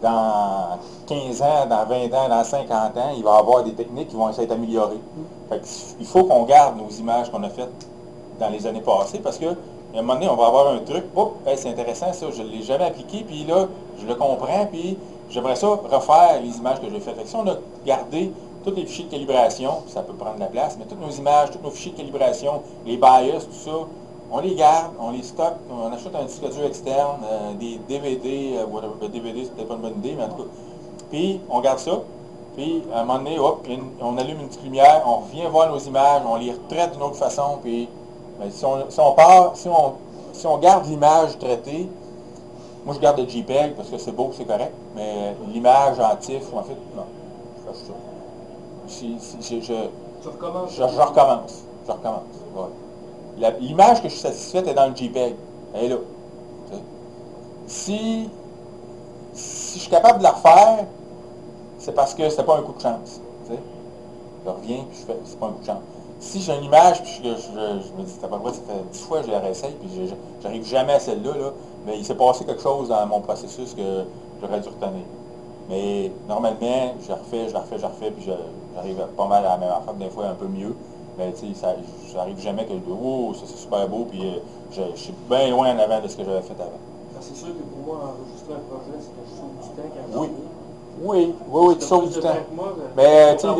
A: dans 15 ans, dans 20 ans, dans 50 ans, il va y avoir des techniques qui vont essayer d'améliorer. Il faut qu'on garde nos images qu'on a faites dans les années passées, parce qu'à un moment donné, on va avoir un truc, hey, c'est intéressant ça, je ne l'ai jamais appliqué, puis là, je le comprends, puis j'aimerais ça refaire les images que j'ai faites. Fait que si on a gardé tous les fichiers de calibration, ça peut prendre de la place, mais toutes nos images, tous nos fichiers de calibration, les bias, tout ça, on les garde, on les stocke, on achète un disque dur externe, des DVD, whatever, DVD, c'est peut-être pas une bonne idée, mais en tout cas, puis on garde ça, puis à un moment donné, hop, on allume une petite lumière, on revient voir nos images, on les retraite d'une autre façon, puis si on garde l'image traitée, moi je garde le JPEG parce que c'est beau, c'est correct, mais l'image en TIFF, en fait, non, je fais ça.
C: Tu recommences?
A: Je recommence. Ouais. L'image que je suis satisfaite est dans le JPEG. Elle est là. Si je suis capable de la refaire, c'est parce que c'était pas un coup de chance. T'sais. Je reviens et je fais, c'est pas un coup de chance. si j'ai une image, puis je me dis, t'as pas le droit, ça fait 10 fois que je la réessaye, puis j'arrive jamais à celle-là, là, mais il s'est passé quelque chose dans mon processus que j'aurais dû retenir. Mais normalement, je la refais, puis j'arrive pas mal à la même affaire, des fois un peu mieux. Mais tu sais, j'arrive jamais que oh, ça c'est super beau, puis je suis bien loin en avant de ce que j'avais fait avant.
G: C'est sûr que pour moi, enregistrer un projet, c'est que je sauve du temps quand
A: Oui.
G: je
A: Oui, tu sauves du temps. Mais tu sais,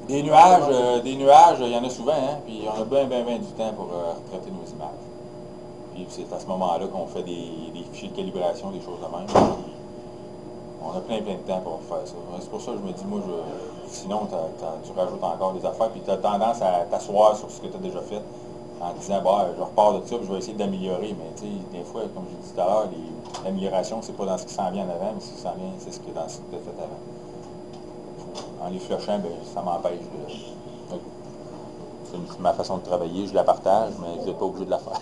A: des nuages, il y en a souvent, hein, puis on a bien du temps pour retraiter nos images. Puis c'est à ce moment-là qu'on fait des fichiers de calibration, des choses de même. Puis on a plein de temps pour faire ça. C'est pour ça que je me dis, moi, sinon, tu rajoutes encore des affaires, puis tu as tendance à t'asseoir sur ce que tu as déjà fait, en disant, bah, je repars de ça, puis je vais essayer d'améliorer. Mais tu sais, des fois, comme je dit tout à l'heure, l'amélioration, c'est pas dans ce qui s'en vient en avant, mais ce qui s'en vient, c'est ce qui est dans ce que tu as fait avant. En les flushant, ben, ça m'empêche de... C'est ma façon de travailler, je la partage, mais vous n'êtes pas obligé de la faire.